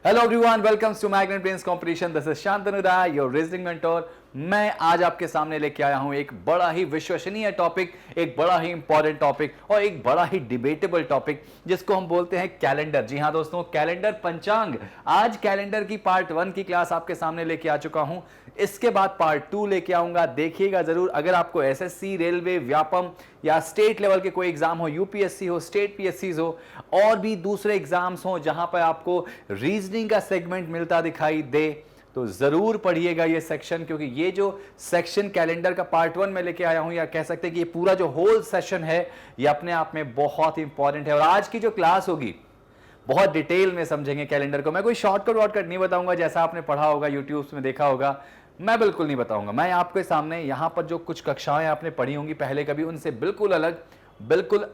Hello everyone, welcome to magnet brains competition. This is Shantanu Rai, your reasoning mentor. मैं आज आपके सामने लेके आया हूं एक बड़ा ही विश्वसनीय टॉपिक, एक बड़ा ही इंपॉर्टेंट टॉपिक और एक बड़ा ही डिबेटेबल टॉपिक जिसको हम बोलते हैं कैलेंडर। जी हां दोस्तों, कैलेंडर, पंचांग। आज कैलेंडर की पार्ट 1 की क्लास आपके सामने लेके आ चुका हूं। इसके बाद पार्ट 2 लेके आऊंगा, देखिएगा जरूर। अगर आपको एसएससी, रेलवे, व्यापम या स्टेट लेवल के कोई एग्जाम हो, यूपीएससी हो, स्टेट पीएससी हो और भी दूसरे एग्जाम्स हो जहां पर आपको रीजनिंग का सेगमेंट मिलता दिखाई दे, तो जरूर पढ़िएगा ये सेक्शन, क्योंकि ये जो सेक्शन कैलेंडर का पार्ट 1 में लेके आया हूं, या कह सकते हैं कि ये पूरा जो होल सेशन है ये अपने आप में बहुत इंपॉर्टेंट है। और आज की जो क्लास होगी बहुत डिटेल में समझेंगे कैलेंडर को। मैं कोई शॉर्टकट वॉर्टकट नहीं बताऊंगा, जैसा आपने पढ़ा होगा, यूट्यूब में देखा होगा, मैं बिल्कुल नहीं बताऊंगा। मैं आपके सामने यहां पर जो कुछ कक्षाएं आपने पढ़ी होंगी पहले कभी, उनसे बिल्कुल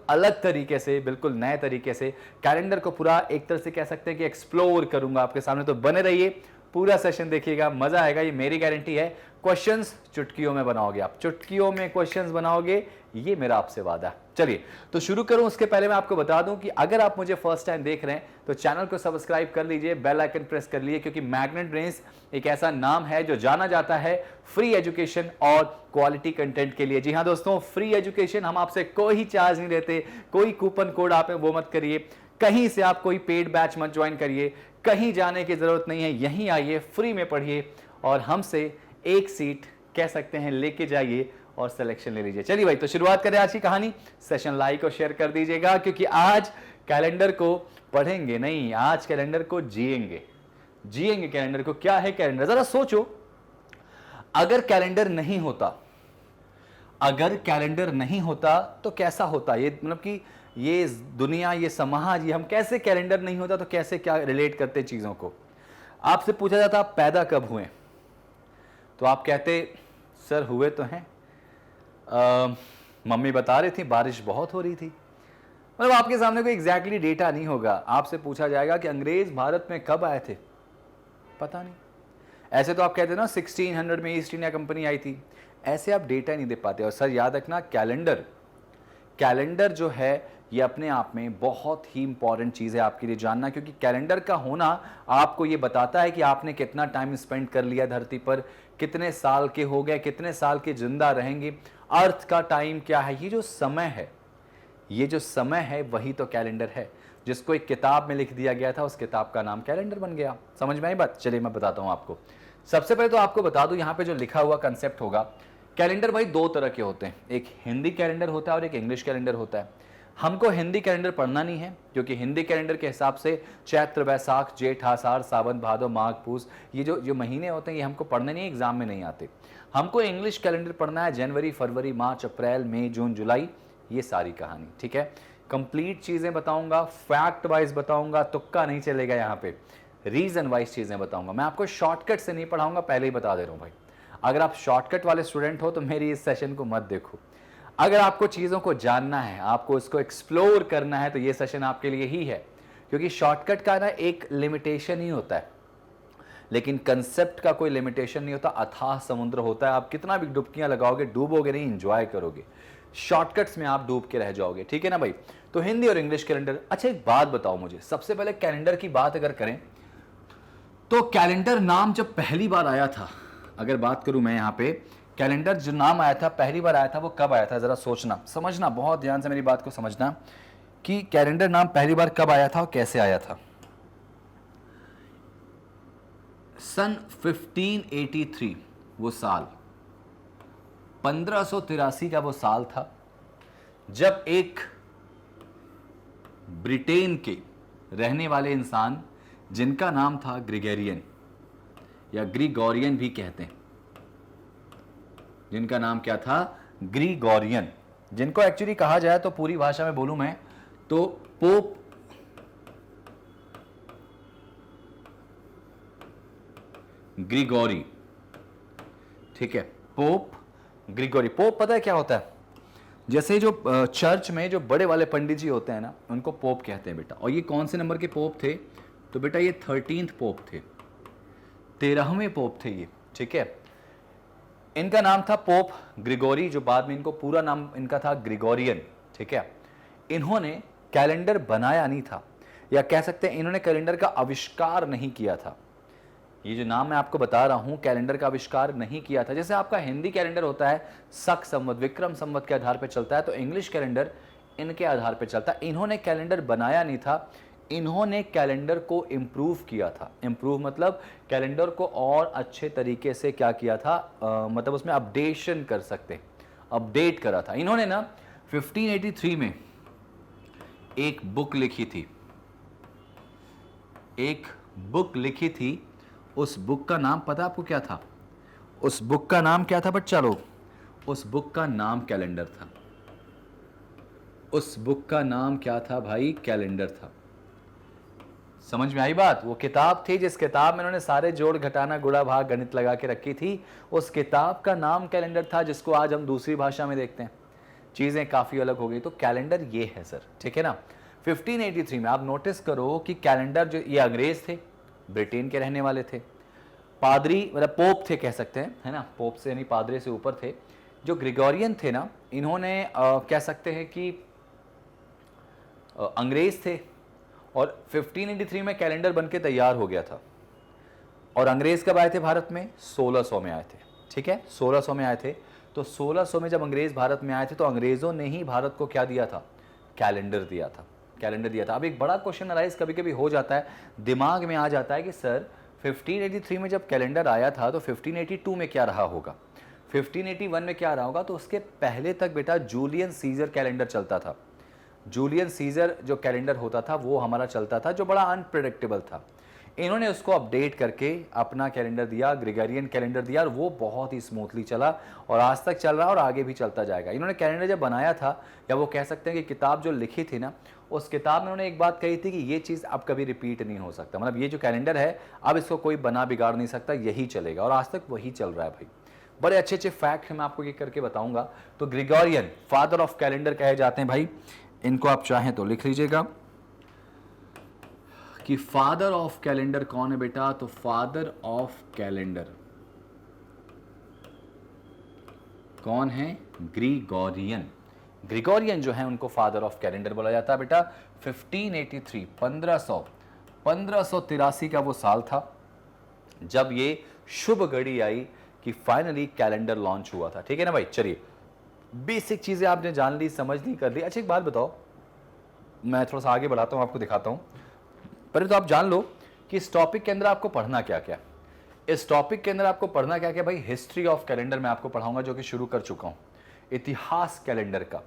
अलग तरीके से, बिल्कुल नए तरीके से कैलेंडर को पूरा एक तरह से कह सकते हैं कि एक्सप्लोर करूंगा आपके सामने। तो बने रहिए, पूरा सेशन देखिएगा, मजा आएगा, ये मेरी गारंटी है। क्वेश्चंस चुटकियों में बनाओगे आप, चुटकियों में क्वेश्चंस बनाओगे, ये मेरा आपसे वादा है। चलिए तो शुरू करूं। उसके पहले मैं आपको बता दूं कि अगर आप मुझे फर्स्ट टाइम देख रहे हैं तो चैनल को सब्सक्राइब कर लीजिए, बेल आइकन प्रेस कर लीजिए, क्योंकि मैग्नेट ब्रेन्स एक ऐसा नाम है जो जाना जाता है फ्री एजुकेशन और क्वालिटी कंटेंट के लिए। जी हां दोस्तों, फ्री एजुकेशन, हम आपसे कोई चार्ज नहीं लेते, कोई कूपन कोड आप वो मत करिए, कहीं से आप कोई पेड बैच मत ज्वाइन करिए, कहीं जाने की जरूरत नहीं है, यहीं आइए, फ्री में पढ़िए और हमसे एक सीट कह सकते हैं लेके जाइए और सिलेक्शन ले लीजिए। चलिए भाई, तो शुरुआत करें आज की कहानी। सेशन लाइक और शेयर कर दीजिएगा, क्योंकि आज कैलेंडर को पढ़ेंगे नहीं, आज कैलेंडर को जिएंगे, जिएंगे कैलेंडर को। क्या है कैलेंडर, जरा सोचो। अगर कैलेंडर नहीं होता, अगर कैलेंडर नहीं होता तो कैसा होता, ये मतलब कि ये दुनिया, ये समाज, ये हम कैसे, कैलेंडर नहीं होता तो कैसे, क्या रिलेट करते चीजों को। आपसे पूछा जाता आप पैदा कब हुए, तो आप कहते सर हुए तो हैं, मम्मी बता रही थी बारिश बहुत हो रही थी। मतलब आपके सामने कोई एग्जैक्टली डेटा नहीं होगा। आपसे पूछा जाएगा कि अंग्रेज भारत में कब आए थे, पता नहीं। ऐसे तो आप कहते ना 1600 में ईस्ट इंडिया कंपनी आई थी, ऐसे आप डेटा नहीं दे पाते। और सर याद रखना, कैलेंडर, कैलेंडर जो है ये अपने आप में बहुत ही इंपॉर्टेंट चीज है आपके लिए जानना, क्योंकि कैलेंडर का होना आपको ये बताता है कि आपने कितना टाइम स्पेंड कर लिया धरती पर, कितने साल के हो गए, कितने साल के जिंदा रहेंगे, अर्थ का टाइम क्या है। ये जो समय है, ये जो समय है वही तो कैलेंडर है, जिसको एक किताब में लिख दिया गया था, उस किताब का नाम कैलेंडर बन गया। समझ में आई बात? चलिए मैं बताता हूं आपको। सबसे पहले तो आपको बता दूं, यहां पे जो लिखा हुआ कंसेप्ट होगा, कैलेंडर भाई दो तरह के होते हैं, एक हिंदी कैलेंडर होता है और एक इंग्लिश कैलेंडर होता है। हमको हिंदी कैलेंडर पढ़ना नहीं है, क्योंकि हिंदी कैलेंडर के हिसाब से चैत्र, वैसाख, जेठ, आषाढ़, सावन, भादो, माघ, पूस, ये जो महीने होते हैं ये हमको पढ़ने नहीं, एग्जाम में नहीं आते। हमको इंग्लिश कैलेंडर पढ़ना है, जनवरी, फरवरी, मार्च, अप्रैल, मई, जून, जुलाई, ये सारी कहानी। ठीक है, कंप्लीट चीजें बताऊंगा, फैक्ट वाइज बताऊंगा, तुक्का नहीं चलेगा यहाँ पे, रीजन वाइज चीजें बताऊंगा। मैं आपको शॉर्टकट से नहीं पढ़ाऊंगा, पहले ही बता दे रहा हूं भाई। अगर आप शॉर्टकट वाले स्टूडेंट हो तो मेरी इस सेशन को मत देखो। अगर आपको चीजों को जानना है, आपको इसको एक्सप्लोर करना है, तो ये सेशन आपके लिए ही है, क्योंकि शॉर्टकट का ना एक लिमिटेशन ही होता है, लेकिन कंसेप्ट का कोई लिमिटेशन नहीं होता। अथाह समुद्र होता है, आप कितना भी डुबकियां लगाओगे, डूबोगे नहीं, इंजॉय करोगे। शॉर्टकट्स में आप डूब के रह जाओगे। ठीक है ना भाई? तो हिंदी और इंग्लिश कैलेंडर। अच्छा एक बात बताओ मुझे, सबसे पहले कैलेंडर की बात अगर करें तो कैलेंडर नाम जब पहली बार आया था, अगर बात करूं मैं यहां पे, कैलेंडर जो नाम आया था, पहली बार आया था, वो कब आया था? जरा सोचना, समझना, बहुत ध्यान से मेरी बात को समझना कि कैलेंडर नाम पहली बार कब आया था और कैसे आया था। सन 1583 वो साल, 1583 का वो साल था जब एक ब्रिटेन के रहने वाले इंसान, जिनका नाम था ग्रिगोरियन, या ग्रिगोरियन भी कहते हैं, जिनका नाम क्या था? ग्रिगोरियन, जिनको एक्चुअली कहा जाए तो पूरी भाषा में बोलूं मैं तो पोप ग्रिगोरी। ठीक है, पोप ग्रिगोरी। पोप पता है क्या होता है? जैसे जो चर्च में जो बड़े वाले पंडित जी होते हैं ना, उनको पोप कहते हैं बेटा। और ये कौन से नंबर के पोप थे? तो बेटा ये 13th पोप थे, 13वें पोप थे ये। ठीक है, इनका नाम था पोप ग्रिगोरी, जो बाद में इनको पूरा नाम इनका था ग्रिगोरियन। ठीक है, इन्होंने कैलेंडर बनाया नहीं था, या कह सकते हैं इन्होंने कैलेंडर का आविष्कार नहीं किया था। ये जो नाम मैं आपको बता रहा हूं, कैलेंडर का आविष्कार नहीं किया था। जैसे आपका हिंदी कैलेंडर होता है शक संवत विक्रम संवत के आधार पर चलता है, तो इंग्लिश कैलेंडर इनके आधार पर चलता है। इन्होंने कैलेंडर बनाया नहीं था, इन्होंने कैलेंडर को इम्प्रूव किया था। इम्प्रूव मतलब कैलेंडर को और अच्छे तरीके से क्या किया था, मतलब उसमें अपडेशन कर सकते, अपडेट करा था इन्होंने ना। 1583 में एक बुक लिखी थी, एक बुक लिखी थी। उस बुक का नाम पता आपको क्या था? उस बुक का नाम क्या था बच्चा लोग? उस बुक का नाम कैलेंडर था। उस बुक का नाम क्या था भाई? कैलेंडर था। समझ में आई बात? वो किताब थी जिस किताब में उन्होंने सारे जोड़ घटाना गुणा भाग गणित लगा के रखी थी। उस किताब का नाम कैलेंडर था, जिसको आज हम दूसरी भाषा में देखते हैं। चीजें काफी अलग हो गई। तो कैलेंडर ये है सर, ठीक है ना। 1583 में आप नोटिस करो कि कैलेंडर जो ये अंग्रेज थे, ब्रिटेन के रहने वाले थे, पादरी मतलब पोप थे कह सकते हैं, है ना। पोप से यानी पादरी से ऊपर थे। जो ग्रेगोरियन थे ना, इन्होंने कह सकते हैं कि अंग्रेज थे। और 1583 में कैलेंडर बनके तैयार हो गया था। और अंग्रेज कब आए थे भारत में? 1600 में आए थे, ठीक है। 1600 में आए थे। तो 1600 में जब अंग्रेज भारत में आए थे तो अंग्रेजों ने ही भारत को क्या दिया था? कैलेंडर दिया था। कैलेंडर दिया था। अब एक बड़ा क्वेश्चन अराइज कभी कभी हो जाता है, दिमाग में आ जाता है कि सर 1583 में जब कैलेंडर आया था तो 1582 में क्या रहा होगा, 1581 में क्या रहा होगा? तो उसके पहले तक बेटा जूलियन सीजर कैलेंडर चलता था। जूलियन सीजर जो कैलेंडर होता था वो हमारा चलता था, जो बड़ा अनप्रेडिक्टेबल था। इन्होंने उसको अपडेट करके अपना कैलेंडर दिया, ग्रेगोरियन कैलेंडर दिया, और वो बहुत ही स्मूथली चला और आज तक चल रहा है और आगे भी चलता जाएगा। इन्होंने कैलेंडर जब बनाया था, या वो कह सकते हैं कि किताब जो लिखी थी ना, उस किताब में उन्होंने एक बात कही थी कि ये चीज़ अब कभी रिपीट नहीं हो सकता। मतलब ये जो कैलेंडर है अब इसको कोई बना बिगाड़ नहीं सकता, यही चलेगा, और आज तक वही चल रहा है भाई। बड़े अच्छे अच्छे फैक्ट मैं आपको ये करके बताऊंगा। तो ग्रेगोरियन फादर ऑफ कैलेंडर कहे जाते हैं भाई। इनको आप चाहें तो लिख लीजिएगा कि फादर ऑफ कैलेंडर कौन है बेटा? तो फादर ऑफ कैलेंडर कौन है? ग्रेगोरियन। ग्रेगोरियन जो है उनको फादर ऑफ कैलेंडर बोला जाता है बेटा। 1583 1583 का वो साल था जब ये शुभ घड़ी आई कि फाइनली कैलेंडर लॉन्च हुआ था, ठीक है ना भाई। चलिए, बेसिक चीजें आपने जान ली, समझ ली, कर ली। अच्छा एक बात बताओ, मैं थोड़ा सा आगे बढ़ाता हूं, आपको दिखाता हूं। पहले तो आप जान लो कि इस टॉपिक के अंदर आपको पढ़ना क्या क्या। इस टॉपिक के अंदर आपको पढ़ना क्या क्या भाई? हिस्ट्री ऑफ कैलेंडर मैं आपको पढ़ाऊंगा, जो कि शुरू कर चुका हूं, इतिहास कैलेंडर का।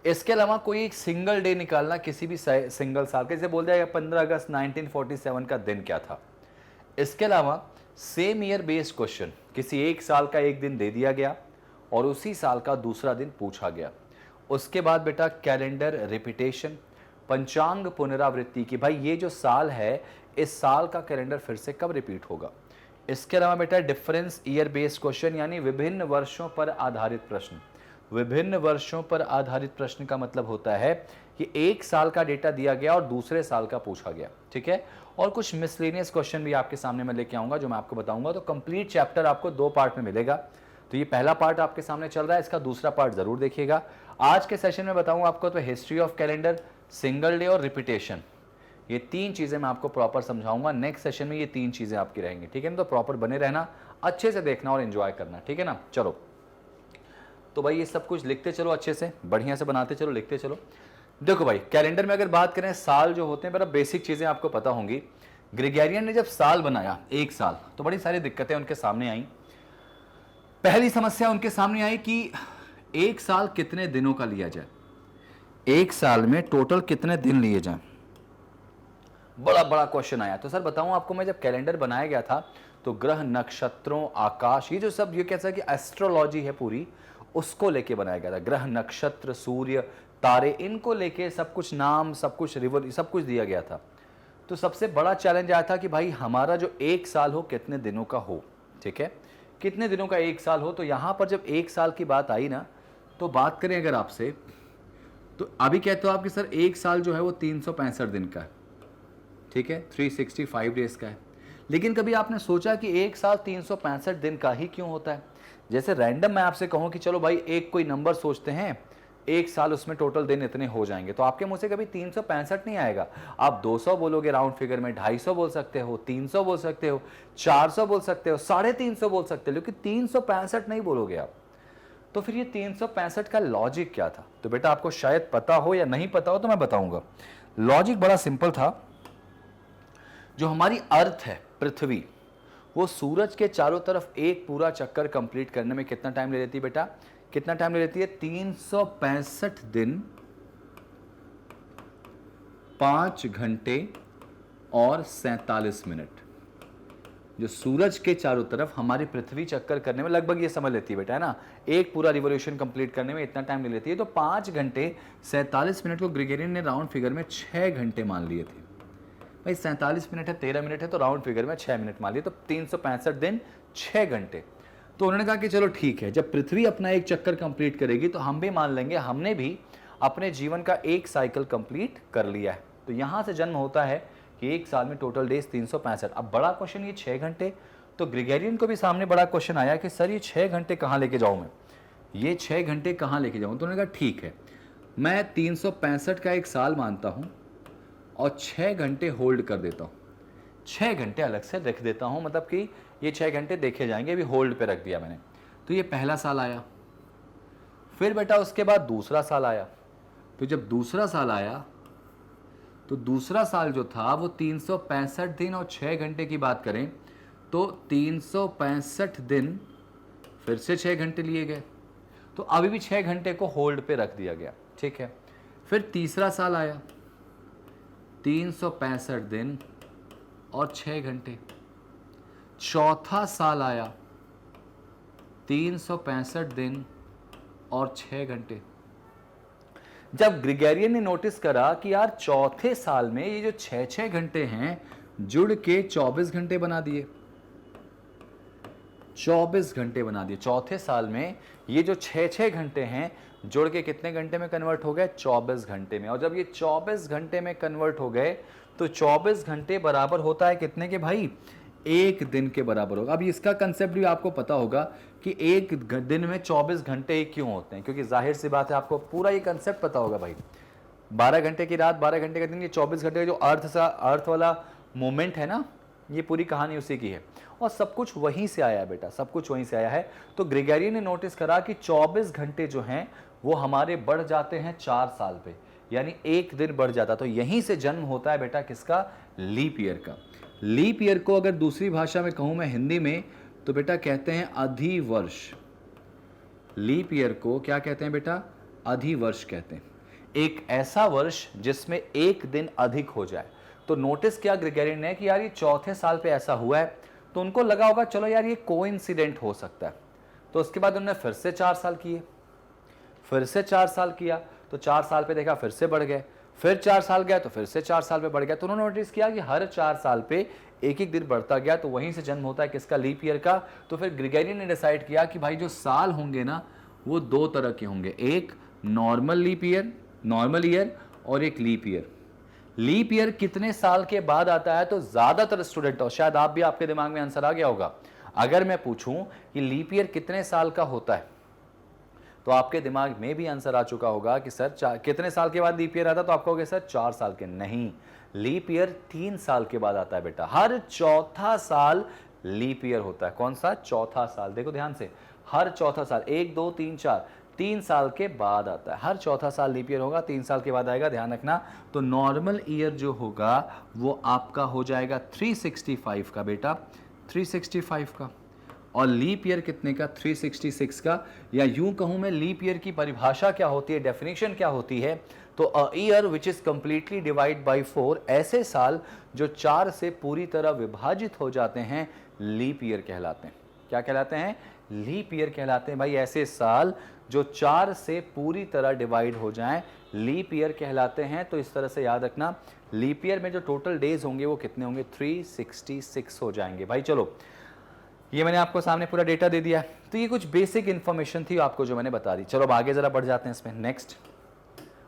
इसके अलावा कोई एक सिंगल डे निकालना किसी भी सिंगल साल का, जैसे बोल दिया 15 अगस्त 1947 का दिन क्या था। इसके अलावा सेम ईयर बेस्ड क्वेश्चन, किसी एक साल का एक दिन दे दिया गया और उसी साल का दूसरा दिन पूछा गया। उसके बाद बेटा कैलेंडर रिपीटेशन, पंचांग पुनरावृत्ति की भाई ये जो साल है, इस साल का कैलेंडर फिर से कब रिपीट होगा। इसके अलावा बेटा डिफरेंस ईयर बेस्ड क्वेश्चन, यानी विभिन्न वर्षों पर आधारित प्रश्न। विभिन्न वर्षों पर आधारित प्रश्न का मतलब होता है कि एक साल का डेटा दिया गया और दूसरे साल का पूछा गया, ठीक है। और कुछ मिसलेनियस क्वेश्चन भी आपके सामने मैं लेके आऊंगा, जो मैं आपको बताऊंगा। तो कंप्लीट चैप्टर आपको 2 पार्ट में मिलेगा। तो ये पहला पार्ट आपके सामने चल रहा है, इसका दूसरा पार्ट जरूर देखिएगा। आज के सेशन में बताऊंगा आपको तो history of calendar, single day और रिपीटेशन, ये 3 चीजें मैं आपको प्रॉपर समझाऊंगा। नेक्स्ट सेशन में ये 3 चीजें आपकी रहेंगी, ठीक है ना। तो प्रॉपर बने रहना, अच्छे से देखना और एंजॉय करना, ठीक है ना। चलो तो भाई ये सब कुछ लिखते चलो, अच्छे से बढ़िया से बनाते चलो, लिखते चलो। देखो भाई कैलेंडर में अगर बात करें, साल जो होते हैं बड़ा बेसिक चीजें आपको पता होंगी। ग्रेगोरियन ने जब साल बनाया, एक साल, तो बड़ी सारी दिक्कतें उनके सामने आई। पहली समस्या उनके सामने आई कि एक साल कितने दिनों का लिया जाए, एक साल में टोटल कितने दिन लिए जाएं। बड़ा बड़ा क्वेश्चन आया। तो सर बताऊं आपको, मैं जब कैलेंडर बनाया गया था तो ग्रह, नक्षत्रों, आकाश, ये जो सब ये कैसा कि एस्ट्रोलॉजी है पूरी, उसको लेके बनाया गया था। ग्रह, नक्षत्र, सूर्य, तारे, इनको लेके सब कुछ नाम, सब कुछ रिवर, सब कुछ दिया गया था। तो सबसे बड़ा चैलेंज आया था कि भाई हमारा जो एक साल हो कितने दिनों का हो, ठीक है, कितने दिनों का एक साल हो। तो यहां पर जब एक साल की बात आई ना, तो बात करें अगर आपसे, तो अभी कहते हो आप कि सर एक साल जो है वो 365 दिन का है, ठीक है, 365 डेज का है। लेकिन कभी आपने सोचा कि एक साल 365 दिन का ही क्यों होता है? जैसे रैंडम मैं आपसे कहूं कि चलो भाई एक कोई नंबर सोचते हैं, एक साल उसमें टोटल दिन इतने हो जाएंगे। तो आपके मुंह से कभी 365 नहीं आएगा। आप 200 बोलोगे राउंड फिगर में, 250 बोल सकते हो, 300 बोल सकते हो, 400 बोल सकते हो, 350 बोल सकते हो, लेकिन 365 नहीं बोलोगे आप। तो फिर ये 365 का लॉजिक क्या था? तो बेटा आपको शायद पता हो या नहीं पता हो, तो मैं बताऊंगा। लॉजिक बड़ा सिंपल था। जो हमारी अर्थ है, पृथ्वी, वो सूरज के चारों तरफ एक पूरा चक्कर कंप्लीट करने में कितना टाइम ले लेती है बेटा? कितना टाइम ले लेती है? 365 दिन, 5 घंटे और 47 मिनट। जो सूरज के चारों तरफ हमारी पृथ्वी चक्कर करने में लगभग ये समझ लेती है बेटा, है ना, एक पूरा रिवोल्यूशन कंप्लीट करने में इतना टाइम ले लेती है। तो 5 घंटे 47 मिनट को ग्रेगोरियन ने राउंड फिगर में 6 घंटे मान लिए थे। भाई 47 मिनट है, 13 मिनट है, तो राउंड फिगर में 6 मिनट मान लिए, तो 365 दिन 6 घंटे। तो उन्होंने कहा कि चलो ठीक है, जब पृथ्वी अपना एक चक्कर कंप्लीट करेगी तो हम भी मान लेंगे हमने भी अपने जीवन का एक साइकिल कंप्लीट कर लिया है। तो यहां से जन्म होता है कि एक साल में टोटल डेज 365। अब बड़ा क्वेश्चन ये 6 घंटे, तो ग्रेगोरियन को भी सामने बड़ा क्वेश्चन आया कि सर ये 6 घंटे कहाँ लेके जाऊँ मैं, ये 6 घंटे कहाँ लेके जाऊँ? तो उन्होंने कहा ठीक है, मैं 365 का एक साल मानता हूँ और 6 घंटे होल्ड कर देता हूँ, 6 घंटे अलग से रख देता हूँ, मतलब कि ये 6 घंटे देखे जाएंगे, अभी होल्ड पे रख दिया मैंने। तो ये पहला साल आया। फिर बेटा उसके बाद दूसरा साल आया। तो जब दूसरा साल आया तो दूसरा साल जो था वो 365 दिन और 6 घंटे की बात करें तो 365 दिन फिर से 6 घंटे लिए गए, तो अभी भी 6 घंटे को होल्ड पे रख दिया गया, ठीक है। फिर तीसरा साल आया, 365 दिन और 6 घंटे। चौथा साल आया, 365 दिन और 6 घंटे। जब ग्रेगोरियन ने नोटिस करा कि यार चौथे साल में ये जो 6-6 घंटे हैं जुड़ के 24 घंटे बना दिए, 24 घंटे बना दिए। चौथे साल में ये जो 6-6 घंटे हैं जुड़ के कितने घंटे में कन्वर्ट हो गए? 24 घंटे में। और जब ये 24 घंटे में कन्वर्ट हो गए तो 24 घंटे बराबर होता है कितने के भाई? एक दिन के बराबर होगा। अब इसका कंसेप्ट भी आपको पता होगा कि एक दिन में 24 घंटे क्यों होते हैं, क्योंकि जाहिर सी बात है आपको पूरा ये कंसेप्ट पता होगा भाई। 12 घंटे की रात, 12 घंटे का दिन, ये 24 घंटे का जो अर्थ वाला मोमेंट है ना, ये पूरी कहानी उसी की है। और सब कुछ वहीं से आया है बेटा, सब कुछ वहीं से आया है। तो ग्रेगोरियन ने नोटिस करा कि 24 घंटे जो हैं वो हमारे बढ़ जाते हैं 4 साल पे, यानी एक दिन बढ़ जाता। तो यहीं से जन्म होता है बेटा किसका? लीप ईयर का। लीप ईयर को अगर दूसरी भाषा में कहूं मैं हिंदी में, तो बेटा कहते हैं अधिवर्ष। लीप ईयर को क्या कहते हैं बेटा? अधिवर्ष कहते हैं। एक ऐसा वर्ष जिसमें एक दिन अधिक हो जाए। तो नोटिस किया ग्रेगोरियन ने कि यार ये चौथे साल पे ऐसा हुआ है, तो उनको लगा होगा चलो यार ये कोइंसिडेंट हो सकता है। तो उसके बाद उन्होंने फिर से 4 साल किए, फिर से 4 साल किया, तो 4 साल पे देखा फिर से बढ़ गए, फिर 4 साल गया तो फिर से 4 साल पे बढ़ गया। तो उन्होंने नोटिस किया कि हर 4 साल पे एक एक दिन बढ़ता गया, तो वहीं से जन्म होता है किसका? लीप ईयर का। तो फिर ग्रेगोरियन ने डिसाइड किया कि भाई जो साल होंगे ना वो 2 तरह के होंगे, एक normal leap year, normal year, और एक लीप ईयर। लीप ईयर कितने साल के बाद आता है? तो ज्यादातर स्टूडेंट, और शायद आप भी, आपके दिमाग में आंसर आ गया होगा, अगर मैं पूछूं कि लीप ईयर कितने साल का होता है तो आपके दिमाग में भी आंसर आ चुका होगा कि सर कितने साल के बाद लीप ईयर आता है? तो आप कहोगे सर 4 साल के। नहीं, लीप ईयर 3 साल के बाद आता है बेटा। हर चौथा साल लीप ईयर होता है। कौन सा? चौथा साल। देखो ध्यान से, हर चौथा साल, 1 2 3 4, 3 साल के बाद आता है। हर चौथा साल लीप ईयर होगा, 3 साल के बाद आएगा, ध्यान रखना। तो नॉर्मल ईयर जो होगा वो आपका हो जाएगा 365 का बेटा, 365 का। और लीप ईयर कितने का? 366 का। या यूं कहूं मैं, लीप ईयर की परिभाषा क्या होती है, डेफिनेशन क्या होती है? तो a year which is completely divide by 4, ऐसे साल जो 4 से पूरी तरह विभाजित हो जाते हैं, लीप ईयर कहलाते हैं। क्या कहलाते हैं? लीप ईयर कहलाते हैं भाई। ऐसे साल जो 4 से पूरी तरह डिवाइड हो जाएं, लीप ईयर कहलाते हैं। तो इस तरह से याद रखना, लीप ईयर में जो टोटल डेज होंगे वो कितने होंगे? 366 हो जाएंगे भाई। चलो, ये मैंने आपको सामने पूरा डेटा दे दिया। तो ये कुछ बेसिक इंफॉर्मेशन थी आपको जो मैंने बता दी। चलो अब आगे जरा बढ़ जाते हैं इसमें। नेक्स्ट,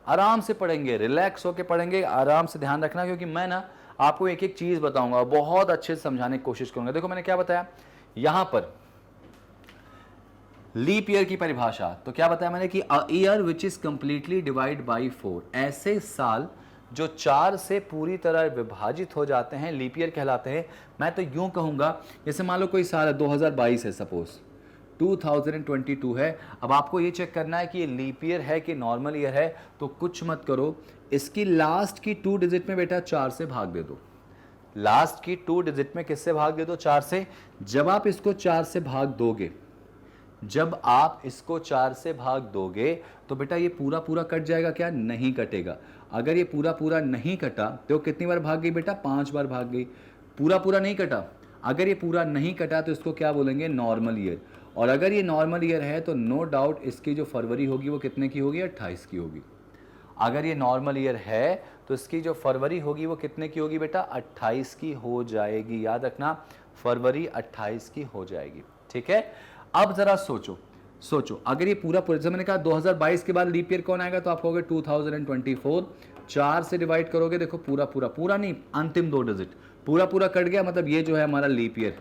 आराम से पढ़ेंगे, रिलैक्स होके पढ़ेंगे, आराम से ध्यान रखना, क्योंकि मैं ना आपको एक एक चीज बताऊंगा, बहुत अच्छे से समझाने की कोशिश करूंगा। देखो मैंने क्या बताया, यहां पर लीप ईयर की परिभाषा तो क्या बताया मैंने कि a year which is completely divide by 4, ऐसे साल जो 4 से पूरी तरह विभाजित हो जाते हैं लीप ईयर कहलाते हैं। मैं तो यूं कहूंगा, जैसे मान लो कोई साल है 2022 है, सपोज 2022 है, अब आपको ये चेक करना है कि ये लीप ईयर है कि नॉर्मल ईयर है। तो कुछ मत करो, इसकी लास्ट की 2 डिजिट में बेटा 4 से भाग दे दो। लास्ट की 2 डिजिट में किससे भाग दे दो? 4 से। जब आप इसको 4 से भाग दोगे, जब आप इसको 4 से भाग दोगे तो बेटा ये पूरा पूरा कट जाएगा क्या? नहीं कटेगा। अगर ये पूरा पूरा नहीं कटा तो कितनी बार भाग गई बेटा? 5 बार भाग गई। पूरा पूरा नहीं कटा, अगर ये पूरा नहीं कटा तो इसको क्या बोलेंगे? Normal year. और अगर ये नॉर्मल ईयर है तो नो डाउट इसकी जो फरवरी होगी वो कितने की होगी? 28 की होगी। अगर ये नॉर्मल ईयर है तो इसकी जो फरवरी होगी वो कितने की होगी बेटा? 28 की हो जाएगी। याद रखना, फरवरी 28 की हो जाएगी। ठीक है, अब जरा सोचो, अगर ये पूरा जैसे मैंने कहा 2022 के बाद लीप ईयर कौन आएगा, तो आप कहोगे 2024। 4 से डिवाइड करोगे, देखो पूरा पूरा, पूरा नहीं, अंतिम 2 डिजिट पूरा पूरा कट गया, मतलब ये जो है हमारा लीप ईयर।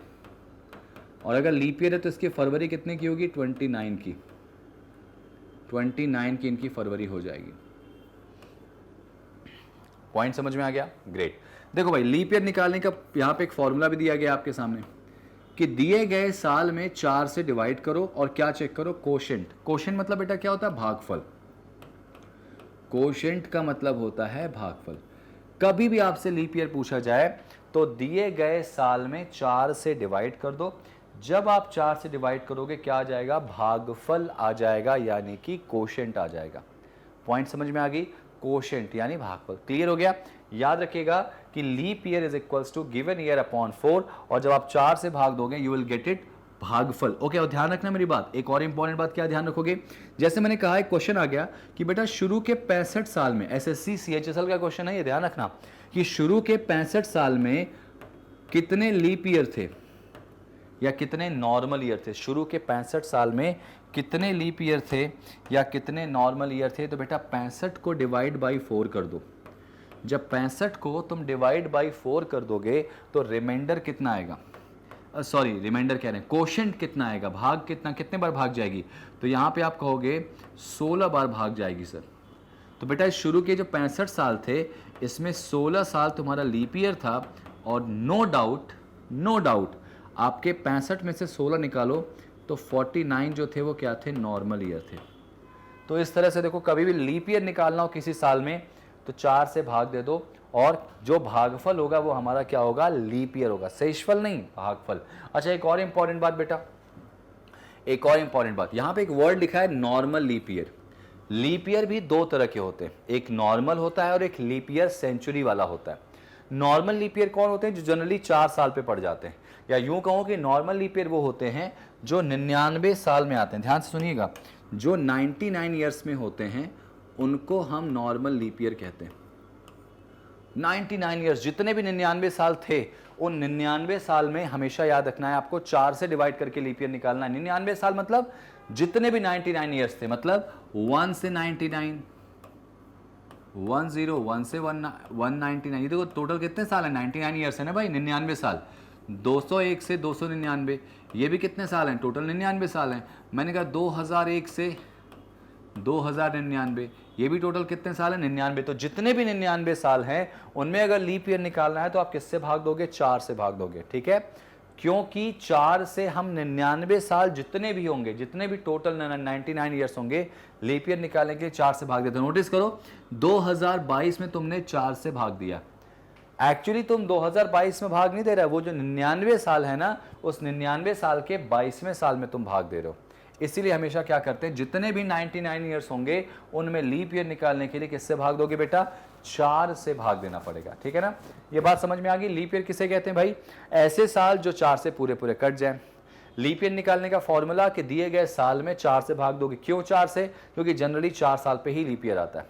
और अगर लीप ईयर है तो इसकी फरवरी कितने की होगी? 29 की। 29 की इनकी फरवरी हो जाएगी। पॉइंट समझ में आ गया? ग्रेट। देखो भाई, लीप ईयर निकालने का यहां पे एक फॉर्मूला भी दिया गया आपके सामने कि दिए गए साल में 4 से डिवाइड करो और क्या चेक करो? कोशेंट। कोशेंट मतलब बेटा क्या होता है? भागफल। कोशेंट का मतलब होता है भागफल। कभी भी आपसे लीप ईयर पूछा जाए तो दिए गए साल में 4 से डिवाइड कर दो। जब आप 4 से डिवाइड करोगे क्या आ जाएगा? भागफल आ जाएगा, यानी कि कोशेंट आ जाएगा। पॉइंट समझ में आ गई? कोशेंट यानी भागफल। क्लियर हो गया? याद रखिएगा कि leap year is equals to given year upon 4, और जब आप 4 से भाग दोगे यू विल गेट इट भागफल। ओके, और ध्यान रखना मेरी बात, एक और इंपॉर्टेंट बात क्या ध्यान रखोगे? जैसे मैंने कहा, एक क्वेश्चन आ गया कि बेटा शुरू के 65 साल में, एसएससी सीएचएसएल का क्वेश्चन है ये, ध्यान रखना कि शुरू के 65 साल में कितने लीप ईयर थे या कितने नॉर्मल ईयर थे? शुरू के 65 साल में कितने लीप ईयर थे या कितने नॉर्मल ईयर थे? तो बेटा 65 को डिवाइड बाई 4 कर दो। जब 65 को तुम डिवाइड बाई 4 कर दोगे तो रिमाइंडर कितना आएगा? सॉरी, रिमाइंडर कह रहे हैं, कोशेंट कितना आएगा? भाग कितना, कितने बार भाग जाएगी? तो यहां पे आप कहोगे 16 बार भाग जाएगी सर। तो बेटा शुरू के जो 65 साल थे इसमें 16 साल तुम्हारा लीप ईयर था, और नो डाउट आपके 65 में से 16 निकालो तो 49 जो थे वो क्या थे? नॉर्मल ईयर थे। तो इस तरह से देखो, कभी भी लीप ईयर निकालना हो किसी साल में तो 4 से भाग दे दो, और जो भागफल होगा वो हमारा क्या होगा? लीप ईयर होगा, शेषफल नहीं, भागफल। अच्छा, एक और इंपॉर्टेंट बात बेटा, एक और इंपॉर्टेंट बात, यहां पे एक वर्ड लिखा है normal leap year. Leap year भी 2 तरह के होते हैं, एक नॉर्मल होता है और एक लीप ईयर सेंचुरी वाला होता है। नॉर्मल लीप ईयर कौन होते हैं? जो जनरली 4 साल पे पड़ जाते हैं, या यूं कहो कि नॉर्मल लीप ईयर वो होते हैं जो 99 साल में आते हैं। ध्यान से सुनिएगा, जो 99 ईयर्स में होते हैं उनको हम नॉर्मल लीप ईयर कहते हैं। 99 ईयर्स, जितने भी 99 साल थे उन 99 साल में हमेशा याद रखना है आपको 4 से डिवाइड करके लीप ईयर निकालना है। 99 साल मतलब जितने भी 99 ईयर्स थे, मतलब 1 से 99, 10, 1 से 199, ये देखो टोटल कितने साल है? 99 ईयर्स है ना भाई, 99 साल। 201 से 299, ये भी कितने साल हैं? टोटल 99 साल हैं। मैंने कहा 2001 से 2099, ये भी टोटल कितने साल है? 99। तो जितने भी 99 साल हैं उनमें अगर लीप ईयर निकालना है तो आप किससे भाग दोगे? 4 से भाग दोगे। ठीक है, क्योंकि 4 से हम 99 साल जितने भी होंगे, जितने भी टोटल 99 ईयर्स होंगे, लीप ईयर निकालने के लिए 4 से भाग देते हैं। नोटिस करो, 2022 में तुमने 4 से भाग दिया। एक्चुअली तुम 2022 में भाग नहीं दे रहे, वो जो 99 साल है ना, उस 99 साल के 22वें साल में तुम भाग दे रहे हो। इसीलिए हमेशा क्या करते हैं, जितने भी 99 ईयर्स होंगे उनमें लीप ईयर निकालने के लिए किससे भाग दोगे बेटा? 4 से भाग देना पड़ेगा। ठीक है ना, ये बात समझ में आ गई? लीप ईयर किसे कहते हैं भाई? ऐसे साल जो 4 से पूरे पूरे कट जाए। लीप ईयर निकालने का फॉर्मूला कि दिए गए साल में 4 से भाग दोगे। क्यों 4 से? क्योंकि जनरली 4 साल पे ही लीप ईयर आता है।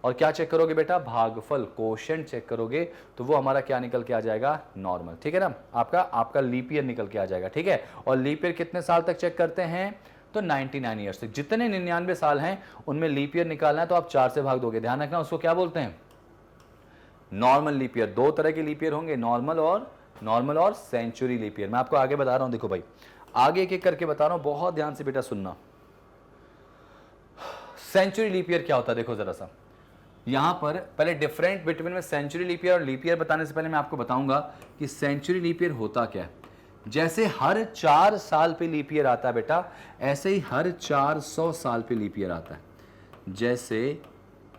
और क्या चेक करोगे बेटा? भागफल, कोशेंट चेक करोगे तो वो हमारा क्या निकल के आ जाएगा? नॉर्मल। ठीक है ना, आपका लीप ईयर निकल के आ जाएगा। ठीक है, और लीप ईयर कितने साल तक चेक करते हैं? तो 99 ईयर्स तक। जितने 99 साल हैं उनमें लीप ईयर निकालना है तो आप 4 से भाग दोगे। ध्यान रखना, उसको क्या बोलते हैं? Normal leap year. 2 तरह के लीप ईयर होंगे, नॉर्मल और सेंचुरी लीप ईयर। मैं आपको आगे बता रहा हूं, देखो भाई आगे एक एक करके बता रहा हूं, बहुत ध्यान से बेटा सुनना। सेंचुरी लीप ईयर क्या होता है देखो जरा सा, यहां पर पहले डिफरेंट बिटवीन में सेंचुरी लीप ईयर और लीप ईयर बताने से पहले मैं आपको बताऊंगा कि सेंचुरी लीप ईयर होता क्या है। जैसे हर 4 साल पे लीप ईयर आता है बेटा, ऐसे ही हर 400 साल पे लीप ईयर आता है। जैसे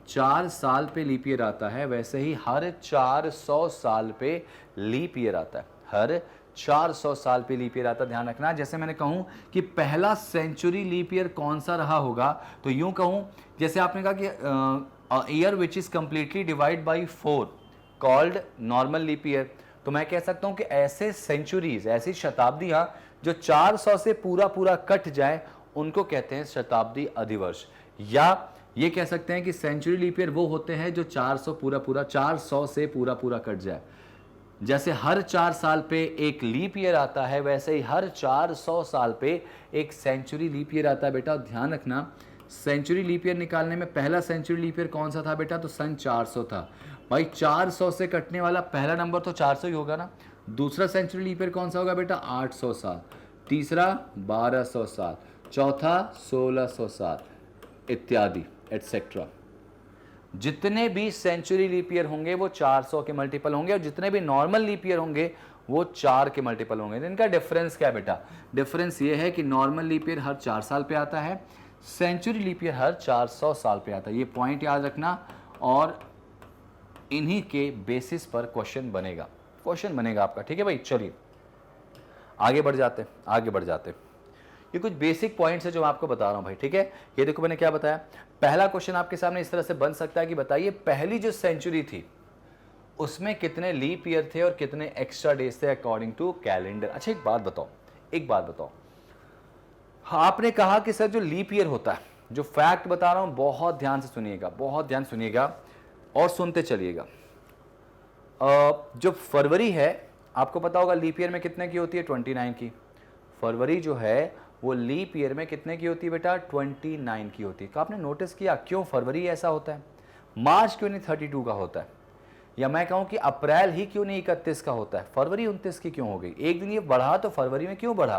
4 साल पे लीप ईयर आता है, वैसे ही हर 400 साल पे लीप ईयर आता है। हर 400 साल पे लीप ईयर आता है, ध्यान रखना। जैसे मैंने कहूं कि पहला सेंचुरी लीप ईयर कौन सा रहा होगा, तो यूं कहूं, जैसे आपने कहा कि year which is completely divide by 4 called normal leap year, तो मैं कह सकता हूं कि ऐसे सेंचुरीज, ऐसी शताब्दियां जो 400 से पूरा पूरा कट जाए, उनको कहते हैं शताब्दी अधिवर्ष। या ये कह सकते हैं कि सेंचुरी लीप ईयर वो होते हैं जो 400 से पूरा पूरा कट जाए। जैसे हर 4 साल पे एक लीप ईयर आता है, वैसे ही हर 400 साल पे एक सेंचुरी लीप ईयर आता है बेटा। ध्यान रखना, सेंचुरी लीप ईयर निकालने में पहला सेंचुरी लीप ईयर कौन सा था बेटा, तो सन 400 था। भाई 400 से कटने वाला पहला नंबर तो 400 ही होगा ना। दूसरा सेंचुरी लीप ईयर कौन सा होगा बेटा, 800 साल। तीसरा 1200 साल। चौथा 1600 साल, इत्यादि एटसेट्रा। जितने भी सेंचुरी लीप ईयर होंगे वो 400 के मल्टीपल होंगे, और जितने भी नॉर्मल लीप ईयर होंगे वो 4 के मल्टीपल होंगे। इनका डिफरेंस क्या है बेटा, डिफरेंस ये है कि नॉर्मल लीप ईयर हर 4 साल पे आता है, सेंचुरी लीप ईयर हर 400 साल पे आता है। ये पॉइंट याद रखना, और इन्हीं के बेसिस पर क्वेश्चन बनेगा आपका, ठीक है भाई। चलिए आगे बढ़ जाते। ये कुछ बेसिक पॉइंट्स है जो मैं आपको बता रहा हूं भाई, ठीक है। ये देखो मैंने क्या बताया, पहला क्वेश्चन आपके सामने इस तरह से बन सकता है कि बताइए पहली जो सेंचुरी थी उसमें कितने लीप ईयर थे और कितने एक्स्ट्रा डेज थे अकॉर्डिंग टू कैलेंडर। अच्छा एक बात बताओ, आपने कहा कि सर जो लीप ईयर होता है, जो फैक्ट बता रहा हूं बहुत ध्यान से सुनिएगा और सुनते चलिएगा। जो फरवरी है, आपको पता होगा लीप ईयर में कितने की होती है, 29 की। फरवरी जो है वो लीप ईयर में कितने की होती है बेटा, 29 की होती है। तो आपने नोटिस किया क्यों फरवरी ऐसा होता है, मार्च क्यों नहीं 32 का होता है, या मैं कहूं कि अप्रैल ही क्यों नहीं 31 का होता है, फरवरी 29 की क्यों हो गई। एक दिन ये बढ़ा तो फरवरी में क्यों बढ़ा।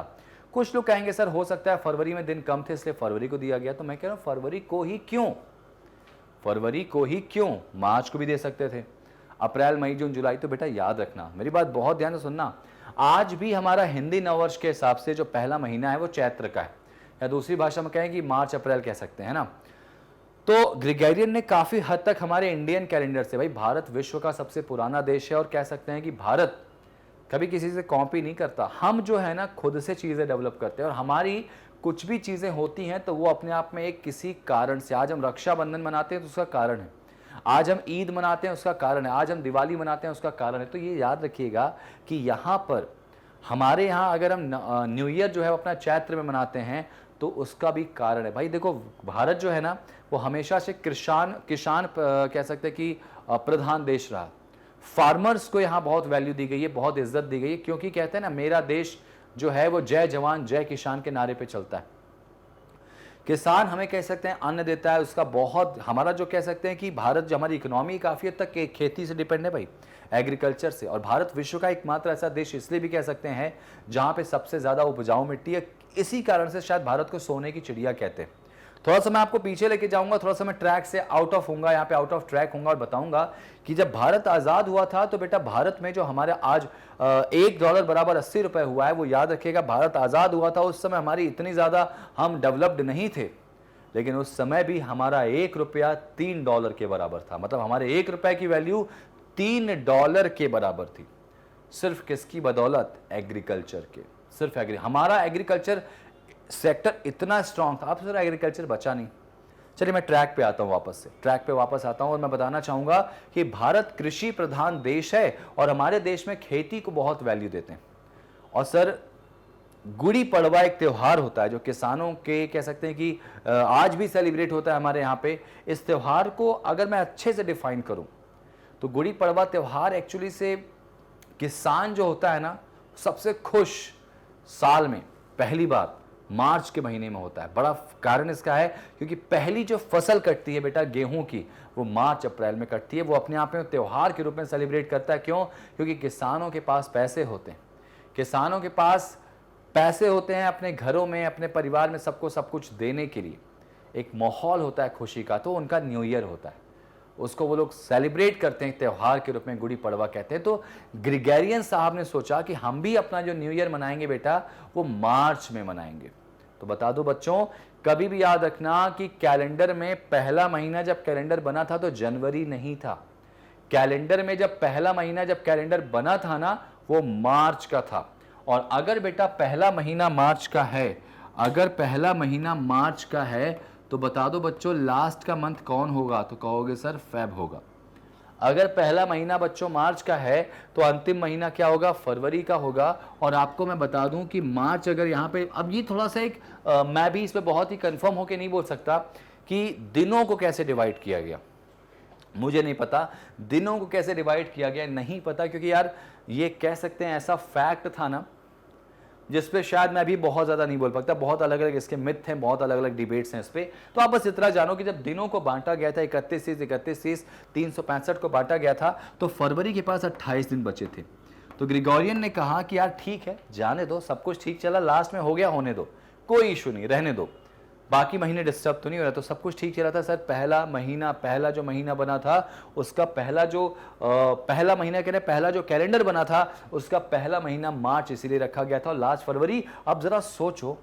कुछ लोग कहेंगे सर हो सकता है फरवरी में दिन कम थे इसलिए फरवरी को दिया गया, तो मैं कह रहा हूं फरवरी को ही क्यों, मार्च को भी दे सकते थे, अप्रैल मई जून जुलाई। तो बेटा याद रखना, मेरी बात बहुत ध्यान से सुनना, आज भी हमारा हिंदी नववर्ष के हिसाब से जो पहला महीना है वो चैत्र का है, या दूसरी भाषा में कहें कि मार्च अप्रैल कह सकते हैं ना। तो ग्रेगोरियन ने काफी हद तक हमारे इंडियन कैलेंडर से, भाई भारत विश्व का सबसे पुराना देश है और कह सकते हैं कि भारत कभी किसी से कॉपी नहीं करता। हम जो है ना खुद से चीजें डेवलप करते हैं, और हमारी कुछ भी चीजें होती हैं तो वो अपने आप में एक किसी कारण से, आज हम रक्षाबंधन मनाते हैं तो उसका कारण है, आज हम ईद मनाते हैं उसका कारण है, आज हम दिवाली मनाते हैं उसका कारण है। तो ये याद रखिएगा कि यहाँ पर हमारे यहाँ अगर हम न्यू ईयर जो है अपना चैत्र में मनाते हैं तो उसका भी कारण है। भाई देखो भारत जो है ना वो हमेशा से किसान कह सकते हैं कि प्रधान देश रहा। फार्मर्स को यहाँ बहुत वैल्यू दी गई है, बहुत इज्जत दी गई है, क्योंकि कहते हैं ना मेरा देश जो है वो जय जवान जय किसान के नारे पे चलता है। किसान हमें कह सकते हैं अन्न देता है, उसका बहुत, हमारा जो कह सकते हैं कि भारत जो हमारी इकोनॉमी काफी हद तक खेती से डिपेंड है भाई, एग्रीकल्चर से। और भारत विश्व का एकमात्र ऐसा देश इसलिए भी कह सकते हैं जहां पे सबसे ज्यादा उपजाऊ मिट्टी है, इसी कारण से शायद भारत को सोने की चिड़िया कहते हैं। थोड़ा सा मैं आपको पीछे लेके जाऊंगा, थोड़ा सा मैं ट्रैक से आउट ऑफ होऊंगा, यहाँ पे आउट ऑफ ट्रैक होऊंगा और बताऊंगा कि जब भारत आजाद हुआ था तो बेटा भारत में जो हमारे आज $1 बराबर 80 रुपए हुआ है, वो याद रखिएगा भारत आजाद हुआ था उस समय हमारी इतनी ज्यादा हम डेवलप्ड नहीं थे, लेकिन उस समय भी हमारा $1 $3 के बराबर था। मतलब हमारे $1 की वैल्यू $3 के बराबर थी। सिर्फ किसकी बदौलत, एग्रीकल्चर के, सिर्फ हमारा एग्रीकल्चर सेक्टर इतना स्ट्रांग था। अब सर एग्रीकल्चर बचा नहीं। चलिए मैं ट्रैक पे आता हूं, और मैं बताना चाहूंगा कि भारत कृषि प्रधान देश है और हमारे देश में खेती को बहुत वैल्यू देते हैं। और सर गुड़ी पड़वा एक त्योहार होता है जो किसानों के कह सकते हैं कि आज भी सेलिब्रेट होता है हमारे यहाँ पे। इस त्योहार को अगर मैं अच्छे से डिफाइन करूं तो गुड़ी पड़वा त्योहार एक्चुअली से किसान जो होता है ना सबसे खुश साल में पहली बार मार्च के महीने में होता है। बड़ा कारण इसका है क्योंकि पहली जो फसल कटती है बेटा गेहूं की, वो मार्च अप्रैल में कटती है। वो अपने आप में त्योहार के रूप में सेलिब्रेट करता है। क्यों? क्योंकि किसानों के पास पैसे होते हैं, किसानों के पास पैसे होते हैं अपने घरों में, अपने परिवार में सबको सब कुछ देने के लिए, एक माहौल होता है खुशी का, तो उनका न्यू ईयर होता है, उसको वो लोग सेलिब्रेट करते हैं त्यौहार के रूप में, गुड़ी पड़वा कहते हैं। तो ग्रिगोरियन साहब ने सोचा कि हम भी अपना जो न्यू ईयर मनाएंगे बेटा वो मार्च में मनाएंगे। तो बता दो बच्चों, कभी भी याद रखना कि कैलेंडर में पहला महीना जब कैलेंडर बना था तो जनवरी नहीं था। कैलेंडर में जब पहला महीना जब कैलेंडर बना था ना, वो मार्च का था। और अगर बेटा पहला महीना मार्च का है, अगर पहला महीना मार्च का है तो बता दो बच्चों लास्ट का मंथ कौन होगा? तो कहोगे सर फेब होगा। अगर पहला महीना बच्चों मार्च का है तो अंतिम महीना क्या होगा? फरवरी का होगा। और आपको मैं बता दूं कि मार्च अगर यहाँ पे, अब ये थोड़ा सा एक मैं भी इस पे बहुत ही कंफर्म होके नहीं बोल सकता कि दिनों को कैसे डिवाइड किया गया, मुझे नहीं पता दिनों को कैसे डिवाइड किया गया, नहीं पता, क्योंकि यार ये कह सकते हैं ऐसा फैक्ट था ना जिसपे शायद मैं भी बहुत ज़्यादा नहीं बोल पाता, बहुत अलग अलग इसके मिथ हैं, बहुत अलग अलग डिबेट्स हैं इस पर। तो आप बस इतना जानो कि जब दिनों को बांटा गया था 31 365 को बांटा गया था तो फरवरी के पास 28 दिन बचे थे। तो ग्रिगोरियन ने कहा कि यार ठीक है, जाने दो, सब कुछ ठीक चला, लास्ट में हो गया, होने दो, कोई इशू नहीं, रहने दो, बाकी महीने डिस्टर्ब तो नहीं हो रहा। तो सब कुछ ठीक चला था सर। पहला जो महीना बना था उसका पहला महीना कह रहे, पहला जो कैलेंडर बना था उसका पहला महीना मार्च इसीलिए रखा गया था और लास्ट फरवरी। अब जरा सोचो,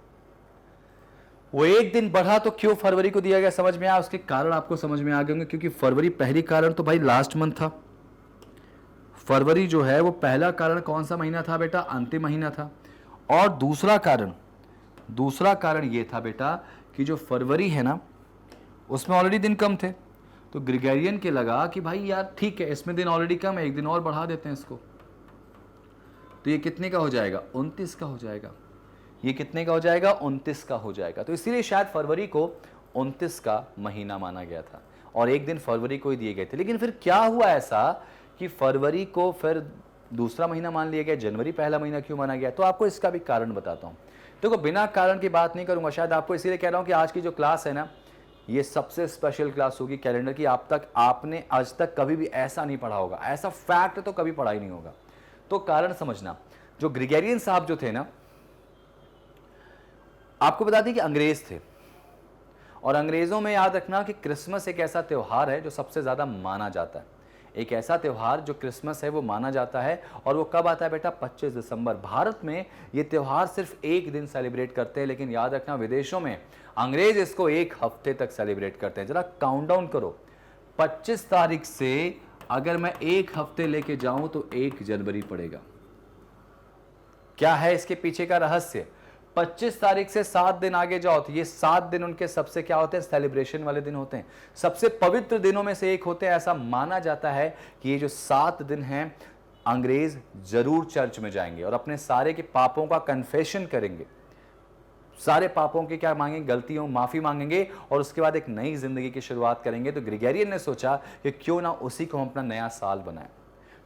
वो एक दिन बढ़ा तो क्यों फरवरी को दिया गया, समझ में आया? उसके कारण आपको समझ में आ गए होंगे, क्योंकि फरवरी पहली कारण तो भाई लास्ट मंथ था। फरवरी जो है वो पहला कारण कौन सा महीना था बेटा? अंतिम महीना था। और दूसरा कारण ये था बेटा कि जो फरवरी है ना उसमें ऑलरेडी दिन कम थे। तो ग्रिगोरियन के लगा कि भाई यार ठीक है, इसमें दिन ऑलरेडी कम है, एक दिन और बढ़ा देते हैं इसको। तो ये कितने का हो जाएगा? 29 का हो जाएगा। ये कितने का हो जाएगा? 29 का हो जाएगा। तो इसीलिए शायद फरवरी को 29 का महीना माना गया था और एक दिन फरवरी को ही दिए गए थे। लेकिन फिर क्या हुआ ऐसा कि फरवरी को फिर दूसरा महीना मान लिया गया, जनवरी पहला महीना क्यों माना गया? तो आपको इसका भी कारण बताता हूँ। देखो, बिना कारण की बात नहीं करूंगा, शायद आपको इसीलिए कह रहा हूं कि आज की जो क्लास है ना ये सबसे स्पेशल क्लास होगी कैलेंडर की। आपने आज तक कभी भी ऐसा नहीं पढ़ा होगा, ऐसा फैक्ट तो कभी पढ़ा ही नहीं होगा। तो कारण समझना, जो ग्रिगोरियन साहब जो थे ना, आपको बता दें कि अंग्रेज थे और अंग्रेजों में याद रखना कि क्रिसमस एक ऐसा त्योहार है जो सबसे ज्यादा माना जाता है। एक ऐसा त्यौहार जो क्रिसमस है वो माना जाता है और वो कब आता है बेटा? 25 दिसंबर। भारत में ये त्यौहार सिर्फ एक दिन सेलिब्रेट करते हैं, लेकिन याद रखना विदेशों में अंग्रेज इसको एक हफ्ते तक सेलिब्रेट करते हैं। जरा काउंटडाउन करो, 25 तारीख से अगर मैं एक हफ्ते लेके जाऊं तो 1 जनवरी पड़ेगा। क्या है इसके पीछे का रहस्य? 25 तारीख से 7 दिन आगे जाओ तो ये 7 दिन उनके सबसे क्या होते हैं? सेलिब्रेशन वाले दिन होते हैं, सबसे पवित्र दिनों में से एक होते हैं। ऐसा माना जाता है कि ये जो 7 दिन हैं अंग्रेज जरूर चर्च में जाएंगे और अपने सारे के पापों का कन्फेशन करेंगे, सारे पापों के क्या मांगेंगे? गलतियों माफी मांगेंगे और उसके बाद एक नई जिंदगी की शुरुआत करेंगे। तो ग्रिगोरियन ने सोचा कि क्यों ना उसी को हम अपना नया साल बनाएं।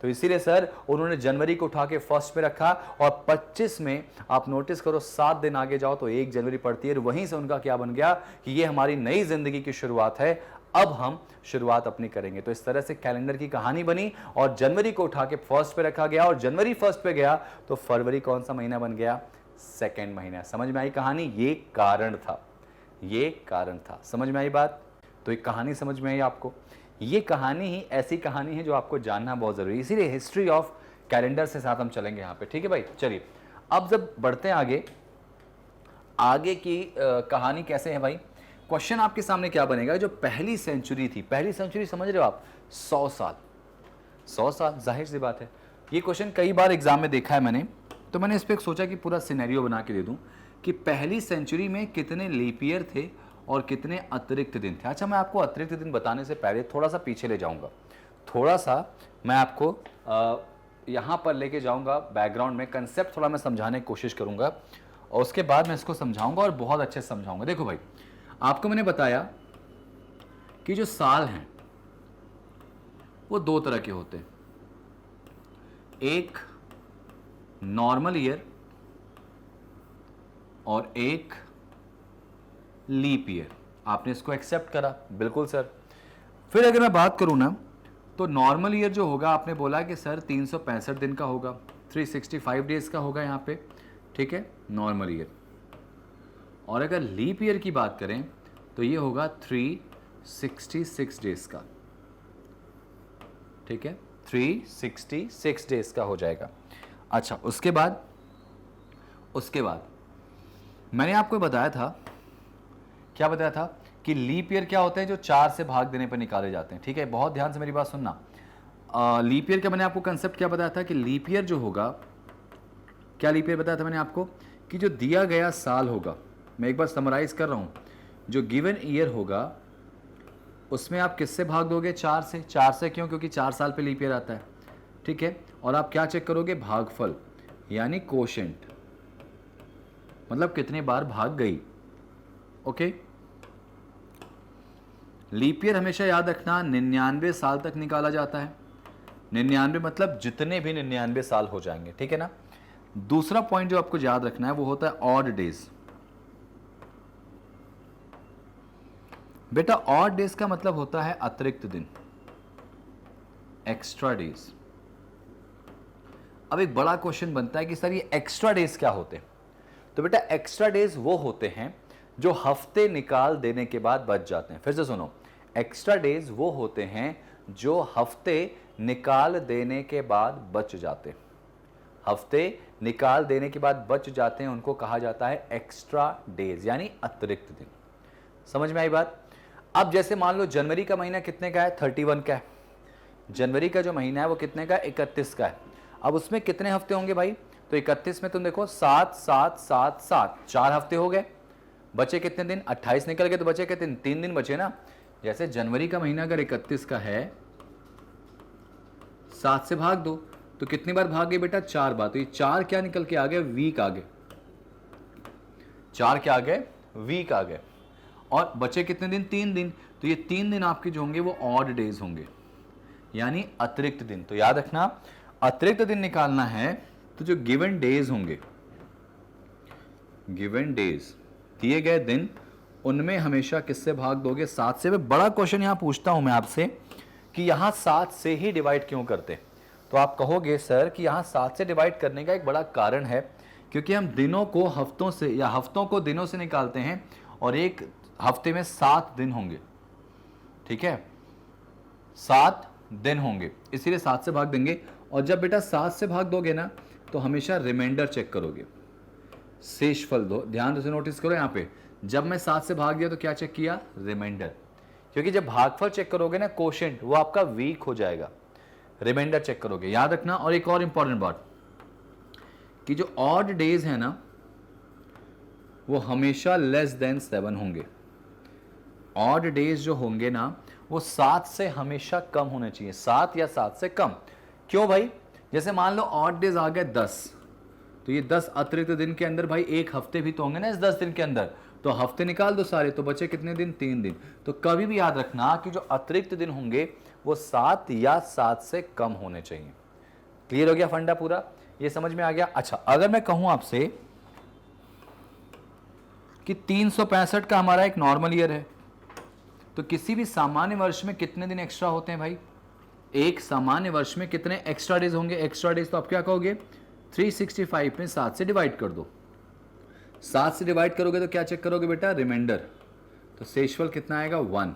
तो इसीलिए सर उन्होंने जनवरी को उठा के फर्स्ट पे रखा और 25 में आप नोटिस करो 7 दिन आगे जाओ तो 1 जनवरी पड़ती है। वहीं से उनका क्या बन गया कि ये हमारी नई जिंदगी की शुरुआत है, अब हम शुरुआत अपनी करेंगे। तो इस तरह से कैलेंडर की कहानी बनी और जनवरी को उठा के फर्स्ट पे रखा गया और जनवरी फर्स्ट पे गया तो फरवरी कौन सा महीना बन गया? सेकेंड महीना। समझ में आई कहानी? ये कारण था, समझ में आई बात? तो एक कहानी समझ में आई आपको? ये कहानी ही ऐसी कहानी है जो आपको जानना बहुत जरूरी है, इसीलिए हिस्ट्री ऑफ कैलेंडर से साथ हम चलेंगे यहाँ पे, ठीक है भाई? चलिए अब जब बढ़ते हैं आगे की कहानी कैसे है भाई? क्वेश्चन आपके सामने क्या बनेगा? जो पहली सेंचुरी थी, पहली सेंचुरी समझ रहे हो आप? 100 साल, जाहिर सी बात है। ये क्वेश्चन कई बार एग्जाम में देखा है मैंने, तो मैंने इस पर सोचा कि पूरा सिनेरियो बना के दे दूं कि पहली सेंचुरी में कितने लीप ईयर थे और कितने अतिरिक्त दिन थे। अच्छा, मैं आपको अतिरिक्त दिन बताने से पहले थोड़ा सा पीछे ले जाऊंगा, थोड़ा सा मैं आपको यहाँ पर लेके जाऊंगा, बैकग्राउंड में कंसेप्ट थोड़ा मैं समझाने की कोशिश करूंगा और उसके बाद मैं इसको समझाऊंगा और बहुत अच्छे से समझाऊंगा। देखो भाई, आपको मैंने बताया कि जो साल हैं वो 2 तरह के होते हैं, एक नॉर्मल ईयर और एक लीप ईयर। आपने इसको एक्सेप्ट करा, बिल्कुल सर। फिर अगर मैं बात करूं ना तो नॉर्मल ईयर जो होगा, आपने बोला कि सर 365 दिन का होगा, 365 डेज का होगा यहाँ पे, ठीक है, नॉर्मल ईयर। और अगर लीप ईयर की बात करें तो ये होगा 366 डेज का, ठीक है, 366 डेज का हो जाएगा। अच्छा, उसके बाद मैंने आपको बताया था, क्या बताया था कि लीप ईयर क्या होते हैं, जो 4 से भाग देने पर निकाले जाते हैं। ठीक है, बहुत ध्यान से मेरी बात सुनना। लीप ईयर का मैंने आपको कंसेप्ट क्या बताया था कि लीप ईयर जो होगा, क्या लीप ईयर बताया था मैंने आपको कि जो दिया गया साल होगा, मैं एक बार समराइज कर रहा हूं, जो गिवन ईयर होगा उसमें आप किससे भाग दोगे? 4 से। 4 से क्यों? क्योंकि 4 साल पे लीप ईयर आता है, ठीक है। और आप क्या चेक करोगे? भागफल, यानी कोशेंट, मतलब कितने बार भाग गई। ओके, लीप ईयर हमेशा याद रखना 99 साल तक निकाला जाता है। 99 मतलब जितने भी 99 साल हो जाएंगे, ठीक है ना। दूसरा पॉइंट जो आपको याद रखना है वो होता है ऑड डेज। बेटा ऑड डेज का मतलब होता है अतिरिक्त दिन, एक्स्ट्रा डेज। अब एक बड़ा क्वेश्चन बनता है कि सर ये एक्स्ट्रा डेज क्या होते हैं? तो बेटा एक्स्ट्रा डेज वो होते हैं जो हफ्ते निकाल देने के बाद बच जाते हैं। फिर से सुनो, एक्स्ट्रा डेज वो होते हैं जो हफ्ते निकाल देने के बाद बच जाते हैं। हफ्ते निकाल देने के बाद बच जाते हैं, उनको कहा जाता है एक्स्ट्रा डेज, यानी अतिरिक्त दिन। समझ में आई बात? अब जैसे मान लो जनवरी का महीना कितने का है? 31 का है। जनवरी का जो महीना है वो कितने का है? 31 का है। अब उसमें कितने हफ्ते होंगे भाई? तो 31 में तुम देखो 7 7 7 7, 4 हफ्ते हो गए। बचे कितने दिन? 28 निकल गए तो बचे कितने दिन? 3 दिन बचे ना। जैसे जनवरी का महीना अगर 31 का है, 7 से भाग दो तो कितनी बार भाग गए बेटा? 4 बार। तो ये 4 क्या निकल के आ गए? वीक आ गए। 4 क्या आ गए? वीक आ गए। और बचे कितने दिन? 3 दिन। तो ये 3 दिन आपके जो होंगे वो ऑड डेज होंगे, यानी अतिरिक्त दिन। तो याद रखना, अतिरिक्त दिन निकालना है तो जो गिवन डेज होंगे, गिवन डेज, दिए गए दिन, उनमें हमेशा किससे भाग दोगे? 7 से। बड़ा क्वेश्चन यहां पूछता हूं मैं आपसे कि यहां 7 से ही डिवाइड क्यों करते? तो आप कहोगे सर कि यहां 7 से डिवाइड करने का एक बड़ा कारण है, क्योंकि हम दिनों को हफ्तों से या हफ्तों को दिनों से निकालते हैं और एक हफ्ते में 7 दिन होंगे, ठीक है, 7 दिन होंगे, इसीलिए 7 से भाग देंगे। और जब बेटा 7 से भाग दोगे ना तो हमेशा रिमाइंडर चेक करोगे, शेषफल दो। ध्यान से नोटिस करो, यहां पे जब मैं 7 से भाग दिया तो क्या चेक किया? रिमाइंडर। क्योंकि जब भागफल चेक करोगे ना, कोशेंट, वो आपका वीक हो जाएगा। रिमाइंडर चेक करोगे, याद रखना। और एक और इंपॉर्टेंट बात कि जो ऑड डेज है ना वो हमेशा लेस देन 7 होंगे। ऑड डेज जो होंगे ना वो 7 से हमेशा कम होने चाहिए, 7 या 7 से कम। क्यों भाई? जैसे मान लो ऑड डेज आ गए 10, तो ये 10 अतिरिक्त दिन के अंदर भाई एक हफ्ते भी तो होंगे ना इस 10 दिन के अंदर, तो हफ्ते निकाल दो सारे, तो बचे कितने दिन? 3 दिन। तो कभी भी याद रखना कि जो अतिरिक्त दिन होंगे वो 7 या 7 से कम होने चाहिए। क्लियर हो गया फंडा पूरा? ये समझ में आ गया? अच्छा, अगर मैं कहूं आपसे कि 365 का हमारा एक नॉर्मल ईयर है, तो किसी भी सामान्य वर्ष में कितने दिन एक्स्ट्रा होते हैं भाई? एक सामान्य वर्ष में कितने एक्स्ट्रा डेज होंगे? एक्स्ट्रा डेज तो आप क्या कहोगे? 365 में 7 से डिवाइड कर दो। 7 से डिवाइड करोगे तो क्या चेक करोगे बेटा? रिमाइंडर। तो शेषफल कितना आएगा? 1।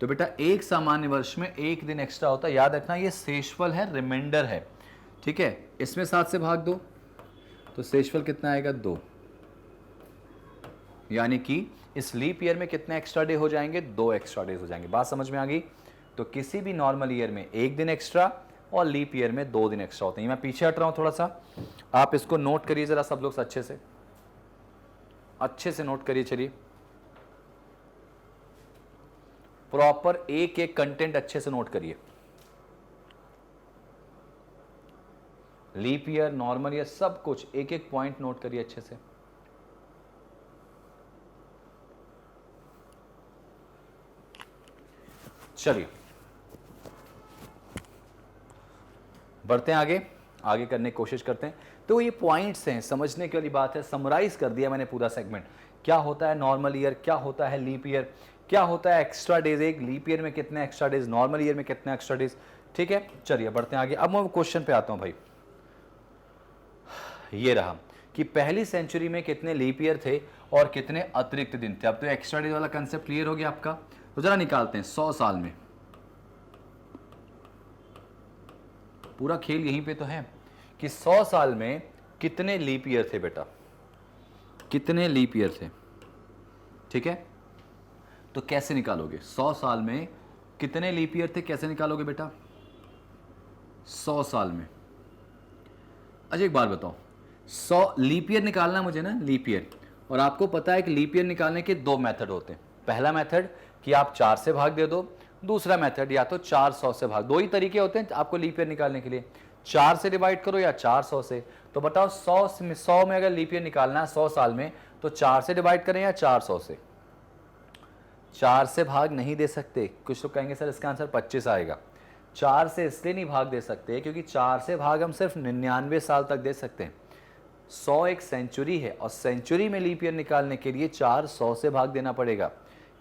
तो बेटा एक सामान्य वर्ष में एक दिन एक्स्ट्रा होता है, याद रखना ये शेषफल है, रिमाइंडर है, ठीक है। इसमें 7 से भाग दो तो शेषफल कितना आएगा? 2। यानी कि इस लीप ईयर में कितने एक्स्ट्रा डे हो जाएंगे? 2 एक्स्ट्रा डेज हो जाएंगे। बात समझ में आ गई? तो किसी भी नॉर्मल ईयर में एक दिन एक्स्ट्रा और लीप ईयर में 2 दिन एक्स्ट्रा होते हैं। मैं पीछे हट रहा हूं थोड़ा सा, आप इसको नोट करिए जरा सब लोग अच्छे से नोट करिए। चलिए प्रॉपर एक एक कंटेंट अच्छे से नोट करिए। लीप ईयर, नॉर्मल ईयर, सब कुछ एक एक पॉइंट नोट करिए अच्छे से। चलिए बढ़ते हैं आगे करने की कोशिश करते हैं। तो ये पॉइंट्स हैं, समझने की वाली बात है। समराइज कर दिया मैंने पूरा सेगमेंट। क्या होता है नॉर्मल ईयर, क्या होता है लीप ईयर, क्या होता है एक्स्ट्रा डेज, एक लीप ईयर में कितने एक्स्ट्रा डेज, नॉर्मल ईयर में कितने एक्स्ट्रा डेज, ठीक है। चलिए बढ़ते हैं आगे। अब मैं क्वेश्चन पे आता हूं भाई। ये रहा कि पहली सेंचुरी में कितने लीप ईयर थे और कितने अतिरिक्त दिन थे। अब तो एक्स्ट्रा डेज वाला कंसेप्ट क्लियर हो गया आपका। तो जरा निकालते हैं 100 साल में, पूरा खेल यहीं पे तो है कि 100 साल में कितने लीप ईयर थे बेटा, कितने लीप ईयर थे। ठीक है, तो कैसे निकालोगे 100 साल में कितने लीप ईयर थे, कैसे निकालोगे बेटा 100 साल में। अच्छा एक बात बताओ, 100 लीप ईयर निकालना मुझे ना, लीप ईयर, और आपको पता है कि लीप ईयर निकालने के दो मेथड होते हैं। पहला मेथड कि आप 4 से भाग दे दो, दूसरा मेथड या तो 400 से भाग। दो ही तरीके होते हैं आपको लीप ईयर निकालने के लिए, 4 से डिवाइड करो या 400 से। तो बताओ 100 में अगर लीप ईयर निकालना है 100 साल में, तो 4 से डिवाइड करें या 400 से। 4 से भाग नहीं दे सकते, कुछ लोग कहेंगे सर इसका आंसर 25 आएगा। 4 से इसलिए नहीं भाग दे सकते क्योंकि 4 से भाग हम सिर्फ 99 साल तक दे सकते हैं। 100 एक सेंचुरी है और सेंचुरी में लीप ईयर निकालने के लिए 400 से भाग देना पड़ेगा।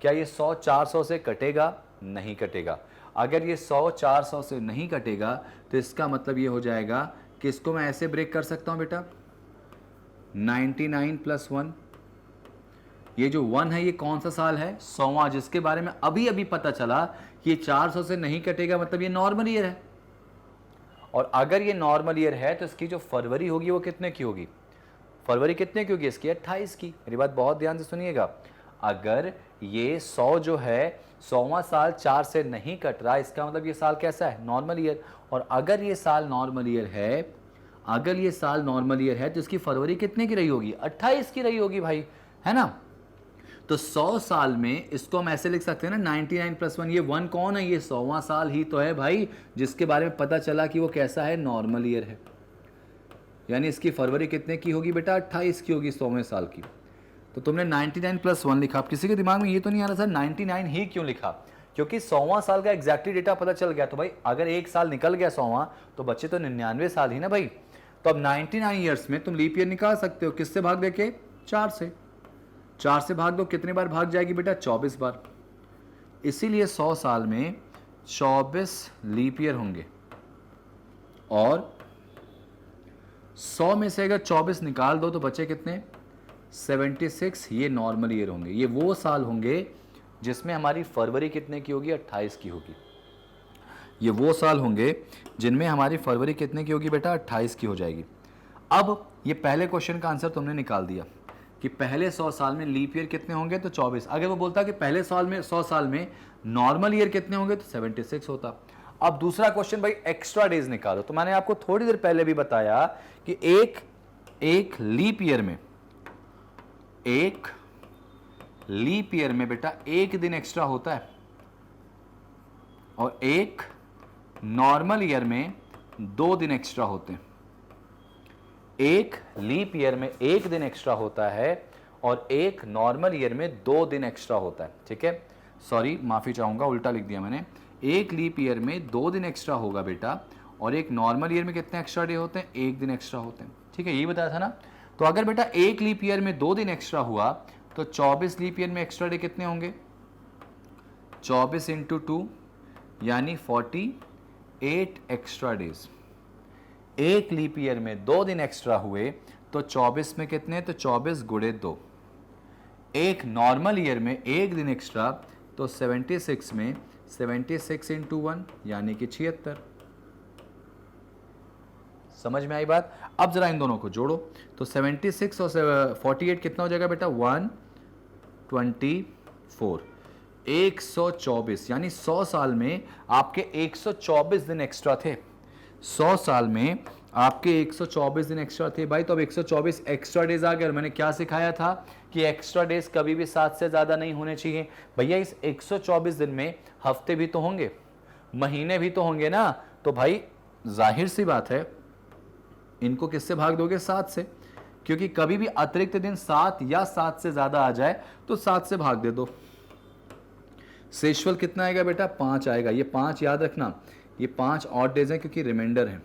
क्या ये 100 400 से कटेगा? नहीं कटेगा। अगर ये 100 400 से नहीं कटेगा तो इसका मतलब ये हो जाएगा कि इसको मैं ऐसे ब्रेक कर सकता हूं बेटा, 99 + 1। ये जो 1 है ये कौन सा साल है? 100वां, जिसके बारे में अभी अभी पता चला कि ये 400 से नहीं कटेगा, मतलब ये नॉर्मल ईयर है। और अगर ये नॉर्मल ईयर है तो इसकी जो फरवरी होगी वो कितने की होगी? फरवरी कितने की होगी इसकी? 28 की। मेरी बात बहुत ध्यान से सुनिएगा। अगर ये 100 जो है 100वां साल 4 से नहीं कट रहा, इसका मतलब ये साल कैसा है? Normal year. और अगर ये साल नॉर्मल ईयर है, अगर ये साल नॉर्मल ईयर है तो इसकी फरवरी कितने की रही होगी? 28 की रही होगी भाई, है ना। तो 100 साल में इसको हम ऐसे लिख सकते हैं ना, 99 + 1। ये 1 कौन है? ये 100वां साल ही तो है भाई, जिसके बारे में पता चला कि वो कैसा है? नॉर्मल ईयर है। यानी इसकी फरवरी कितने की होगी बेटा? 28 की होगी 100वें साल की। तो तुमने 99 + 1 लिखा। अब किसी के दिमाग में ये तो नहीं आ रहा सर 99 ही क्यों लिखा? क्योंकि 100वां साल का एग्जैक्टली डेटा पता चल गया। तो भाई अगर एक साल निकल गया 100वां, तो बच्चे तो 99 साल ही ना भाई। तो अब 99 ईयर्स में तुम लीप ईयर निकाल सकते हो। किससे भाग देके? 4 से। 4 से भाग दो, कितने बार भाग जाएगी बेटा? 24 बार। इसीलिए 100 साल में 24 लीप ईयर होंगे। और 100 में से अगर 24 निकाल दो तो बचे कितने? 76। ये नॉर्मल ईयर होंगे। ये वो साल होंगे जिसमें हमारी फरवरी कितने की होगी? 28 की होगी। ये वो साल होंगे जिनमें हमारी फरवरी कितने की होगी बेटा? 28 की हो जाएगी। अब ये पहले क्वेश्चन का आंसर तुमने निकाल दिया कि पहले 100 साल में लीप ईयर कितने होंगे? तो 24। अगर वो बोलता कि पहले 100 साल में नॉर्मल ईयर कितने होंगे? तो 76 होता। अब दूसरा क्वेश्चन भाई एक्स्ट्रा डेज निकालो। तो मैंने आपको थोड़ी देर पहले भी बताया कि एक लीप ईयर में बेटा एक दिन एक्स्ट्रा होता है और एक नॉर्मल ईयर में 2 दिन एक्स्ट्रा होते हैं। एक लीप ईयर में एक दिन एक्स्ट्रा होता है और एक नॉर्मल ईयर में 2 दिन एक्स्ट्रा होता है। ठीक है, सॉरी माफी चाहूंगा, उल्टा लिख दिया मैंने। एक लीप ईयर में 2 दिन एक्स्ट्रा होगा बेटा, और एक नॉर्मल ईयर में कितने एक्स्ट्रा डे होते हैं? 1 दिन एक्स्ट्रा होते हैं। ठीक है, यही बताया था ना। तो अगर बेटा एक लीप ईयर में 2 दिन एक्स्ट्रा हुआ तो 24 लीप ईयर में एक्स्ट्रा डे कितने होंगे? 24 × 2 यानी 48 एक्स्ट्रा डेज। एक लीप ईयर में 2 दिन एक्स्ट्रा हुए तो 24 में कितने? तो 24 × 2। एक नॉर्मल ईयर में एक दिन एक्स्ट्रा तो 76 में 76 × 1 यानी कि 76। समझ में आई बात? अब जरा इन दोनों को जोड़ो तो 76 और 48 कितना हो जाएगा बेटा? 124। 124 यानी 100 साल में आपके 124 दिन एक्स्ट्रा थे। 100 साल में आपके 124 दिन एक्स्ट्रा थे भाई। तो अब 124 एक्स्ट्रा डेज आ गए। और मैंने क्या सिखाया था कि एक्स्ट्रा डेज कभी भी 7 से ज्यादा नहीं होने चाहिए। भैया इस 124 दिन में हफ्ते भी तो होंगे, महीने भी तो होंगे ना। तो भाई जाहिर सी बात है इनको किससे भाग दोगे? 7 से। क्योंकि कभी भी अतिरिक्त दिन 7 या 7 से ज्यादा आ जाए तो 7 से भाग दे दो। शेषफल कितना आएगा बेटा? 5 आएगा। ये 5 याद रखना, ये 5 ऑड डेज हैं क्योंकि रिमाइंडर है।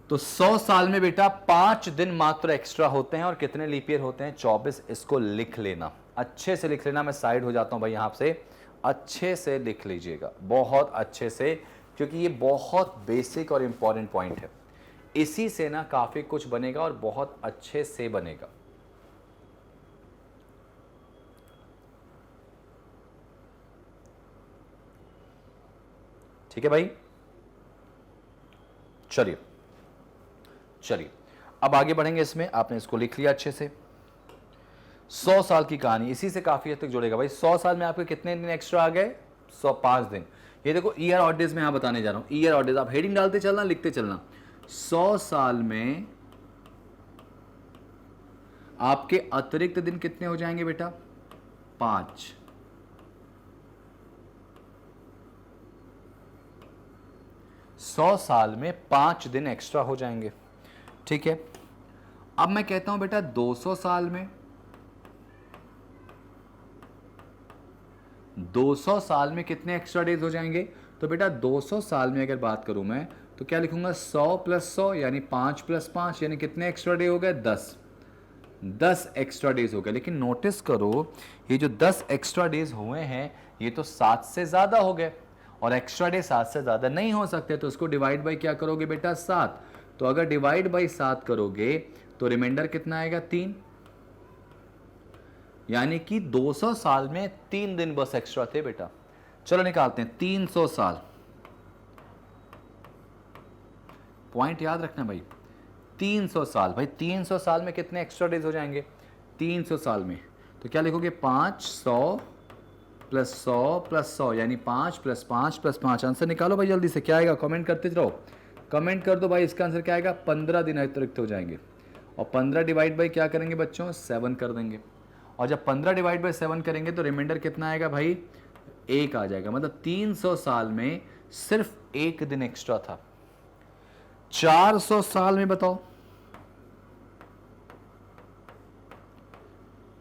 तो 100 साल में बेटा 5 दिन मात्र एक्स्ट्रा होते हैं। और कितने लीप ईयर होते हैं? 24। इसको लिख लेना, अच्छे से लिख लेना। मैं साइड हो जाता हूं भाई यहां से, अच्छे से लिख लीजिएगा, बहुत अच्छे से, क्योंकि ये बहुत बेसिक और इंपॉर्टेंट पॉइंट है। इसी से ना काफी कुछ बनेगा और बहुत अच्छे से बनेगा। ठीक है भाई, चलिए चलिए अब आगे बढ़ेंगे। इसमें आपने इसको लिख लिया अच्छे से। 100 साल की कहानी इसी से काफी हद तक जुड़ेगा भाई। 100 साल में आपके कितने दिन एक्स्ट्रा आ गए? 105 दिन। ये देखो ईयर ऑड डेज में यहां बताने जा रहा हूं। ईयर ऑड डेज आप हेडिंग डालते चलना, लिखते चलना। 100 साल में आपके अतिरिक्त दिन कितने हो जाएंगे बेटा? 5। सौ साल में 5 दिन एक्स्ट्रा हो जाएंगे। ठीक है, अब मैं कहता हूं बेटा 200 साल में, 200 साल में कितने एक्स्ट्रा डेज हो जाएंगे? तो बेटा 200 साल में अगर बात करूं मैं तो क्या लिखूंगा? 100 + 100 यानी 5 + 5 यानी कितने एक्स्ट्रा डे हो गए? 10। 10 एक्स्ट्रा डेज हो गए। लेकिन नोटिस करो ये जो 10 एक्स्ट्रा डेज हुए हैं ये तो 7 से ज्यादा हो गए, और एक्स्ट्रा डे 7 से ज्यादा नहीं हो सकते, तो उसको डिवाइड बाई क्या करोगे बेटा? 7। तो अगर डिवाइड बाई 7 करोगे तो रिमाइंडर कितना आएगा? 3। यानी कि 200 साल में 3 दिन बस एक्स्ट्रा थे बेटा। चलो निकालते हैं। 300 साल, पॉइंट याद रखना भाई। 300 साल, भाई 300 साल में कितने एक्स्ट्रा डेज हो जाएंगे? 300 साल में तो क्या लिखोगे? 500 + 100 + 100 यानी 5 + 5 + 5। आंसर निकालो भाई जल्दी से। क्या आएगा? कमेंट करते रहो, कमेंट कर दो भाई। इसका आंसर क्या आएगा? 15 दिन अतिरिक्त हो जाएंगे। और 15 डिवाइड बाई क्या करेंगे बच्चों? 7 कर देंगे। और जब 15 डिवाइड बाई 7 करेंगे तो रिमाइंडर कितना आएगा भाई? 1 आ जाएगा। मतलब 300 साल में सिर्फ 1 दिन एक्स्ट्रा था। 400 साल में बताओ,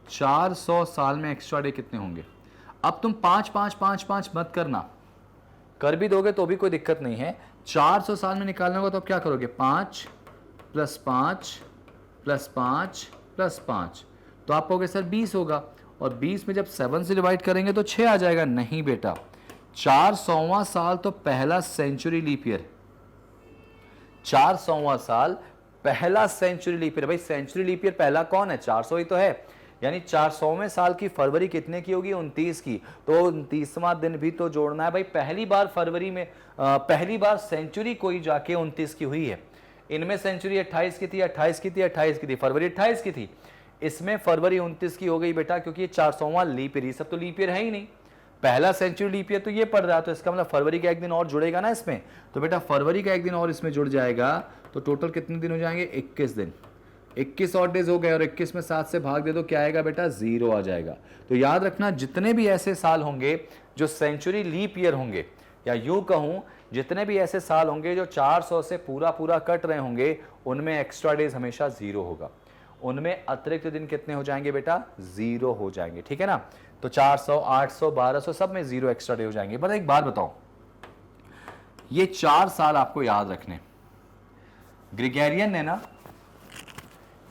400 साल में एक्स्ट्रा डे कितने होंगे? अब तुम 5 5 5 5 मत करना, कर भी दोगे तो भी कोई दिक्कत नहीं है। 400 साल में निकालना होगा तो अब क्या करोगे? 5 + 5 + 5 + 5 तो आप कहोगे सर 20 होगा, और 20 में जब 7 से डिवाइड करेंगे तो 6 आ जाएगा। नहीं बेटा, 400वां साल तो पहला सेंचुरी लीप ईयर। 400वां साल पहला सेंचुरी लीप ईयर। भाई सेंचुरी लीप ईयर पहला कौन है? 400 ही तो है। यानी 400वें साल की फरवरी कितने की होगी? 29 की। तो 29वां दिन भी तो जोड़ना है भाई। पहली बार फरवरी में पहली बार सेंचुरी कोई जाके 29 की हुई है। इनमें सेंचुरी 28 की थी, 28 की थी, 28 की थी, फरवरी 28 की थी। इसमें फरवरी 29 की हो गई बेटा, क्योंकि ये 400वां लीप ईयर। सब तो लीप ईयर है ही नहीं, पहला सेंचुरी लीप ईयर तो ये पड़ रहा है, तो इसका मतलब फरवरी का एक दिन और जुड़ेगा ना इसमें। तो बेटा फरवरी का एक दिन और इसमें जुड़ जाएगा, तो टोटल कितने दिन हो जाएंगे? 21 दिन। 21 ऑड डेज हो गए, और 21 में 7 से भाग दे दो, क्या आएगा बेटा? 0 आ जाएगा। तो याद रखना जितने भी ऐसे साल होंगे जो सेंचुरी लीप ईयर होंगे, या यूं कहूं जितने भी ऐसे साल होंगे जो 400 से पूरा पूरा कट रहे होंगे, उनमें एक्स्ट्रा डेज हमेशा 0 होगा। उनमें अतिरिक्त दिन कितने हो जाएंगे बेटा? 0 हो जाएंगे। ठीक है ना? तो 400, 800, 1200 सब में 0 एक्स्ट्रा डे हो जाएंगे। पर एक बात बताओ, ये 4 साल आपको याद रखने। ग्रिगोरियन ने ना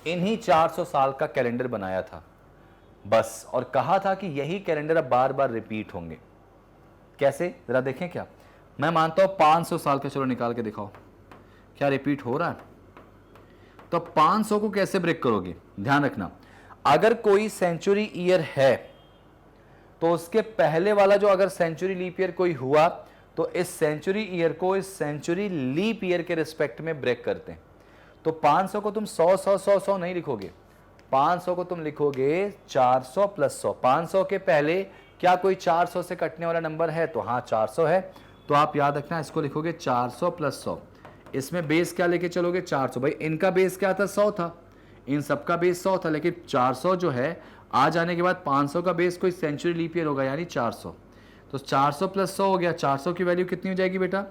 इन्हीं 400 साल का कैलेंडर बनाया था बस, और कहा था कि यही कैलेंडर अब बार बार रिपीट होंगे। कैसे? जरा देखें। क्या मैं मानता हूं 500 साल का, चलो निकाल के दिखाओ क्या रिपीट हो रहा है। तो 500 को कैसे ब्रेक करोगे? ध्यान रखना, अगर कोई सेंचुरी ईयर है तो उसके पहले वाला जो अगर सेंचुरी लीप ईयर कोई हुआ तो इस सेंचुरी ईयर को इस सेंचुरी लीप ईयर के रिस्पेक्ट में ब्रेक करते हैं। तो 500 को तुम 100 100 100 100 नहीं लिखोगे, 500 को तुम लिखोगे 400 + 100। 500 के पहले क्या कोई 400 से कटने वाला नंबर है? तो हाँ 400 है। तो आप याद रखना इसको लिखोगे 400 + 100। इसमें बेस क्या लेके चलोगे? 400। भाई इनका बेस क्या था? 100 था, इन सबका बेस 100 था, लेकिन 400 जो है आ जाने के बाद 500 का बेस कोई सेंचुरी लीप ईयर होगा, यानी 400। तो 400 + 100 हो गया। 400 की वैल्यू कितनी हो जाएगी बेटा?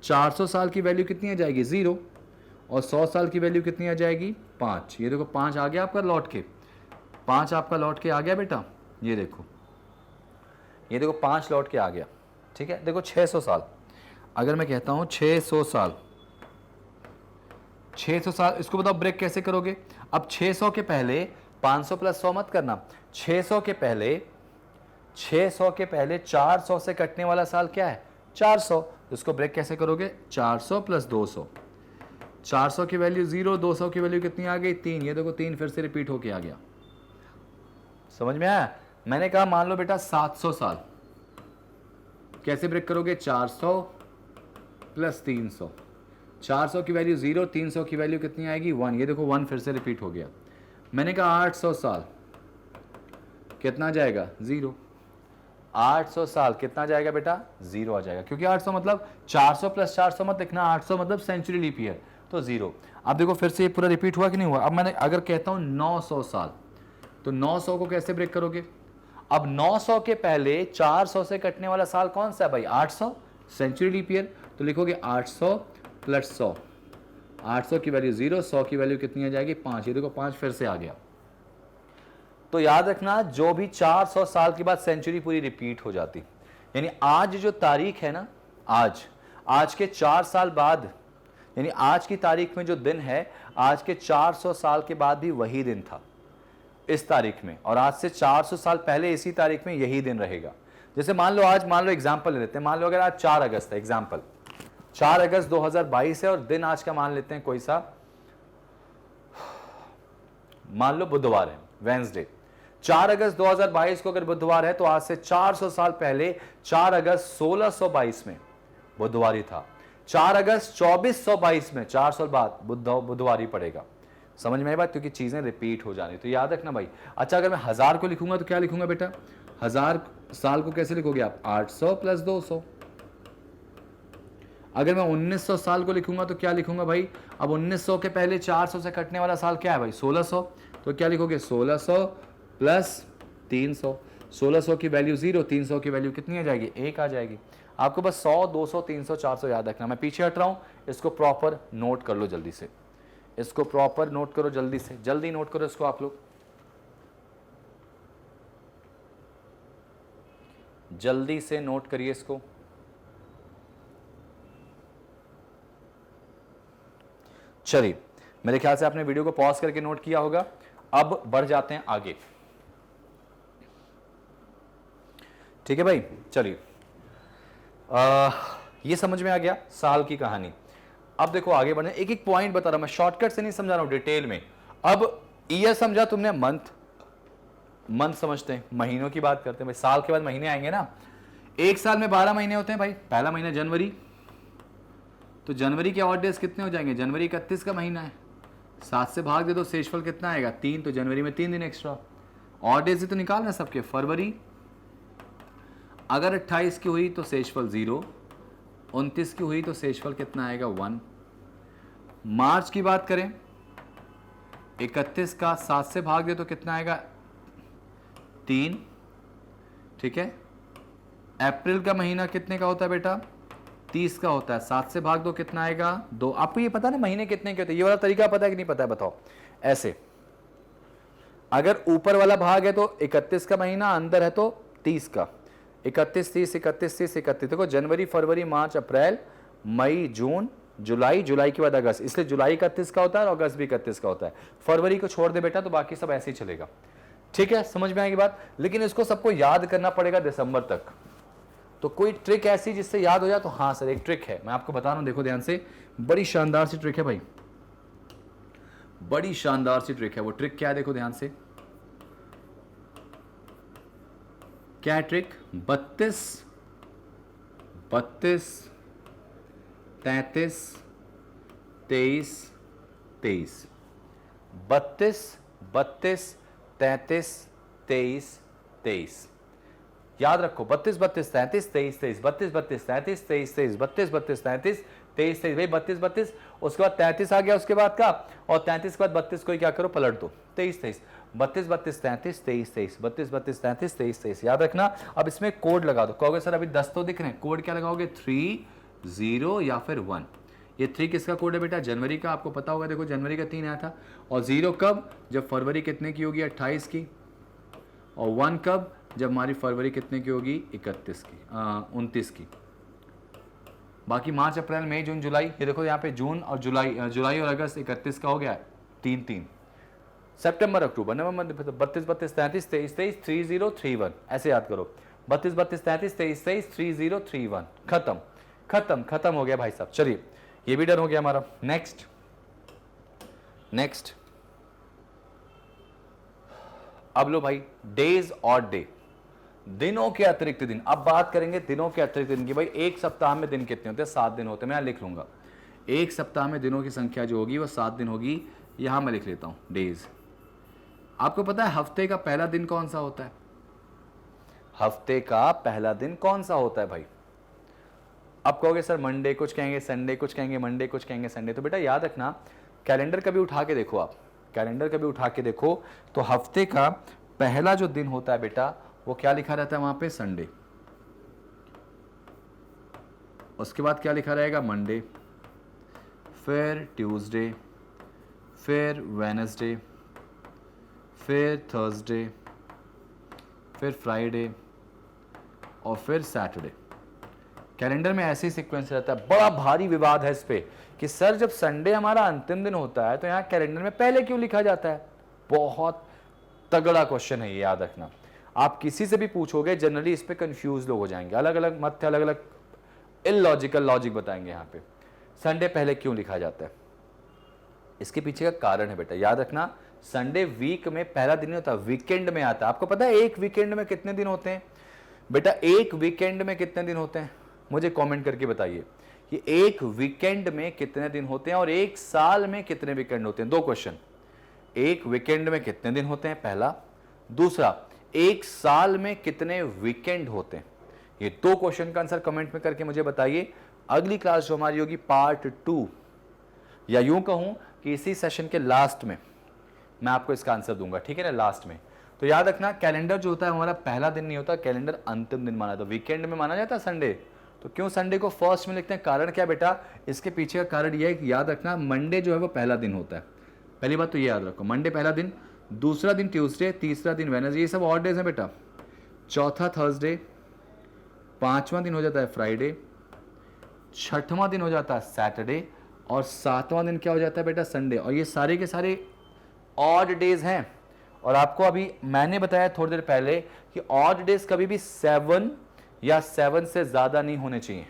400 साल की वैल्यू कितनी आ जाएगी? 0। और 100 साल की वैल्यू कितनी आ जाएगी? 5। ये देखो 5 आ गया आपका लौट के, 5 आपका लौट के आ गया बेटा। ये देखो, ये देखो 5 लौट के आ गया। ठीक है, देखो 600 साल। अगर मैं कहता हूं 600 साल, 600 साल, इसको बताओ ब्रेक कैसे करोगे? अब 600 के पहले 500 + 100 मत करना। 600 के पहले 400 से कटने वाला साल क्या है? 400। इसको ब्रेक कैसे करोगे? 400 + 200। 400 की वैल्यू 0, 200 की वैल्यू कितनी आ गई 3, ये देखो 3 फिर से रिपीट होके आ गया। समझ में आया? मैंने कहा मान लो बेटा 700 साल, कैसे ब्रेक करोगे? 400 प्लस 300, 400 की वैल्यू 0, 300 की वैल्यू कितनी आएगी 1, ये देखो 1 फिर से रिपीट हो गया। मैंने कहा 800 साल कितना जाएगा 0, 800 साल कितना जाएगा बेटा 0 आ जाएगा, क्योंकि 800 मतलब 400 प्लस 400 मत लिखना, 800 मतलब सेंचुरी लीप ईयर, तो 0। अब देखो फिर से ये पूरा रिपीट हुआ कि नहीं हुआ? अब मैंने अगर कहता हूं 900 साल, तो 900 को कैसे ब्रेक करोगे? अब 900 के पहले 400 से कटने वाला साल कौन सा है भाई? 800 सेंचुरी लीप ईयर, तो लिखोगे 800 प्लस 100, 800 की वैल्यू 0, 100 की वैल्यू कितनी आ जाएगी 5, ये देखो 5 फिर से आ गया। तो याद रखना जो भी 400 साल के बाद सेंचुरी पूरी रिपीट हो जाती, यानी आज जो तारीख है ना, आज के 4 साल बाद, यानी आज की तारीख में जो दिन है, आज के 400 साल के बाद भी वही दिन था इस तारीख में, और आज से 400 साल पहले इसी तारीख में यही दिन रहेगा। जैसे मान लो आज, मान लो एग्जाम्पल लेते हैं, मान लो अगर आज 4 अगस्त है, एग्जाम्पल 4 अगस्त 2022 है, और दिन आज का मान लेते हैं कोई सा, मान लो बुधवार है, वेंसडे। 4 अगस्त 2022 को अगर बुधवार है, तो आज से 400 साल पहले 4 अगस्त 1622 में बुधवार ही था। 4 अगस्त 2422 में 4 साल बाद बुधवार ही पड़ेगा। समझ में आई बात? क्योंकि चीजें रिपीट हो जानी, तो याद रखना भाई। अच्छा, अगर मैं 1000 को लिखूंगा तो क्या लिखूंगा बेटा? 1000 साल को कैसे लिखोगे आप? 800 प्लस 200। अगर मैं 1900 साल को लिखूंगा तो क्या लिखूंगा भाई? अब 1900 के पहले 400 से कटने वाला साल क्या है भाई? 1600, तो क्या लिखोगे? 1600 प्लस 300, 1600 की वैल्यू 0, 300 की वैल्यू कितनी आ जाएगी? 1 आ जाएगी। आपको बस 100, 200, 300, 400 याद रखना। मैं पीछे हट रहा हूं, इसको प्रॉपर नोट कर लो जल्दी से, इसको प्रॉपर नोट करो जल्दी से, जल्दी नोट करो इसको आप लोग, जल्दी से नोट करिए इसको। चलिए, मेरे ख्याल से आपने वीडियो को पॉज करके नोट किया होगा। अब बढ़ जाते हैं आगे, ठीक है भाई? चलिए, ये समझ में आ गया साल की कहानी। अब देखो आगे बढ़ने, एक एक पॉइंट बता रहा हूं मैं, शॉर्टकट से नहीं समझा रहा हूं, डिटेल में। अब ईयर समझा तुमने, मंथ समझते हैं, महीनों की बात करते हैं भाई। साल के बाद महीने आएंगे ना, एक साल में 12 महीने होते हैं भाई। पहला महीना जनवरी, तो जनवरी के ऑड डेज कितने हो जाएंगे? जनवरी 31 का महीना है, 7 से भाग दे दो, शेषफल कितना आएगा? 3, तो जनवरी में 3 दिन एक्स्ट्रा। ऑड डेज से तो निकालना सबके। फरवरी अगर 28 की हुई तो शेषफल 0, 29 की हुई तो शेषफल कितना आएगा? 1। मार्च की बात करें, 31 का 7 से भाग दे तो कितना आएगा? 3, ठीक है। अप्रैल का महीना कितने का होता है बेटा? 30 का होता है, 7 से भाग दो कितना आएगा? 2। आपको ये पता है ना महीने कितने के होते हैं? ये वाला तरीका पता है कि नहीं पता है? बताओ। ऐसे अगर ऊपर वाला भाग है तो 31 का महीना, अंदर है तो 30 का, 31, 30, 31, 30, 31। देखो जनवरी, फरवरी, मार्च, अप्रैल, मई, जून, जुलाई, जुलाई के बाद अगस्त, इसलिए जुलाई 31 का होता है और अगस्त भी 31 का होता है। फरवरी को छोड़ दे बेटा, तो बाकी सब ऐसे ही चलेगा, ठीक है? समझ में आएगी बात? लेकिन इसको सबको याद करना पड़ेगा दिसंबर तक। तो कोई ट्रिक ऐसी जिससे याद हो जाए? तो हाँ सर, एक ट्रिक है, मैं आपको बता रहा हूं, देखो ध्यान से, बड़ी शानदार सी ट्रिक है भाई, बड़ी शानदार सी ट्रिक है। वो ट्रिक क्या है? देखो ध्यान से, क्या है ट्रिक? 32, 32, 33, 23, 23, 32, 32, 33, 23, 23। याद रखो, 32, 32, 33, 23, 23, 32, 32, 33, 23, 23, 32, 32, 33, 23, 23, भाई 32, 32, उसके बाद 33 आ गया उसके बाद का, और 33 के बाद 32 को ही क्या करो? पलट दो, 23, 23, 32, 32, 33, 23, 23, 32, 32, 33, 23, 23। याद रखना। अब इसमें कोड लगा दो। कहोगे सर अभी 10 तो दिख रहे हैं, कोड क्या लगाओगे? 3, 0 या फिर 1। ये 3 किसका कोड है बेटा? जनवरी का। आपको पता होगा, देखो जनवरी का 3 आया था। और 0 कब? जब फरवरी कितने की होगी? 28 की। और 1 कब? जब हमारी फरवरी कितने की होगी? 31 की, 29 की। बाकी मार्च, अप्रैल, मई, जून, जुलाई, ये देखो यहाँ पे जून और जुलाई, जुलाई और अगस्त 31 का हो गया, 3-3। सितंबर, अक्टूबर, नवंबर, 32, 32, 33, 23, 23, 30, 31, ऐसे याद करो। 32, 32, 33, 23, 23, 30, 31। खत्म, खत्म, खत्म हो गया भाई साहब। चलिए, ये भी डन हो गया हमारा। नेक्स्ट, नेक्स्ट, अब लो भाई, डेज और डे, दिनों के अतिरिक्त दिन। अब बात करेंगे दिनों के अतिरिक्त दिन की। भाई एक सप्ताह में दिन कितने होते हैं? 7 दिन होते हैं। मैं यहां लिख लूंगा, एक सप्ताह में दिनों की संख्या जो होगी वो 7 दिन होगी। यहां मैं लिख लेता हूं डेज। आपको पता है हफ्ते का पहला दिन कौन सा होता है? हफ्ते का पहला दिन कौन सा होता है भाई? अब कहोगे सर मंडे, कुछ कहेंगे संडे, कुछ कहेंगे मंडे, कुछ कहेंगे संडे। तो बेटा याद रखना, कैलेंडर कभी उठा के देखो, आप कैलेंडर कभी उठा के देखो तो हफ्ते का पहला जो दिन होता है बेटा वो क्या लिखा रहता है वहां पे? संडे। उसके बाद क्या लिखा रहेगा? मंडे, फिर ट्यूसडे, फिर वेडनेसडे, फिर थर्सडे, फिर फ्राइडे और फिर सैटरडे। कैलेंडर में ऐसे ही सीक्वेंस रहता है। बड़ा भारी विवाद है इस पे कि सर जब संडे हमारा अंतिम दिन होता है तो यहाँ कैलेंडर में पहले क्यों लिखा जाता है? बहुत तगड़ा क्वेश्चन है ये, याद रखना। आप किसी से भी पूछोगे जनरली इस पे कंफ्यूज लोग हो जाएंगे, अलग अलग मत, अलग अलग इलॉजिकल लॉजिक बताएंगे। यहाँ पे संडे पहले क्यों लिखा जाता है? इसके पीछे का कारण है बेटा, याद रखना। संडे वीक में पहला दिन नहीं होता, वीकेंड में आता है। आपको पता है एक वीकेंड में कितने दिन होते हैं? बेटा एक वीकेंड में कितने दिन होते हैं? मुझे कमेंट करके बताइए कि एक वीकेंड में कितने दिन होते हैं और एक साल में कितने वीकेंड होते हैं। दो क्वेश्चन, एक वीकेंड में कितने दिन होते हैं पहला, दूसरा एक साल में कितने वीकेंड होते हैं। ये दो क्वेश्चन का आंसर कमेंट में करके मुझे बताइए। अगली क्लास जो हमारी होगी पार्ट 2, या यूं कहूं कि इसी सेशन के लास्ट में मैं आपको इसका आंसर दूंगा, ठीक है ना, लास्ट में। तो याद रखना कैलेंडर जो होता है हमारा पहला दिन नहीं होता, कैलेंडर अंतिम दिन माना जाता है। वीकेंड में माना जाता है संडे, तो क्यों संडे को फर्स्ट में लिखते हैं? कारण क्या बेटा? इसके पीछे का कारण यह है कि याद रखना मंडे जो है वो पहला दिन होता है। पहली बात तो ये याद रखो, मंडे पहला दिन, दूसरा दिन ट्यूसडे, तीसरा दिन वेडनेसडे, ये सब ऑड डेज हैं बेटा। चौथा थर्सडे, पांचवां दिन हो जाता है फ्राइडे, छठवां दिन हो जाता है सैटरडे और सातवां दिन क्या हो जाता है बेटा? संडे। और ये सारे के सारे ऑड डेज हैं। और आपको अभी मैंने बताया थोड़ी देर पहले कि ऑड डेज कभी भी 7 या 7 से ज्यादा नहीं होने चाहिए।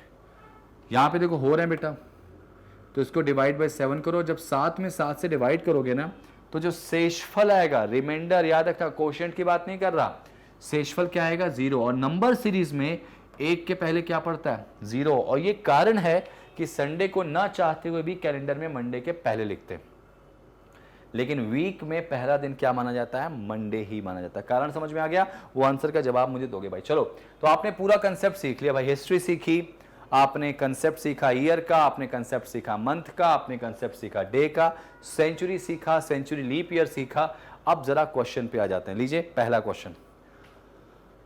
यहां पे देखो हो रहे हैं बेटा, तो इसको डिवाइड बाय 7 करो। जब 7 में 7 से डिवाइड करोगे ना तो जो शेषफल आएगा, रिमाइंडर याद रखना, कोशेंट की बात नहीं कर रहा, शेषफल क्या आएगा? 0। और नंबर सीरीज में एक के पहले क्या पड़ता है? 0। और ये कारण है कि संडे को ना चाहते हुए भी कैलेंडर में मंडे के पहले लिखते हैं, लेकिन वीक में पहला दिन क्या माना जाता है? मंडे ही माना जाता है। कारण समझ में आ गया? वो आंसर का जवाब मुझे दोगे भाई। चलो, तो आपने पूरा कंसेप्ट सीख लिया भाई। हिस्ट्री सीखी आपने, कंसेप्ट सीखा ईयर का, आपने कंसेप्ट सीखा मंथ का, आपने कंसेप्ट सीखा डे का, सेंचुरी सीखा, सेंचुरी लीप ईयर सीखा। अब जरा क्वेश्चन पे आ जाते हैं। लीजिए पहला क्वेश्चन।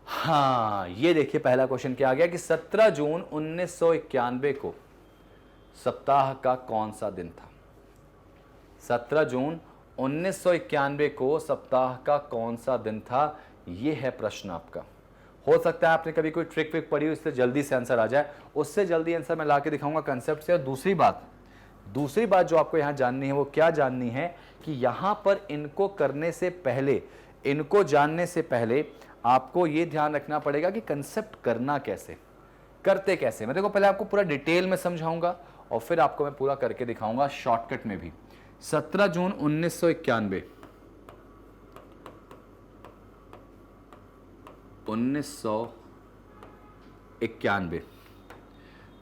हाँ ये देखिए पहला क्वेश्चन क्या आ गया कि 17 जून 1991 को सप्ताह का कौन सा दिन था? 17 जून 1991 को सप्ताह का कौन सा दिन था? यह है प्रश्न आपका। हो सकता है आपने कभी कोई ट्रिक विक पढ़ी हो, इससे जल्दी से आंसर आ जाए। उससे जल्दी आंसर मैं लाके दिखाऊंगा कंसेप्ट से। और दूसरी बात जो आपको यहां जाननी है वो क्या जाननी है कि यहां पर इनको करने से पहले, इनको जानने से पहले आपको यह ध्यान रखना पड़ेगा कि कंसेप्ट करना कैसे, करते कैसे। मैं देखो पहले आपको पूरा डिटेल में समझाऊंगा और फिर आपको मैं पूरा करके दिखाऊंगा शॉर्टकट में भी। 17 जून 1991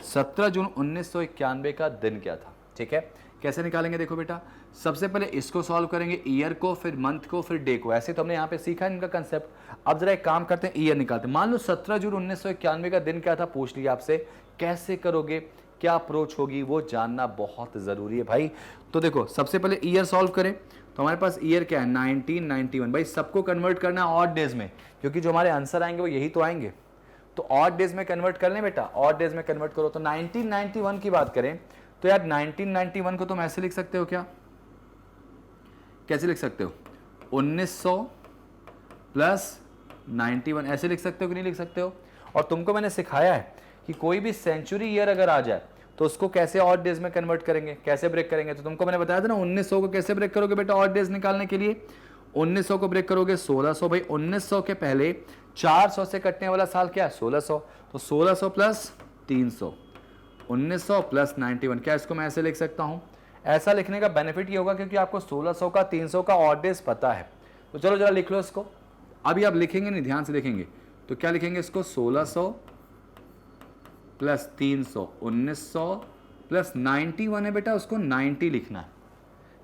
17 जून 1991 का दिन क्या था? ठीक है, कैसे निकालेंगे? देखो बेटा, सबसे पहले इसको सॉल्व करेंगे, ईयर को, फिर मंथ को, फिर डे को। ऐसे तो हमने यहां पे सीखा इनका कंसेप्ट। अब जरा एक काम करते हैं, ईयर निकालते हैं। मान लो 17 जून 1991 का दिन क्या था, पूछ लिया आपसे। कैसे करोगे, क्या अप्रोच होगी, वो जानना बहुत जरूरी है भाई। तो देखो सबसे पहले ईयर सॉल्व करें तो हमारे पास ईयर क्या है? 1991। भाई सबको कन्वर्ट करना है ऑड डेज में, क्योंकि जो हमारे आंसर आएंगे वो यही तो आएंगे। तो ऑड डेज में कन्वर्ट कर लें बेटा, ऑड डेज में कन्वर्ट करो। तो 1991 की बात करें तो यार 1991 को तुम ऐसे लिख सकते हो क्या? कैसे लिख सकते हो? 1900 प्लस 91 ऐसे लिख सकते हो कि नहीं लिख सकते हो? और तुमको मैंने सिखाया है कि कोई भी सेंचुरी ईयर अगर आ जाए तो उसको कैसे ऑड डेज में कन्वर्ट करेंगे, कैसे ब्रेक करेंगे। तो तुमको मैंने बताया था ना 1900 को कैसे ब्रेक करोगे बेटा ऑड डेज निकालने के लिए? 1900 को ब्रेक करोगे 1600। भाई 1900 के पहले 400 से कटने वाला साल क्या है? 1600। तो 1600 प्लस 300, 1900 प्लस 91। क्या इसको मैं ऐसे लिख सकता हूं? ऐसा लिखने का बेनिफिट ये होगा क्योंकि आपको 1600 का 300 का ऑड डेज पता है। तो चलो जरा लिख लो इसको। अभी आप लिखेंगे नहीं, ध्यान से देखेंगे तो क्या लिखेंगे इसको, 1600 प्लस 300 1900 प्लस 91 है बेटा, उसको 90 लिखना है।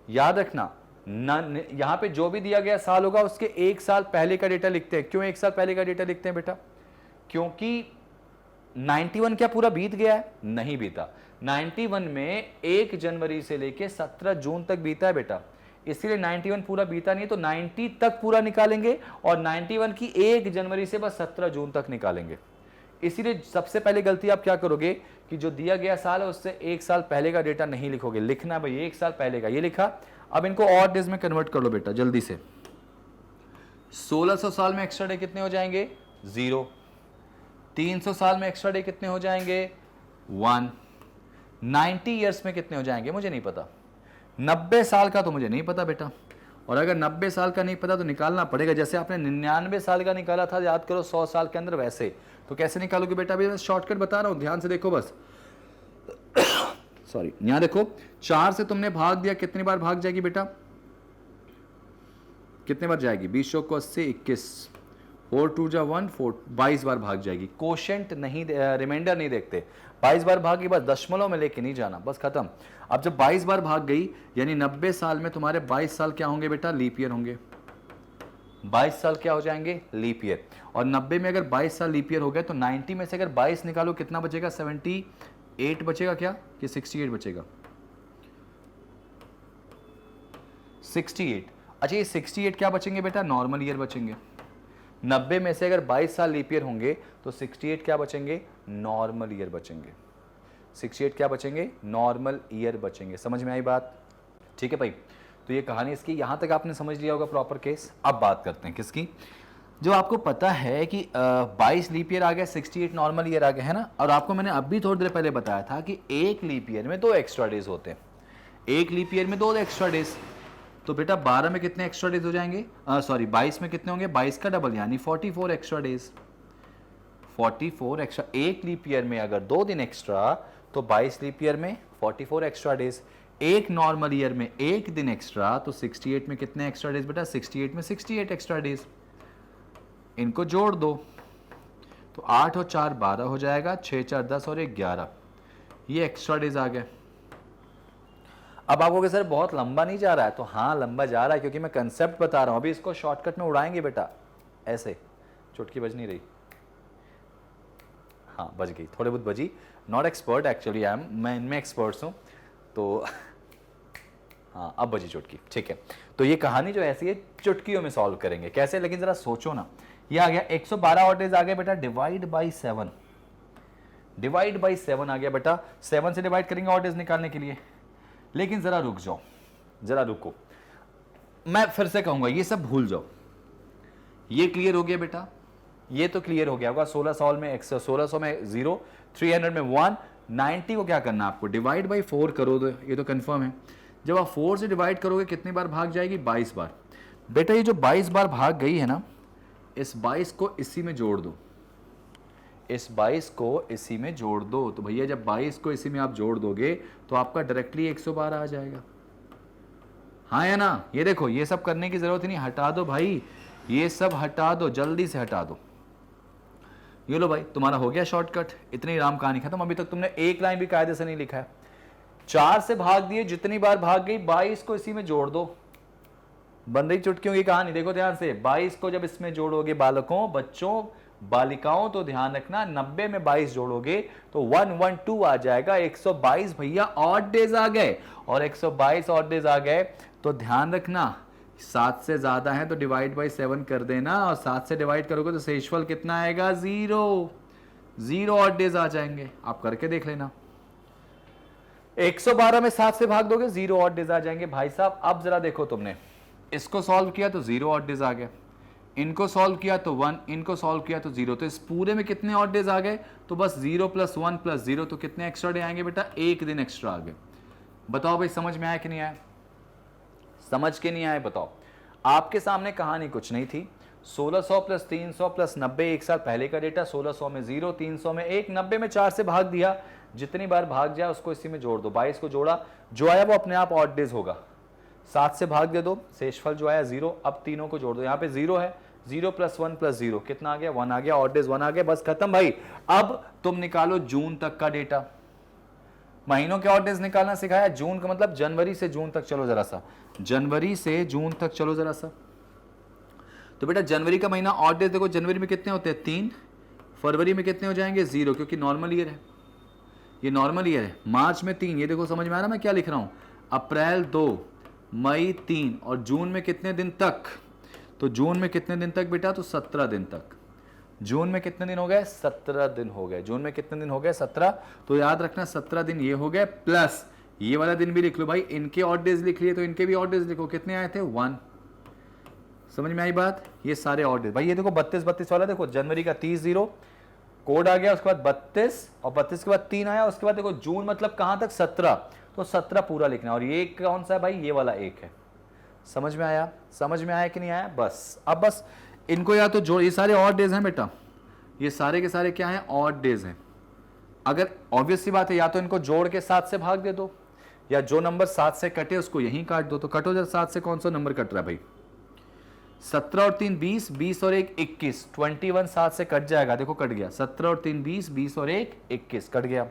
याद रखना यहां पे जो भी दिया गया साल होगा उसके एक साल पहले का डेटा लिखते हैं। क्यों एक साल पहले का डेटा लिखते हैं बेटा? क्योंकि 91 क्या पूरा बीत गया है? नहीं बीता। 91 में 1 जनवरी से लेके 17 जून तक बीता है बेटा, इसलिए 91 पूरा बीता नहीं है, तो 90 तक पूरा निकालेंगे और 91 की 1 जनवरी से बस 17 जून तक निकालेंगे। इसीलिए सबसे पहले गलती आप क्या करोगे कि जो दिया गया साल है उससे एक साल पहले का डेटा नहीं लिखोगे, लिखना भाई एक साल पहले का। ये लिखा। अब इनको ऑड डेज में कन्वर्ट कर लो बेटा जल्दी से। 1600 साल में एक्स्ट्रा डे कितने हो जाएंगे? 0। 300 साल में एक्स्ट्रा डे कितने हो जाएंगे? 1। 90 ईयर्स में कितने हो जाएंगे? मुझे नहीं पता। 90 साल का तो मुझे नहीं पता बेटा, और अगर 90 साल का नहीं पता तो निकालना पड़ेगा। जैसे आपने 99 साल का निकाला था, याद करो 100 साल के अंदर, वैसे तो कैसे निकालोगे बेटा? अभी मैं शॉर्टकट बता रहा हूं, ध्यान से देखो बस। सॉरी, यहां देखो 4 से तुमने भाग दिया, कितनी बार भाग जाएगी बेटा? कितने बार जाएगी? 20 को 80 21 4 2 जा 1 4 22 बार भाग जाएगी। कोशेंट नहीं, रिमाइंडर नहीं देखते। 22 बार भागी, बस दशमलव में लेके नहीं जाना, बस खत्म। अब जब 22 बार भाग गई यानी 90 साल में तुम्हारे 22 साल क्या होंगे बेटा? लीप ईयर होंगे। 22 साल क्या हो जाएंगे? Leap year. और 90 में अगर 22 साल लीप ईयर हो गए तो 90 में से अगर 22 निकालो कितना बचेगा? 78 बचेगा क्या कि 68 बचेगा? 68। अच्छा, ये 68 क्या बचेंगे बेटा? नॉर्मल ईयर बचेंगे। 90 में से अगर 22 साल लीप ईयर होंगे तो 68 क्या बचेंगे? नॉर्मल ईयर बचेंगे। 68 क्या बचेंगे? नॉर्मल ईयर बचेंगे। समझ में आई बात? ठीक है भाई, तो ये कहानी इसकी, यहां तक आपने समझ लिया होगा प्रॉपर केस। अब बात करते हैं किसकी? जो आपको पता है कि 22 लीप ईयर आ गया, 68 नॉर्मल ईयर आ गया, है ना। और आपको मैंने अभी थोड़ी देर पहले बताया था कि एक लीप ईयर में 2 एक्स्ट्रा डेज होते हैं। एक लीप ईयर में 2 एक्स्ट्रा डेज, तो बेटा 12 में कितने एक्स्ट्रा डेज हो जाएंगे? सॉरी, 22 में कितने होंगे? 22 का डबल यानी 44 एक्स्ट्रा डेज। 44 एक्स्ट्रा। एक लीप ईयर में अगर 2 दिन एक्स्ट्रा तो 22 लीप ईयर में 44 एक्स्ट्रा डेज। एक नॉर्मल ईयर में 1 दिन एक्स्ट्रा तो 68 में कितने एक्स्ट्रा डेज बेटा? 68 में 68 एक्स्ट्रा डेज। इनको जोड़ दो तो 8 और 4 12 हो जाएगा, 6 4 10 और 1 11। ये एक्स्ट्रा डेज आ गए। अब आप कहोगे सर बहुत लंबा नहीं जा रहा है? तो हाँ लंबा जा रहा है क्योंकि मैं कंसेप्ट बता रहा हूं। अभी इसको शॉर्टकट में उड़ाएंगे बेटा, ऐसे। चुटकी बज नहीं रही? हाँ बज गई, थोड़ी बहुत बजी। Not expert actually I am, मैं इनमें एक्सपर्ट्स हूं तो हाँ अब बजी चुटकी। ठीक है, तो ये कहानी जो ऐसी है चुटकियों में सॉल्व करेंगे। कैसे? लेकिन जरा सोचो ना। ये आ गया 112 ऑड डेज आ गया बेटा, डिवाइड बाई 7। डिवाइड बाई 7 आ गया बेटा। 7 से डिवाइड करेंगे ऑड डेज निकालने के लिए। लेकिन जरा रुक जाओ, जरा रुको, मैं फिर से कहूंगा ये सब भूल जाओ। ये क्लियर हो गया बेटा? ये तो क्लियर हो गया होगा। 1600 में 1600 में 0, 300 में 1, 90 को क्या करना आपको? डिवाइड बाई 4 करो, तो ये तो कंफर्म है। जब आप 4 से डिवाइड करोगे कितनी बार भाग जाएगी? 22 बार। बेटा ये जो 22 बार भाग गई है ना, इस 22 को इसी में जोड़ दो। इस 22 को इसी में जोड़ दो। तो भैया जब 22 को इसी में आप जोड़ दोगे तो आपका डायरेक्टली 112 आ जाएगा। हाँ या ना? ये देखो, ये सब करने की जरूरत ही नहीं, हटा दो भाई, ये सब हटा दो, जल्दी से हटा दो। ये लो भाई, तुम्हारा हो गया शॉर्टकट। इतनी राम कहानी खत्म। अभी तक तुमने एक लाइन भी कायदे से नहीं लिखा है। 4 से भाग दिए, जितनी बार भाग गई 22 को इसी में जोड़ दो। बन रही चुटकियों की कहानी। देखो ध्यान से, 22 को जब इसमें जोड़ोगे बालकों, बच्चों, बालिकाओं, तो ध्यान रखना 90 में 22 जोड़ोगे तो 112 आ जाएगा। 122 भैया ऑड डेज आ गए, और 122 ऑड डेज आ गए तो ध्यान रखना 7 से ज्यादा है तो डिवाइड बाई 7 कर देना, और 7 से डिवाइड करोगे तो शेषफल कितना आएगा? 0। 0 ऑड डेज आ जाएंगे। आप करके देख लेना। 112 में 7 से भाग दोगे 0 ऑड डेज आ जाएंगे। भाई साहब अब जरा देखो, तुमने इसको सॉल्व किया तो 0 ऑड डेज आ गए, इनको सॉल्व किया तो 1, इनको सॉल्व किया तो 0। तो इस पूरे में कितने ऑड डेज आ गए? तो बस 0 + 1 + 0, तो कितने एक्स्ट्रा डे आएंगे बेटा? 1 दिन एक्स्ट्रा आ गए। बताओ भाई समझ में आया कि नहीं आया? समझ के नहीं आया बताओ? आपके सामने कहानी कुछ नहीं थी। 1600 + 300 + 90 एक साल पहले का डेटा। 1600 में 0, 300 में 1, 90 में 4 से भाग दिया, जितनी बार भाग जाए उसको इसी में जोड़ दो। 22 को जोड़ा, जो आया वो अपने आप ऑड डेज होगा। 7 से भाग दे दो, शेषफल जो आया 0। अब तीनों को जोड़ दो, यहाँ पे 0 है, 0 + 1 + 0 कितना आ गया? 1 आ गया। ऑड डेज 1 आ गया, बस खत्म भाई। अब तुम निकालो जून तक का डेटा। महीनों के ऑड डेज निकालना सिखाया, जून का मतलब जनवरी से जून तक। चलो जरा सा, जनवरी से जून तक चलो जरा सा। तो बेटा जनवरी का महीना ऑड डेज देखो, जनवरी में कितने होते हैं? 3। फरवरी में कितने हो जाएंगे? 0, क्योंकि नॉर्मल ईयर है, ये नॉर्मल ईयर है। मार्च में 3, ये देखो समझ में आ रहा मैं क्या लिख रहा हूं? अप्रैल 2, मई 3, और जून में कितने दिन तक? तो जून में कितने दिन तक बेटा? तो 17 दिन तक। जून में कितने दिन हो गए? 17 दिन हो गए। जून में कितने दिन हो गए? 17। तो याद रखना 17 दिन ये हो गए, प्लस ये वाला दिन भी लिख लो भाई। इनके ऑड डेज लिख लिए तो इनके भी ऑड डेज लिखो। कितने आए थे? 1। समझ में आई बात? ये सारे ऑड डेज भाई। ये देखो 32 वाला देखो, जनवरी का 30 0 कोड आ गया, उसके बाद 32, और 32 के बाद 3 आया, उसके बाद देखो जून मतलब कहां तक? 17। तो 17 पूरा लिखना। और ये कौन सा है भाई? ये वाला 1 है। समझ में आया? समझ में आया कि नहीं आया? बस अब बस इनको या तो जोड़, ये सारे ऑड डेज हैं बेटा, ये सारे के सारे क्या हैं? ऑड डेज हैं। अगर ऑब्वियस सी बात है, या तो इनको जोड़ के 7 से भाग दे दो, या जो नंबर 7 से कटे उसको यहीं काट दो। तो कटो जरा, 7 से कौन सा नंबर कट रहा है भाई? 17 और 3 20, 20 और 1 21, 21 7 से कट जाएगा। देखो कट गया। 17 और 3 20, 20 और 1 21 कट गया।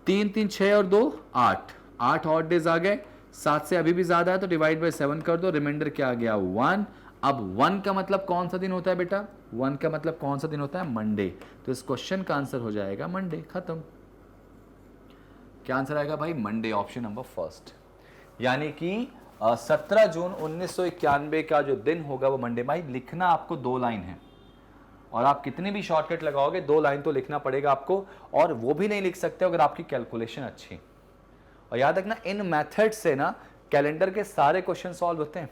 3 3 6 और 2 8, 8 ऑड डेज आ गए। 7 से अभी भी ज्यादा है तो डिवाइड बाय 7 कर दो, रिमाइंडर क्या आ गया? 1। अब 1 का मतलब कौन सा दिन होता है बेटा? 1 का मतलब कौन सा दिन होता है? मंडे। तो इस क्वेश्चन का आंसर हो जाएगा मंडे। खत्म। क्या आंसर आएगा भाई? Monday, option number first. यानी कि 17 जून 1991 का जो दिन होगा वो मंडे। भाई लिखना आपको 2 लाइन है, और आप कितनी भी शॉर्टकट लगाओगे 2 लाइन तो लिखना पड़ेगा आपको, और वो भी नहीं लिख सकते अगर आपकी कैलकुलेशन अच्छी। और याद रखना इन मेथड से ना कैलेंडर के सारे क्वेश्चन सॉल्व होते हैं।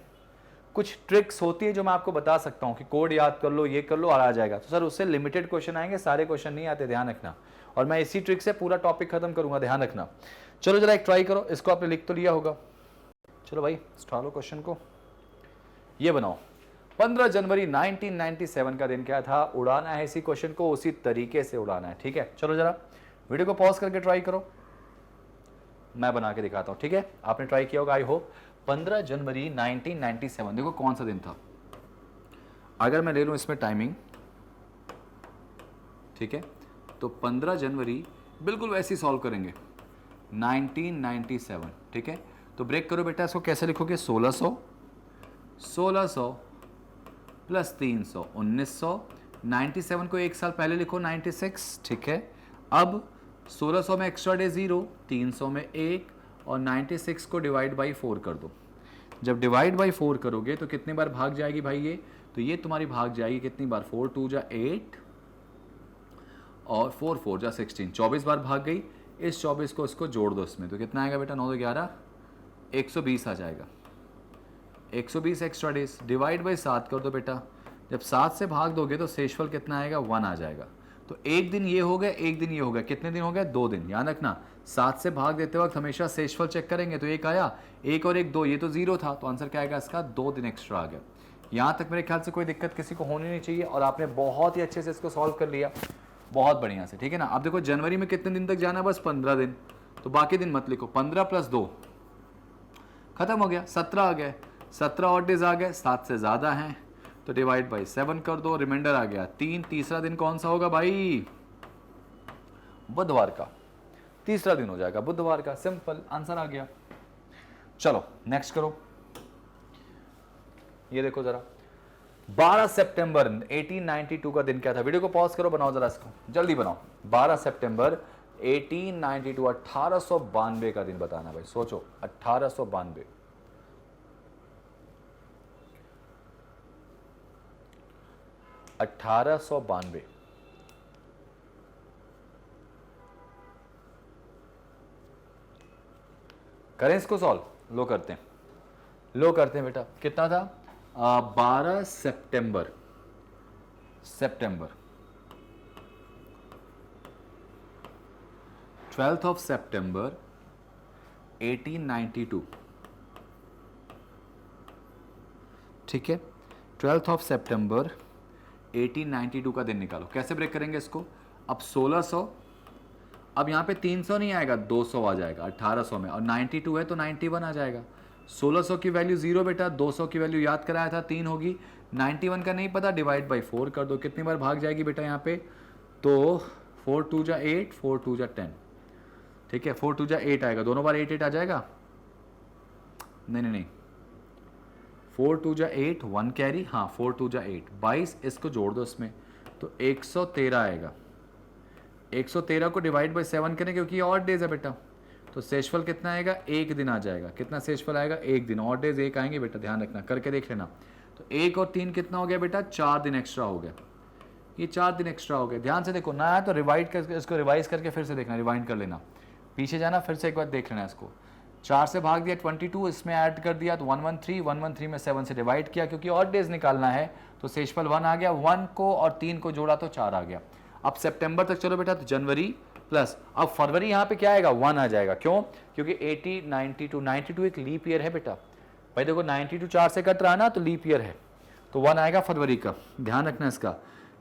कुछ ट्रिक्स होती है जो मैं आपको बता सकता हूं कि कोड याद कर लो, ये कर लो और आ जाएगा। तो सर उससे लिमिटेड क्वेश्चन आएंगे, सारे क्वेश्चन नहीं आते, ध्यान रखना। और मैं इसी ट्रिक से पूरा टॉपिक खत्म करूंगा, ध्यान रखना। चलो जरा एक ट्राई करो, इसको आपने लिख तो लिया होगा। चलो भाई स्टार्ट लो क्वेश्चन को। ये बनाओ, 15 जनवरी 1997 का दिन क्या था? उड़ाना है इसी क्वेश्चन को, उसी तरीके से उड़ाना है। ठीक है, चलो जरा वीडियो को पॉज करके ट्राई करो, मैं बना के दिखाता हूं। ठीक है, आपने ट्राई किया होगा आई होप। 15 जनवरी 1997 देखो कौन सा दिन था। अगर मैं ले लूं इसमें टाइमिंग, ठीक है, तो 15 जनवरी बिल्कुल वैसे ही सॉल्व करेंगे 1997। ठीक है, तो ब्रेक करो बेटा, इसको कैसे लिखोगे? 1600 प्लस 300 1900, 97 को एक साल पहले लिखो 96। ठीक है, अब 1600 में एक्स्ट्रा डे 0, 300 में 1, और 96 को डिवाइड बाई 4 कर दो। जब डिवाइड बाई 4 करोगे तो कितने बार भाग जाएगी भाई ये? तो ये तुम्हारी भाग जाएगी कितनी बार? 4 2 जा 8 और 4 4 जा 16, 24 बार भाग गई। इस 24 को इसको जोड़ दो इसमें, तो कितना आएगा बेटा? 9 2 11, 120 आ जाएगा। 120 एक्स्ट्रा डेज डिवाइड बाई 7 कर दो बेटा। जब 7 से भाग दोगे तो शेषफल कितना आएगा? 1 आ जाएगा। तो एक दिन ये हो गया, एक दिन ये हो गया, कितने दिन हो गए? 2 दिन। याद रखना 7 से भाग देते वक्त हमेशा शेषफल चेक करेंगे। तो एक आया, 1 और 1 2, ये तो 0 था, तो आंसर क्या आएगा इसका? 2 दिन एक्स्ट्रा आ गया। यहाँ तक मेरे ख्याल से कोई दिक्कत किसी को होनी नहीं चाहिए, और आपने बहुत ही अच्छे से इसको सॉल्व कर लिया, बहुत बढ़िया से। ठीक है ना, अब देखो जनवरी में कितने दिन तक जाना है? बस 15 दिन, तो बाकी दिन मत लिखो। 15 + 2 खत्म हो गया, 17 आ गए। 17 ऑड डेज आ गए, 7 से ज्यादा हैं तो डिवाइड बाई 7 कर दो, रिमाइंडर आ गया 3। तीसरा दिन कौन सा होगा भाई? बुधवार का। तीसरा दिन हो जाएगा बुधवार का, सिंपल आंसर आ गया। चलो नेक्स्ट करो। ये देखो जरा, 12 सितंबर 1892 का दिन क्या था? वीडियो को पॉज करो, बनाओ जरा इसको, जल्दी बनाओ। 12 सितंबर 1892, 1892 का दिन बताना भाई। सोचो 1892, 1892। करें इसको सॉल्व? लो करते हैं, लो करते हैं बेटा। कितना था? 12 सितंबर, 12th of September 1892। ठीक है, 12th of September 1892 का दिन निकालो। कैसे ब्रेक करेंगे इसको? अब 1600 अब यहाँ पे 300 नहीं आएगा, 200 आ जाएगा 1800 में, और 92 है तो 91 आ जाएगा। 1600 की वैल्यू 0 बेटा, 200 की वैल्यू याद कराया था 3 होगी, 91 का नहीं पता, डिवाइड बाई 4 कर दो। कितनी बार भाग जाएगी बेटा यहाँ पे, तो 4 2 जा 8, 4 2 जा 10, ठीक है, 4 2 जा 8 आएगा, दोनों बार 8 8 आ जाएगा, नहीं नहीं नहीं, 4 2 जा 8, 1 कैरी, हाँ 4 2 जा 8, 22, इसको जोड़ दो इसमें, तो 113 आएगा। 113 को डिवाइड बाई 7 करें क्योंकि और डेज है बेटा, तो शेषफल कितना आएगा, एक दिन आ जाएगा। कितना शेषफल आएगा, एक दिन, और डेज एक आएंगे बेटा, ध्यान रखना, करके देख लेना। तो 1 और 3 कितना हो गया बेटा, 4 दिन एक्स्ट्रा हो गया, ये 4 दिन एक्स्ट्रा हो गए। ध्यान से देखो ना आया तो रिवाइड कर, इसको रिवाइज करके फिर से देखना, रिवाइंड कर लेना, पीछे जाना, फिर से एक बार देख लेना इसको। 4 से भाग दिया 22, इसमें ऐड कर दिया तो 113, 113 में 7 से डिवाइड किया क्योंकि और डेज निकालना है, तो शेषफल 1 आ गया, 1 को और 3 को जोड़ा तो 4 आ गया। अब सितंबर तक चलो बेटा, तो जनवरी प्लस, अब फरवरी यहाँ पे क्या आएगा, 1 आ जाएगा, क्यों, क्योंकि 80 92 92 एक लीप ईयर है बेटा, भाई देखो 92 4 से कट रहा ना, तो लीप ईयर है, तो 1 आएगा फरवरी का, ध्यान रखना इसका।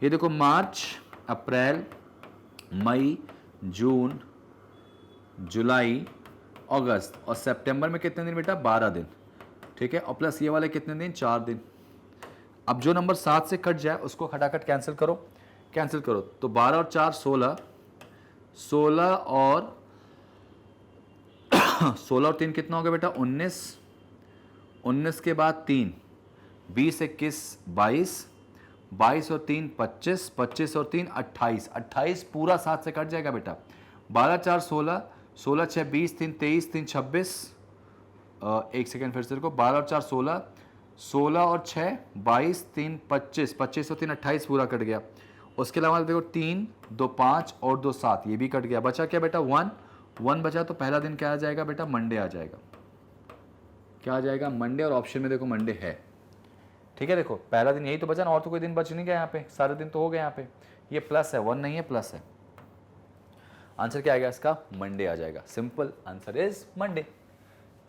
ये देखो मार्च, अप्रैल, मई, जून, जुलाई, अगस्त, और सितंबर में कितने दिन बेटा, 12 दिन, ठीक है, और प्लस ये वाले कितने दिन, 4 दिन। अब जो नंबर 7 से कट जाए उसको खटाखट कैंसिल करो, कैंसिल करो, तो 12 और 4 16, 16 और 16 और 3 कितना हो गया बेटा, 19, 19 के बाद 3, 20 21 22, 22 और 3 25, 25 और 3 28, 28 पूरा 7 से कट जाएगा बेटा। 12 4 16, 16 6 20, 3 23, 3 26, एक सेकेंड फिर से देखो, 12 और 4 16, 16 और 6 22, 3 25, 25 और 3 28 पूरा कट गया। उसके अलावा देखो 3 2 5 और 2 7, ये भी कट गया, बचा क्या बेटा, 1 1 बचा, तो पहला दिन क्या आ जाएगा बेटा, मंडे आ जाएगा। क्या आ जाएगा, मंडे, और ऑप्शन में देखो मंडे है, ठीक है, देखो पहला दिन यही तो बचा ना, और तो कोई दिन बच नहीं गया यहाँ पे, सारे दिन तो हो गए यहाँ पे, ये प्लस है, 1 नहीं है, प्लस है। आंसर क्या आएगा इसका, मंडे आ जाएगा, सिंपल आंसर इज मंडे।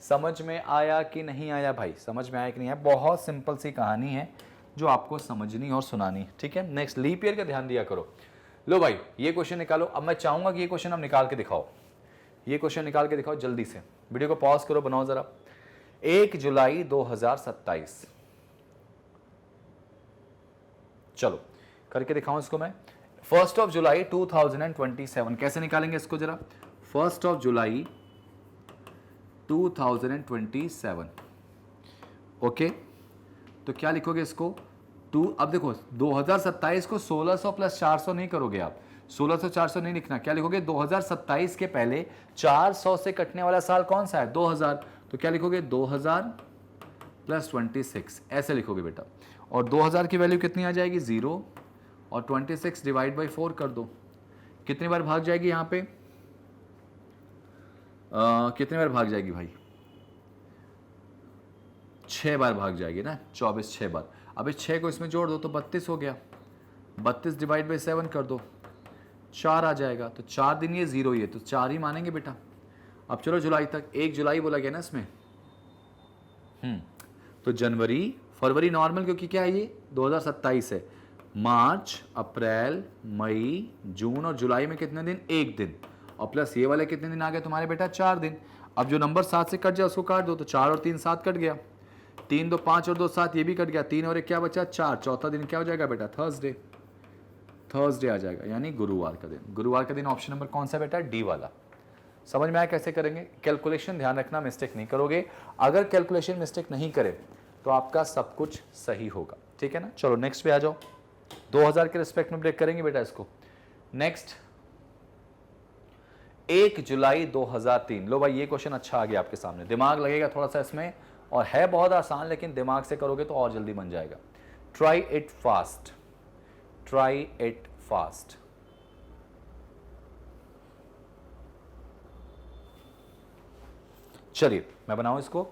समझ में आया कि नहीं आया भाई, समझ में आया कि नहीं आया, बहुत सिंपल सी कहानी है जो आपको समझनी और सुनानी, ठीक है। नेक्स्ट, लीप ईयर का ध्यान दिया करो। लो भाई ये क्वेश्चन निकालो, अब मैं चाहूंगा कि ये क्वेश्चन हम निकाल के दिखाओ, ये क्वेश्चन निकाल के दिखाओ जल्दी से, वीडियो को पॉज करो, बनाओ जरा। 1 जुलाई 2027, चलो करके दिखाऊं इसको मैं। 1 ऑफ जुलाई 2027 कैसे निकालेंगे इसको जरा, 1 ऑफ जुलाई 2027, ओके, तो क्या लिखोगे इसको, अब देखो 2027 को 1600 प्लस 400 नहीं करोगे आप, 1600 400 नहीं लिखना, क्या लिखोगे, 2027 के पहले 400 से कटने वाला साल कौन सा है, 2000, तो क्या लिखोगे, 2000 प्लस 26, ऐसे लिखोगे बेटा, और 2000 की वैल्यू कितनी आ जाएगी, 0, और 26 डिवाइड बाई 4 कर दो। कितनी बार भाग जाएगी यहाँ पे, कितनी बार भाग जाएगी भाई, 6 बार भाग जाएगी ना, 24 6 बार। अब इस 6 को इसमें जोड़ दो तो 32 हो गया, 32 डिवाइड बाई 7 कर दो, 4 आ जाएगा, तो 4 दिन ये 0 ही है, तो 4 ही मानेंगे बेटा। अब चलो जुलाई तक, 1 जुलाई बोला गया ना इसमें, तो जनवरी, फरवरी नॉर्मल क्योंकि क्या है ये 2027 है, मार्च, अप्रैल, मई, जून और जुलाई में कितने दिन, 1 दिन, और प्लस ये वाले कितने दिन आ गए तुम्हारे बेटा, 4 दिन। अब जो नंबर 7 से कट जाए उसको काट दो, तो 4 और 3 7 कट गया, 3 2 5 और 2 7, ये भी कट गया, 3 और 1 क्या बचा, 4, चौथा दिन क्या हो जाएगा बेटा, थर्सडे, थर्सडे आ जाएगा, यानी गुरुवार का दिन। गुरुवार का दिन ऑप्शन नंबर कौन सा बेटा, डी वाला। समझ में आया कैसे करेंगे, कैलकुलेशन ध्यान रखना, मिस्टेक नहीं करोगे, अगर कैलकुलेशन मिस्टेक नहीं करे तो आपका सब कुछ सही होगा, ठीक है ना। चलो नेक्स्ट पे आ जाओ, 2000 के रिस्पेक्ट में ब्रेक करेंगे बेटा इसको। नेक्स्ट, 1 जुलाई 2003, लो भाई ये क्वेश्चन अच्छा आ गया आपके सामने, दिमाग लगेगा थोड़ा सा इसमें, और है बहुत आसान, लेकिन दिमाग से करोगे तो और जल्दी बन जाएगा। Try it fast, try it fast. चलिए मैं बनाऊं इसको,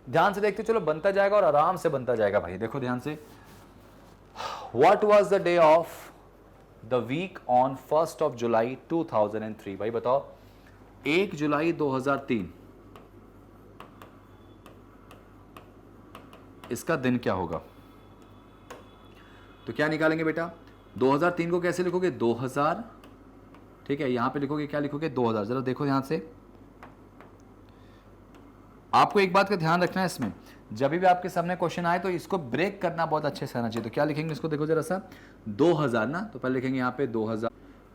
ध्यान से देखते चलो, बनता जाएगा और आराम से बनता जाएगा भाई। देखो ध्यान से, what was the day of the week on 1 of July 2003, भाई बताओ, 1 जुलाई 2003 इसका दिन क्या होगा, तो क्या निकालेंगे बेटा, 2003 को कैसे लिखोगे, 2000 ठीक है, यहाँ पे लिखोगे क्या लिखोगे 2000। जरा देखो यहाँ से, आपको एक बात का ध्यान रखना है इसमें, जब भी आपके सामने क्वेश्चन आए तो इसको ब्रेक करना बहुत अच्छे से आना चाहिए। तो क्या लिखेंगे इसको, देखो जरा सा, 2000 ना, तो पहले लिखेंगे यहाँ पे 2000,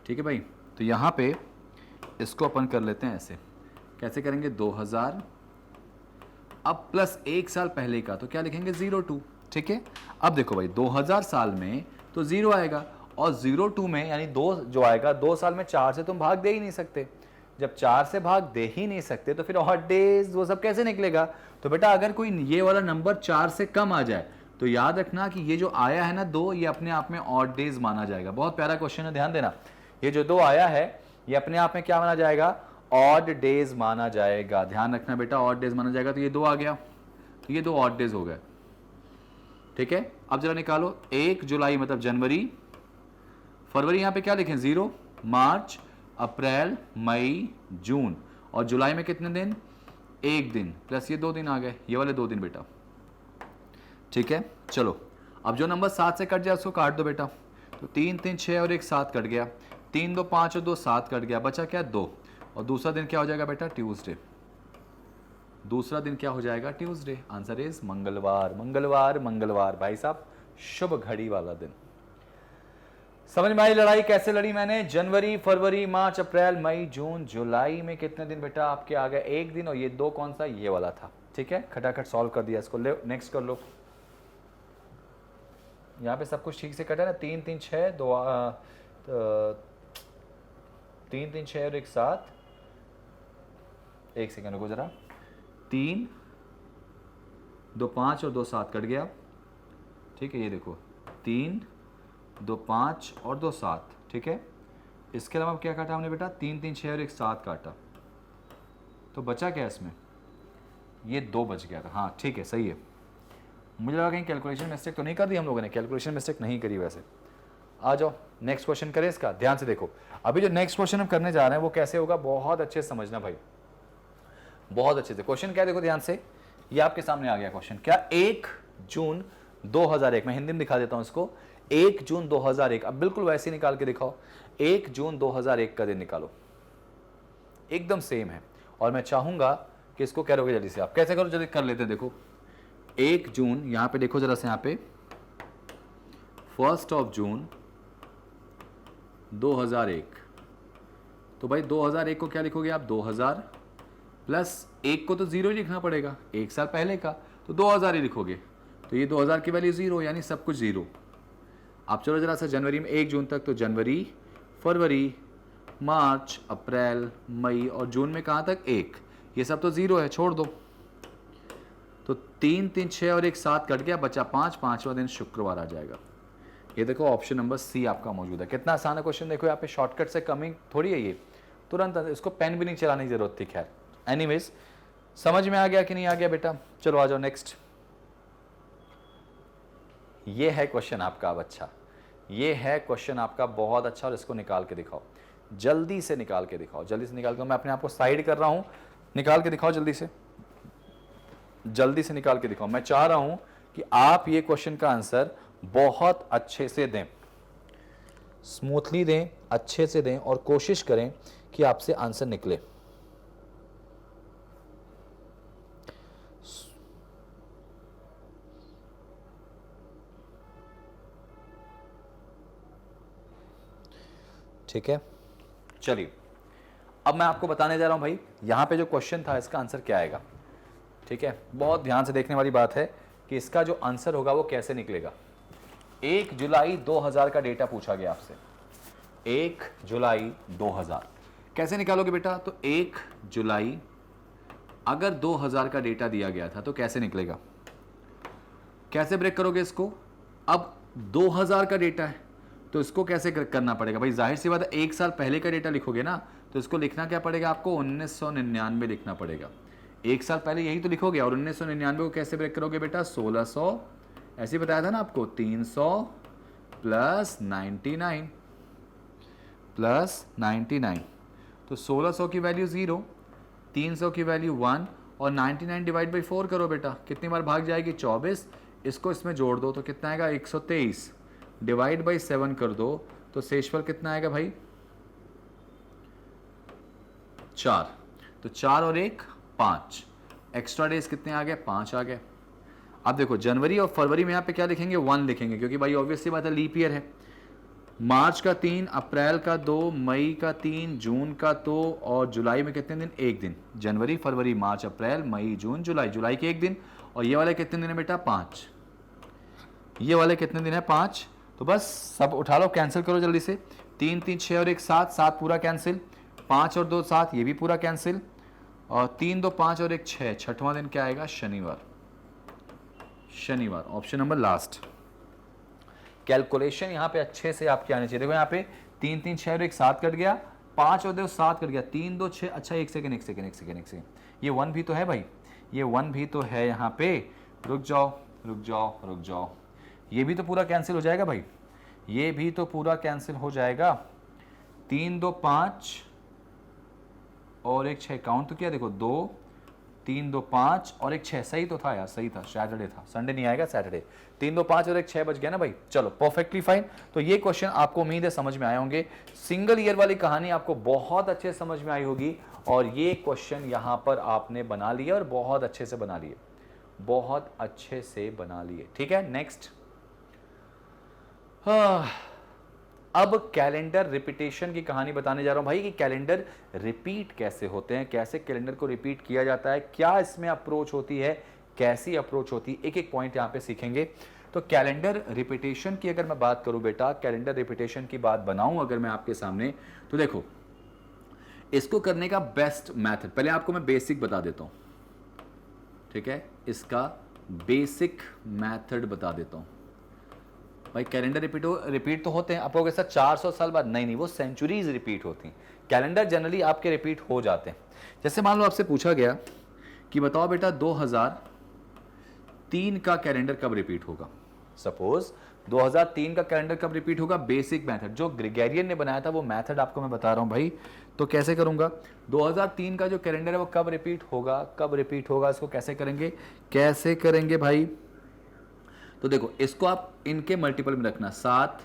ठीक है भाई। तो यहाँ पे इसको अपन कर लेते हैं ऐसे, कैसे करेंगे 2000, अब प्लस 1 साल पहले का, तो क्या लिखेंगे 02, ठीक है। अब देखो भाई 2000 साल में तो 0 आएगा, और 02 में यानी 2 जो आएगा, 2 साल में 4 से तुम भाग दे ही नहीं सकते। जब 4 से भाग दे ही नहीं सकते तो फिर ऑड डेज वो सब कैसे निकलेगा। तो बेटा अगर कोई ये वाला नंबर 4 से कम आ जाए तो याद रखना कि ये जो आया है ना 2, ये अपने आप में ऑड डेज माना जाएगा। बहुत प्यारा क्वेश्चन है, ध्यान देना। ये जो 2 आया है ये अपने आप में क्या माना जाएगा, ऑड डेज माना जाएगा। ध्यान रखना बेटा, ऑड डेज माना जाएगा। तो ये 2 आ गया, तो ये 2 ऑड डेज हो गए, ठीक है। अब जरा निकालो, 1 जुलाई मतलब जनवरी, फरवरी यहाँ पे क्या लिखें 0, मार्च, अप्रैल, मई, जून, और जुलाई में कितने दिन, 1 दिन, प्लस ये 2 दिन आ गए, ये वाले 2 दिन बेटा, ठीक है। चलो अब जो नंबर 7 से कट जाए उसको काट दो बेटा। तो 3 3 6 और 1 7 कट गया, 3 2 5 और 2 7 कट गया, बचा क्या 2, और दूसरा दिन क्या हो जाएगा बेटा ट्यूसडे। दूसरा दिन क्या हो जाएगा ट्यूसडे। आंसर इज मंगलवार। मंगलवार मंगलवार भाई साहब, शुभ घड़ी वाला दिन। समझ में आई लड़ाई कैसे लड़ी मैंने। जनवरी, फरवरी, मार्च, अप्रैल, मई, जून, जुलाई में कितने दिन बेटा आपके आ गए 1 दिन, और ये 2 कौन सा, ये वाला था, ठीक है। खटाखट सॉल्व कर दिया इसको। ले नेक्स्ट कर लो। यहाँ पे सब कुछ ठीक से कटा ना, 3 3 6 2 3 3 6 और 1 7, एक सेकंड रुको जरा, 3 2 5 और 2 7 कट गया, ठीक है। ये देखो 3 2 5 और 2 7, ठीक है। इसके अलावा क्या काटा हमने बेटा, 3 3 6 और 1 7 काटा, तो बचा क्या इसमें, ये 2 बच गया था। हाँ ठीक है, सही है। मुझे लगा कहीं कैलकुलेशन मिस्टेक तो नहीं कर दी हम लोगों ने। कैलकुलेशन मिस्टेक नहीं करी वैसे। आ जाओ नेक्स्ट क्वेश्चन करें इसका, ध्यान से देखो। अभी जो नेक्स्ट क्वेश्चन हम करने जा रहे हैं वो कैसे होगा, बहुत अच्छे से समझना भाई, बहुत अच्छे से। क्वेश्चन क्या देखो ध्यान से, ये आपके सामने आ गया क्वेश्चन। क्या 1 जून 2001, मैं हिंदी में दिखा देता हूं इसको, 1 जून 2001, अब बिल्कुल वैसे निकाल के दिखाओ। 1 जून 2001 का दिन निकालो, एकदम सेम है। और मैं चाहूंगा कि इसको क्या करोगे जल्दी से, आप कैसे करो जल्दी कर लेते हैं। देखो 1 जून, यहां पे देखो जरा से, यहां पे 1 जून 2001, तो भाई 2001 को क्या लिखोगे आप, 2000 प्लस 1 को तो 0 ही लिखना पड़ेगा, 1 साल पहले का, तो 2000 ही लिखोगे। तो ये 2000 की वैल्यू 0, यानी सब कुछ 0। आप चलो जरा सा जनवरी में 1 जून तक, तो जनवरी, फरवरी, मार्च, अप्रैल, मई, और जून में कहाँ तक 1, ये सब तो 0 है, छोड़ दो। तो 3 3 6 और 1 7 कट गया, बचा 5, 5वां दिन शुक्रवार आ जाएगा। ये देखो ऑप्शन नंबर सी आपका मौजूद है। कितना आसान है क्वेश्चन, देखो यहाँ पे शॉर्टकट से कमिंग थोड़ी है ये, तुरंत इसको पेन भी नहीं चलाने की जरूरत थी। खैर एनीवेज, समझ में आ गया कि नहीं आ गया बेटा। चलो आ जाओ नेक्स्ट। ये है क्वेश्चन आपका, अब अच्छा, ये है क्वेश्चन आपका बहुत अच्छा, और इसको निकाल के दिखाओ, जल्दी से निकाल के दिखाओ, जल्दी से निकाल के। मैं अपने आप को साइड कर रहा हूं, निकाल के दिखाओ जल्दी से, जल्दी से निकाल के दिखाओ। मैं चाह रहा हूं कि आप ये क्वेश्चन का आंसर बहुत अच्छे से दें, स्मूथली दें, अच्छे से दें, और कोशिश करें कि आपसे आंसर निकले। ठीक है, चलिए अब मैं आपको बताने जा रहा हूं भाई, यहां पे जो क्वेश्चन था इसका आंसर क्या आएगा। ठीक है, बहुत ध्यान से देखने वाली बात है कि इसका जो आंसर होगा वो कैसे निकलेगा। 1 जुलाई 2000 का डेटा पूछा गया आपसे, 1 जुलाई 2000 कैसे निकालोगे बेटा। तो 1 जुलाई, अगर 2000 का डेटा दिया गया था तो कैसे निकलेगा, कैसे ब्रेक करोगे इसको। अब 2000 का डेटा है तो इसको कैसे करना पड़ेगा भाई, जाहिर सी बात है 1 साल पहले का डेटा लिखोगे ना, तो इसको लिखना क्या पड़ेगा आपको, 1999 लिखना पड़ेगा। 1 साल पहले यही तो लिखोगे, और 1999 को कैसे ब्रेक करोगे बेटा, 1600, ऐसे बताया था ना आपको, 300 प्लस 99, तो 1600 की वैल्यू 0, 300 की वैल्यू 1, और 99 डिवाइड बाई 4 करो बेटा, कितनी बार भाग जाएगी, 24, इसको इसमें जोड़ दो तो कितना आएगा, 123, डिवाइड बाई 7 कर दो तो शेषफल कितना आएगा भाई, 4, तो 4 और 1 5, एक्स्ट्रा डेज कितने आ गए? 5 आ गए। अब देखो जनवरी और फरवरी में यहाँ पे क्या लिखेंगे? 1 लिखेंगे, क्योंकि भाई ऑब्वियस सी बात है लीप ईयर है। मार्च का 3, अप्रैल का 2, मई का 3, जून का 2 और जुलाई में कितने दिन? 1 दिन। जनवरी, फरवरी, मार्च, अप्रैल, मई, जून, जुलाई, जुलाई के 1 दिन। और ये वाले कितने दिन है बेटा? 5। ये वाले कितने दिन है? 5। तो बस सब उठा लो, कैंसिल करो जल्दी से। 3 3 6 और 1 7, 7 पूरा कैंसिल। 5 और 2 7, ये भी पूरा कैंसिल। और 3 2 5 और 1 6, छठवां दिन क्या आएगा? शनिवार। शनिवार, ऑप्शन नंबर लास्ट। कैलकुलेशन यहाँ पे अच्छे से आपके आने चाहिए। देखो यहाँ पे 3 3 6 और 1 7 कट गया, 5 और 2 7 कट गया, 3 2 6। अच्छा एक सेकेंड, ये 1 भी तो है भाई, ये 1 भी तो है यहाँ पे। रुक जाओ, ये भी तो पूरा कैंसिल हो जाएगा भाई, ये भी तो पूरा कैंसिल हो जाएगा। 3 2 5 और 1 6, काउंट तो किया देखो, 2 3 2 5 और 1 6, सही तो था यार, सही था, सैटरडे था, संडे नहीं आएगा, सैटरडे। 3 2 5 और 1 6 बच गया ना भाई। चलो परफेक्टली फाइन। तो ये क्वेश्चन आपको उम्मीद है समझ में आए होंगे। सिंगल ईयर वाली कहानी आपको बहुत अच्छे से समझ में आई होगी, और ये क्वेश्चन यहां पर आपने बना लिए और बहुत अच्छे से बना लिए, बहुत अच्छे से बना लिए। ठीक है, नेक्स्ट। अब कैलेंडर रिपीटेशन की कहानी बताने जा रहा हूं भाई, कि कैलेंडर रिपीट कैसे होते हैं, कैसे कैलेंडर को रिपीट किया जाता है, क्या इसमें अप्रोच होती है, कैसी अप्रोच होती है, एक एक पॉइंट यहां पे सीखेंगे। तो कैलेंडर रिपीटेशन की अगर मैं बात करूं बेटा, कैलेंडर रिपीटेशन की बात बनाऊं अगर मैं आपके सामने, तो देखो इसको करने का बेस्ट मेथड, पहले आपको मैं बेसिक बता देता हूं। ठीक है, इसका बेसिक मेथड बता देता हूं भाई। कैलेंडर रिपीट तो होते हैं, आप लोग ऐसा 400 साल बाद, नहीं, वो सेंचुरीज रिपीट होती हैं। कैलेंडर जनरली आपके रिपीट हो जाते हैं। जैसे मान लो आपसे पूछा गया कि बताओ बेटा 2003 का कैलेंडर कब रिपीट होगा। सपोज 2003 का कैलेंडर कब रिपीट होगा, बेसिक मेथड जो ग्रेगोरियन ने बनाया था वो मेथड आपको मैं बता रहा हूं भाई। तो कैसे करूंगा, 2003 का जो कैलेंडर है वो कब रिपीट होगा, इसको कैसे करेंगे भाई। तो देखो इसको आप इनके मल्टीपल में रखना, 7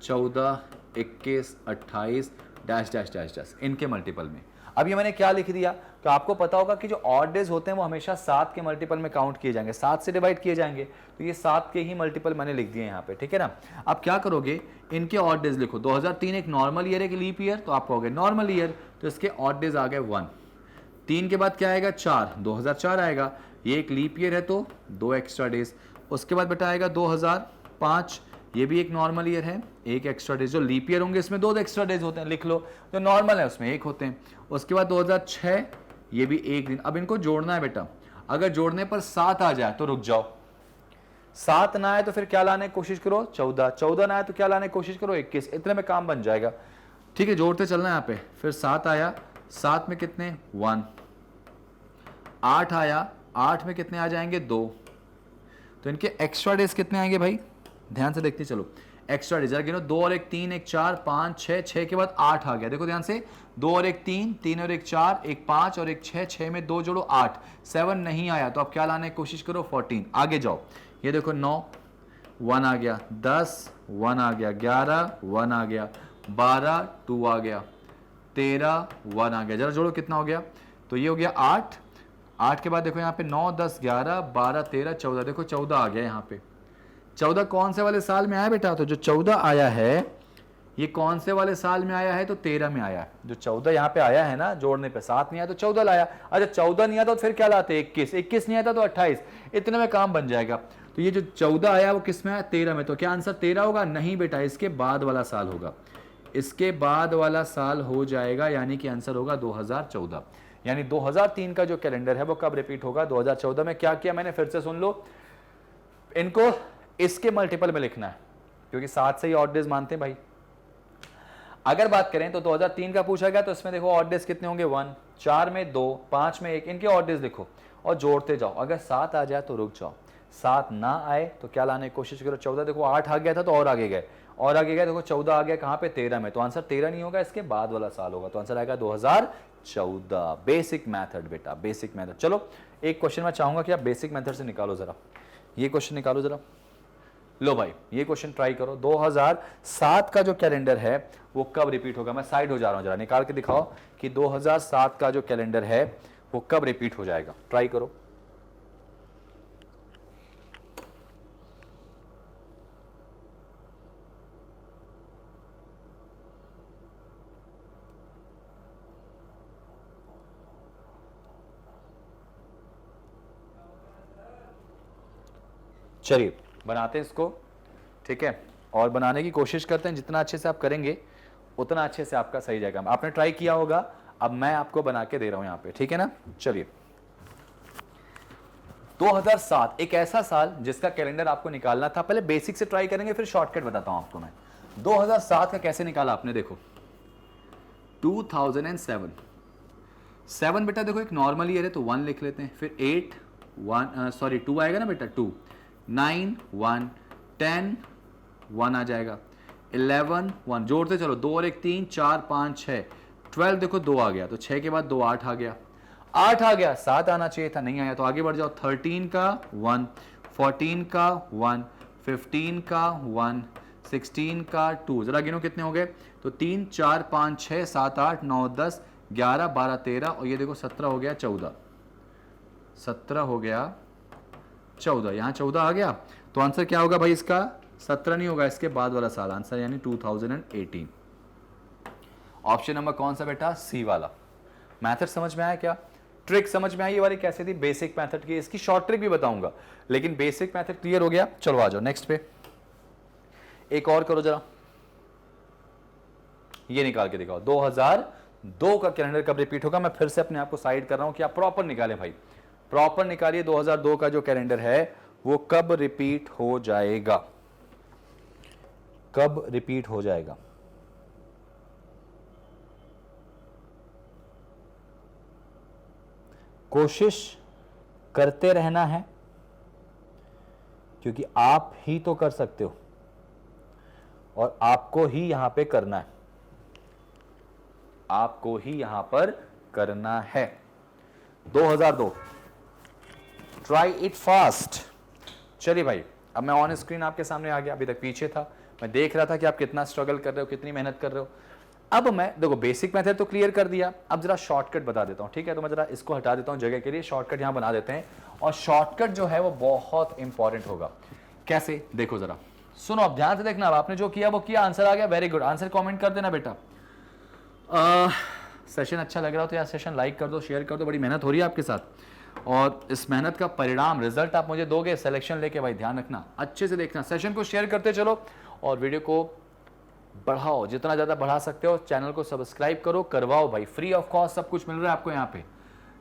14 21 28 डैश डैश डैश डैश, इनके मल्टीपल में। अब ये मैंने क्या लिख दिया, तो आपको पता होगा कि जो ऑड डेज होते हैं वो हमेशा 7 के मल्टीपल में काउंट किए जाएंगे, 7 से डिवाइड किए जाएंगे, तो ये 7 के ही मल्टीपल मैंने लिख दिए यहाँ पे। ठीक है ना। अब क्या करोगे, इनके ऑड डेज लिखो। 2003 एक नॉर्मल ईयर है कि लीप ईयर, तो आप कहोगे नॉर्मल ईयर, तो इसके ऑड डेज आ गए 1। 3 के बाद क्या आएगा, 4, 2004 आएगा, ये एक लीप ईयर है तो 2 एक्स्ट्रा डेज। उसके बाद बेटा आएगा 2005, ये भी एक नॉर्मल ईयर है, 1 एक्स्ट्रा डेज। जो लीप ईयर होंगे इसमें 2 एक्स्ट्रा डेज होते हैं, लिख लो। जो नॉर्मल है उसमें 1 होते हैं। उसके बाद 2006, ये भी 1 दिन। अब इनको जोड़ना है बेटा, अगर जोड़ने पर 7 आ जाए तो रुक जाओ, 7 ना आए तो फिर क्या लाने की कोशिश करो, 14, 14 ना आए तो क्या लाने की कोशिश करो, 21, इतने में काम बन जाएगा। ठीक है, जोड़ते चलना है यहाँ पे। फिर 7 आया, 7 में कितने, 1। 8 आया, 8 में कितने आ जाएंगे, 2। तो इनके एक्स्ट्रा डेज कितने आएंगे भाई, ध्यान से देखते चलो। एक्स्ट्रा डेज गिनो, 2 और 1 3, 1 4 5 6, 6 के बाद 8 आ गया। देखो ध्यान से, 2 और 1 3, 3 और 1 4, 1 5 और 1 6, 6 में 2 जोड़ो 8, 7 नहीं आया तो अब क्या लाने की कोशिश करो, 14। आगे जाओ, ये देखो 9 1 आ गया, 10 1 आ गया, 11 1 आ गया, 12 2 आ गया, 13 1 आ गया। जरा जोड़ो कितना हो गया, तो ये हो गया 8। 8 के बाद देखो यहाँ पे 9 10 11 12 13 14, देखो 14 आ गया यहाँ पे। 14 कौन से वाले साल में आया बेटा, तो जो 14 आया है ये कौन से वाले साल में आया है, तो 13 में आया है। जो 14 यहाँ पे आया है ना, जोड़ने पे 7 नहीं आया तो 14 लाया। अच्छा 14 नहीं आता तो फिर क्या लाते, 21, 21 नहीं आता तो 28, इतने में काम बन जाएगा। तो ये जो 14 आया वो किस में आया, 13 में। तो क्या आंसर 13 होगा, नहीं बेटा, इसके बाद वाला साल होगा, इसके बाद वाला साल हो जाएगा, यानी कि आंसर होगा 2014। यानी 2003 का जो कैलेंडर है वो कब रिपीट होगा, 2014 में। क्या किया मैंने, फिर से सुन लो, इनको इसके मल्टीपल में लिखना है, क्योंकि 7 से ही ऑड डेज मानते हैं भाई। अगर बात करें तो 2003 का पूछा गया, तो इसमें देखो ऑड डेज कितने होंगे, 1, 4 में 2, 5 में 1, इनके ऑड डेज लिखो और जोड़ते जाओ। अगर 7 आ जाए तो रुक जाओ, 7 ना आए तो क्या लाने की कोशिश करो, 14। देखो 8 आ गया था तो और आगे गए, और आगे गए, देखो 14 आ गया, कहां पे, 13 में। तो आंसर 13 नहीं होगा, इसके बाद वाला साल होगा, तो आंसर आएगा 2014। बेसिक मेथड बेटा, बेसिक मेथड। चलो एक क्वेश्चन मैं चाहूंगा कि आप बेसिक मेथड से निकालो जरा, ये क्वेश्चन निकालो जरा। लो भाई ये क्वेश्चन ट्राई करो, 2007 का जो कैलेंडर है वो कब रिपीट होगा। मैं साइड हो जा रहा हूं, जरा निकाल के दिखाओ कि 2007 का जो कैलेंडर है वो कब रिपीट हो जाएगा, ट्राई करो। चलिए बनाते हैं इसको, ठीक है, और बनाने की कोशिश करते हैं। जितना अच्छे से आप करेंगे उतना अच्छे से आपका सही जाएगा। आपने ट्राई किया होगा, अब मैं आपको बना के दे रहा हूं यहां पे, ठीक है ना। चलिए 2007 एक ऐसा साल जिसका कैलेंडर आपको निकालना था। पहले बेसिक से ट्राई करेंगे, फिर शॉर्टकट बताता हूं आपको मैं। 2007 का कैसे निकाला आपने, देखो 2007 7 बेटा देखो एक नॉर्मल ईयर है तो 1 लिख लेते हैं, फिर 8 1 सॉरी 2 आएगा ना बेटा, 2 9 1 10 1 आ जाएगा, 11 1 जोड़ते चलो, 2 और 1 3 4 5 6 12 देखो 2 आ गया, तो 6 के बाद 2 8 आ गया, 8 आ गया, 7 आना चाहिए था, नहीं आया, तो आगे बढ़ जाओ। 13 का 1, 14 का 1, 15 का 1, 16 का 2, जरा गिनो कितने हो गए, तो 3 4 5 6 7 8 9 10 11 12 13 और ये देखो 17 हो गया 14, 17 हो गया 14, यहां 14 आ गया, तो आंसर क्या होगा भाई इसका, 17 नहीं होगा, इसके बाद वाला साल आंसर, यानी 2018। ऑप्शन नंबर कौन सा बेटा, सी वाला। मैथड समझ में आया क्या, ट्रिक समझ में आई ये वाली कैसे थी, बेसिक मैथड की, इसकी शॉर्ट ट्रिक भी बताऊंगा, लेकिन बेसिक मैथड क्लियर हो गया। चलो आ जाओ नेक्स्ट पे, एक और करो जरा, ये निकाल के दिखाओ 2002 का कैलेंडर कब रिपीट होगा। मैं फिर से अपने आप को साइड कर रहा हूं कि आप प्रॉपर निकालें भाई, प्रॉपर निकालिए 2002 का जो कैलेंडर है वो कब रिपीट हो जाएगा, कब रिपीट हो जाएगा। कोशिश करते रहना है, क्योंकि आप ही तो कर सकते हो और आपको ही यहां पे करना है, आपको ही यहां पर करना है। 2002 ट्राई इट फास्ट। चलिए भाई अब मैं ऑन स्क्रीन आपके सामने आ गया, अभी तक पीछे था, मैं देख रहा था कि आप कितना स्ट्रगल कर रहे हो, कितनी मेहनत कर रहे हो। अब मैं देखो बेसिक मेथड तो क्लियर कर दिया, अब जरा शॉर्टकट बता देता हूं, ठीक है। तो मैं जरा इसको हटा देता हूं जगह के लिए, शॉर्टकट यहां बना देते हैं, और शॉर्टकट जो है वो बहुत इंपॉर्टेंट होगा। कैसे, देखो जरा सुनो, अब ध्यान से देखना, अब आपने जो किया वो किया, आंसर आ गया, वेरी गुड, आंसर कमेंट कर देना बेटा। सेशन अच्छा लग रहा हो तो यार सेशन लाइक कर दो, शेयर कर दो, बड़ी मेहनत हो रही है आपके साथ, और इस मेहनत का परिणाम रिजल्ट आप मुझे दोगे सिलेक्शन लेके, भाई ध्यान रखना, अच्छे से देखना, सेशन को शेयर करते चलो और वीडियो को बढ़ाओ, जितना ज्यादा बढ़ा सकते हो। चैनल को सब्सक्राइब करो, करवाओ भाई, फ्री ऑफ कॉस्ट सब कुछ मिल रहा है आपको यहाँ पे।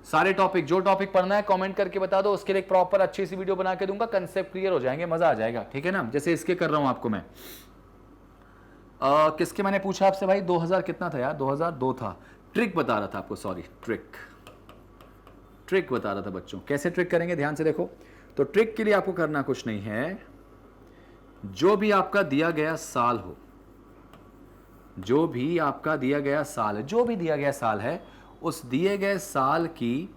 सारे टॉपिक, जो टॉपिक पढ़ना है कमेंट करके बता दो, उसके लिए एक प्रॉपर अच्छी सी वीडियो बना के दूंगा, कंसेप्ट क्लियर हो जाएंगे, मजा आ जाएगा, ठीक है ना। जैसे इसके कर रहा हूं आपको मैं, किसके मैंने पूछा आपसे भाई, 2000 कितना था यार, 2002 था। ट्रिक बता रहा था आपको, सॉरी ट्रिक बता रहा था बच्चों, कैसे ट्रिक करेंगे ध्यान से देखो। तो ट्रिक के लिए आपको करना कुछ नहीं है, जो भी आपका दिया गया साल हो, जो भी आपका दिया गया साल है, जो भी दिया गया साल है, उस दिए गए साल की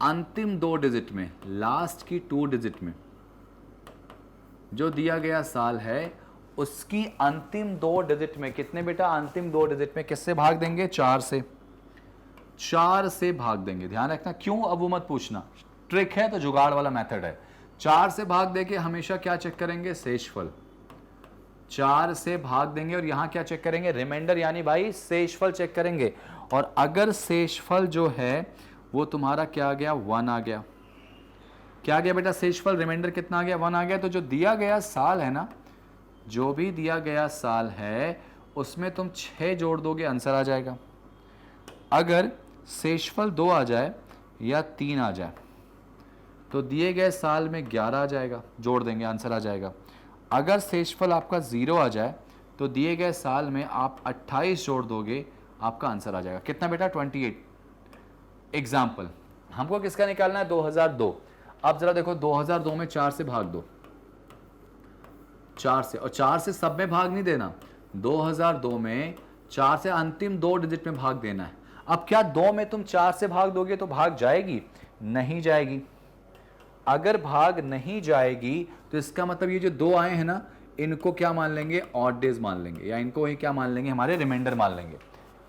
अंतिम 2 डिजिट में, लास्ट की 2 डिजिट में, जो दिया गया साल है उसकी अंतिम 2 डिजिट में, कितने बेटा, अंतिम 2 डिजिट में किससे भाग देंगे, 4 से, 4 से भाग देंगे। ध्यान रखना, क्यों अब वो मत पूछना, ट्रिक है तो जुगाड़ वाला मेथड है। 4 से भाग देके हमेशा क्या चेक करेंगे, शेषफल, 4 से भाग देंगे और यहां क्या चेक करेंगे, रिमाइंडर, यानी भाई शेषफल चेक करेंगे। और अगर शेषफल जो है वो तुम्हारा क्या आ गया, 1 आ गया, क्या आ गया बेटा, शेषफल रिमाइंडर कितना आ गया, 1 आ गया, तो जो दिया गया साल है ना, जो भी दिया गया साल है उसमें तुम 6 जोड़ दोगे, आंसर आ जाएगा। अगर शेषफल 2 आ जाए या 3 आ जाए तो दिए गए साल में 11 आ जाएगा, जोड़ देंगे, आंसर आ जाएगा। अगर शेषफल आपका 0 आ जाए तो दिए गए साल में आप 28 जोड़ दोगे, आपका आंसर आ जाएगा, कितना बेटा, 28। एग्जाम्पल हमको किसका निकालना है, 2002। अब जरा देखो 2002 में 4 से भाग दो, 4 से, और 4 से सब में भाग नहीं देना, 2002 में 4 से अंतिम 2 डिजिट में भाग देना है। अब क्या 2 में तुम 4 से भाग दोगे तो भाग जाएगी, नहीं जाएगी। अगर भाग नहीं जाएगी तो इसका मतलब ये जो दो आए हैं ना, इनको क्या मान लेंगे, ऑड डेज मान लेंगे, या इनको ही क्या मान लेंगे, हमारे रिमाइंडर मान लेंगे।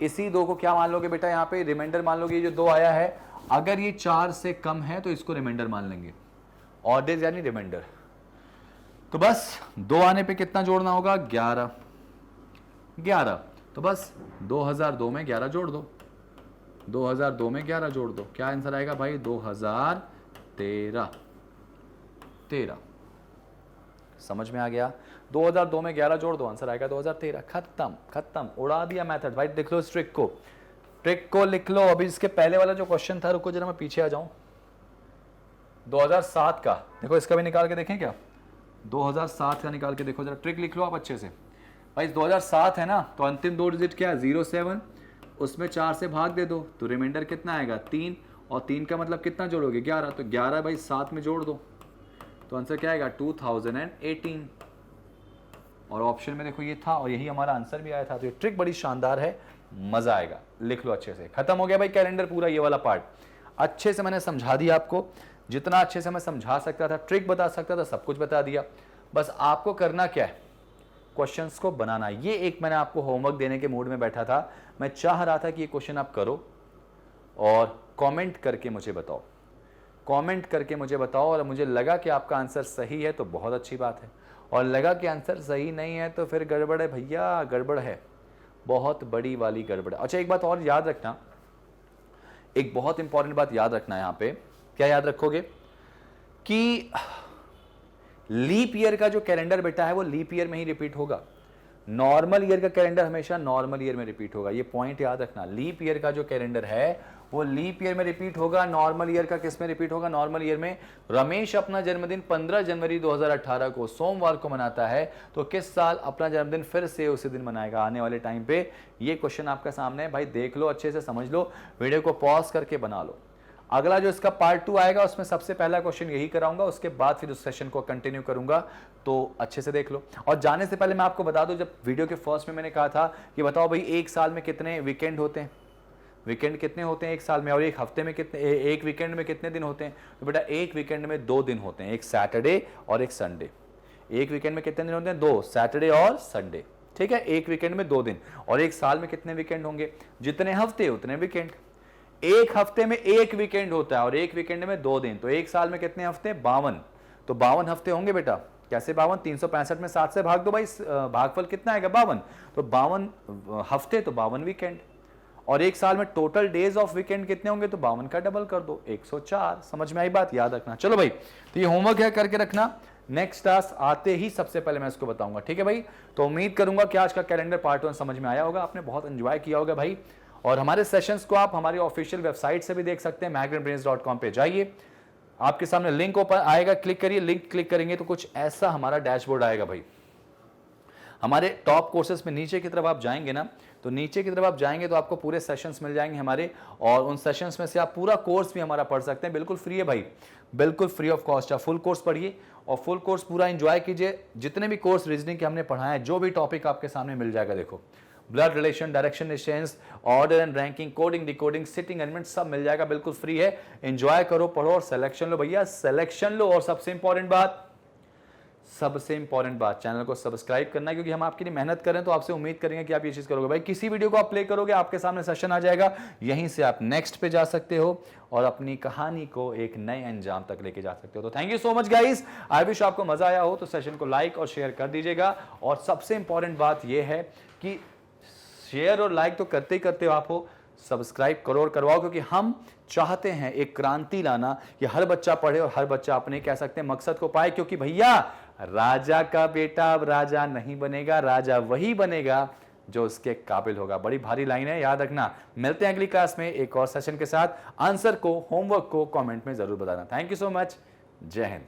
इसी दो को क्या मान लोगे बेटा, यहाँ पे रिमाइंडर मान लोगे। ये जो दो आया है, अगर ये 4 से कम है तो इसको रिमाइंडर मान लेंगे, ऑड डेज यानी रिमाइंडर। तो बस 2 आने पे कितना जोड़ना होगा, 11। तो बस 2002 में 11 जोड़ दो, 2002 में 11 जोड़ दो, क्या आंसर आएगा भाई, 2013। समझ में आ गया, 2002 में 11 जोड़ दो, आंसर आएगा 2013। खत्म, उड़ा दिया मेथड भाई। देख लो इस ट्रिक को लिख लो। अभी इसके पहले वाला जो क्वेश्चन था, रुको जरा मैं पीछे आ जाऊं, 2007 का देखो, इसका भी निकाल के देखें क्या, 2007 का निकाल के देखो जरा, ट्रिक लिख लो आप अच्छे से भाई। 2007 है ना, तो अंतिम 2 डिजिट क्या है, 07, उसमें 4 से भाग दे दो तो रिमाइंडर कितना आएगा, 3, और 3 का मतलब कितना जोड़ोगे, 11, तो 11 भाई 7 में जोड़ दो तो आंसर क्या आएगा, 2018। और ऑप्शन में देखो ये था, और यही हमारा आंसर भी आया था। तो ये ट्रिक बड़ी शानदार है, मजा आएगा, लिख लो अच्छे से। खत्म हो गया भाई कैलेंडर पूरा, ये वाला पार्ट अच्छे से मैंने समझा दिया आपको, जितना अच्छे से मैं समझा सकता था, ट्रिक बता सकता था, सब कुछ बता दिया। बस आपको करना क्या है, क्वेश्चंस को बनाना। ये एक मैंने आपको होमवर्क देने के मूड में बैठा था, मैं चाह रहा था कि ये क्वेश्चन आप करो और कमेंट करके मुझे बताओ, और मुझे लगा कि आपका आंसर सही है तो बहुत अच्छी बात है, और लगा कि आंसर सही नहीं है तो फिर गड़बड़ है भैया, गड़बड़ है, बहुत बड़ी वाली गड़बड़ है। अच्छा एक बात और याद रखना, एक बहुत इंपॉर्टेंट बात याद रखना, यहां पे क्या याद रखोगे कि लीप ईयर का जो कैलेंडर बेटा है वो लीप ईयर में ही रिपीट होगा, नॉर्मल ईयर का कैलेंडर हमेशा नॉर्मल ईयर में रिपीट होगा। ये पॉइंट याद रखना, लीप ईयर का जो कैलेंडर है वो लीप ईयर में रिपीट होगा, नॉर्मल ईयर का किस में रिपीट होगा, नॉर्मल ईयर में। रमेश अपना जन्मदिन 15 जनवरी 2018 को सोमवार को मनाता है, तो किस साल अपना जन्मदिन फिर से उसी दिन मनाएगा आने वाले टाइम पे। ये क्वेश्चन आपका सामने है भाई, देख लो अच्छे से, समझ लो, वीडियो को पॉज करके बना लो। अगला जो इसका पार्ट 2 आएगा उसमें सबसे पहला क्वेश्चन यही कराऊंगा, उसके बाद फिर उस सेशन को कंटिन्यू करूंगा, तो अच्छे से देख लो। और जाने से पहले मैं आपको बता दूं, जब वीडियो के फर्स्ट में मैंने कहा था कि बताओ भाई एक साल में कितने वीकेंड होते हैं, वीकेंड कितने होते हैं एक साल में, और एक हफ्ते में कितने, एक वीकेंड में कितने दिन होते हैं, तो बेटा एक वीकेंड में 2 दिन होते हैं, एक सैटरडे और एक संडे। एक वीकेंड में कितने दिन होते हैं, 2, सैटरडे और संडे, ठीक है, एक वीकेंड में 2 दिन। और एक साल में कितने वीकेंड होंगे, जितने हफ्ते उतने वीकेंड। एक हफ्ते में एक वीकेंड होता है और एक वीकेंड में 2 दिन, तो एक साल में कितने हफ्ते, 52, तो 52 हफ्ते होंगे बेटा। कैसे 52, 365 में 7 से भाग दो भाई, भागफल कितना आएगा, 52, तो 52 हफ्ते तो 52 वीकेंड। और एक साल में टोटल डेज ऑफ वीकेंड कितने होंगे, तो 52 का डबल कर दो, 104। समझ में आई बात, याद रखना। चलो भाई, तो ये होमवर्क है, करके रखना, नेक्स्ट टास्क आते ही सबसे पहले मैं इसको बताऊंगा, ठीक है भाई। तो उम्मीद करूंगा कि आज का कैलेंडर पार्ट 1 समझ में आया होगा, आपने बहुत एंजॉय किया होगा भाई। और हमारे सेशंस को आप हमारी ऑफिशियल वेबसाइट से भी देख सकते हैं, migrantbrains.com पे जाइए, आपके सामने लिंक ओपन आएगा, क्लिक करिए, लिंक क्लिक करेंगे तो कुछ ऐसा हमारा डैशबोर्ड आएगा भाई। हमारे टॉप कोर्सेज में नीचे की तरफ आप जाएंगे ना, तो नीचे की तरफ आप जाएंगे तो आपको पूरे सेशंस मिल जाएंगे हमारे, और उन सेशंस में से आप पूरा कोर्स भी हमारा पढ़ सकते हैं, बिल्कुल फ्री है भाई, बिल्कुल फ्री ऑफ कॉस्ट। आप फुल कोर्स पढ़िए और फुल कोर्स पूरा एंजॉय कीजिए। जितने भी कोर्स रीजनिंग के हमने पढ़ाए हैं, जो भी टॉपिक आपके सामने मिल जाएगा, देखो blood relation, direction distance, order and ranking, coding decoding, sitting element, सब मिल जाएगा, बिल्कुल फ्री है। एंजॉय करो, पढ़ो और सिलेक्शन लो भैया, सिलेक्शन लो। और सबसे इंपॉर्टेंट बात, चैनल को सब्सक्राइब करना है, क्योंकि हम आपके लिए मेहनत करें तो आपसे उम्मीद करेंगे कि आप ये चीज करोगे भाई। किसी वीडियो को आप प्ले करोगे, आपके सामने सेशन आ जाएगा, यहीं से आप नेक्स्ट पे जा सकते हो और अपनी कहानी को एक नए अंजाम तक लेके जा सकते हो। तो thank you so much guys, I wish आपको मजा आया हो, तो सेशन को लाइक और शेयर कर दीजिएगा। और सबसे इंपॉर्टेंट बात यह है कि शेयर और लाइक तो करते ही करते हो आप हो, सब्सक्राइब करो और करवाओ, क्योंकि हम चाहते हैं एक क्रांति लाना कि हर बच्चा पढ़े और हर बच्चा अपने कह सकते हैं मकसद को पाए। क्योंकि भैया राजा का बेटा अब राजा नहीं बनेगा, राजा वही बनेगा जो उसके काबिल होगा। बड़ी भारी लाइन है, याद रखना। मिलते हैं अगली क्लास में एक और सेशन के साथ। आंसर को, होमवर्क को कमेंट में जरूर बताना। थैंक यू सो मच, जय हिंद।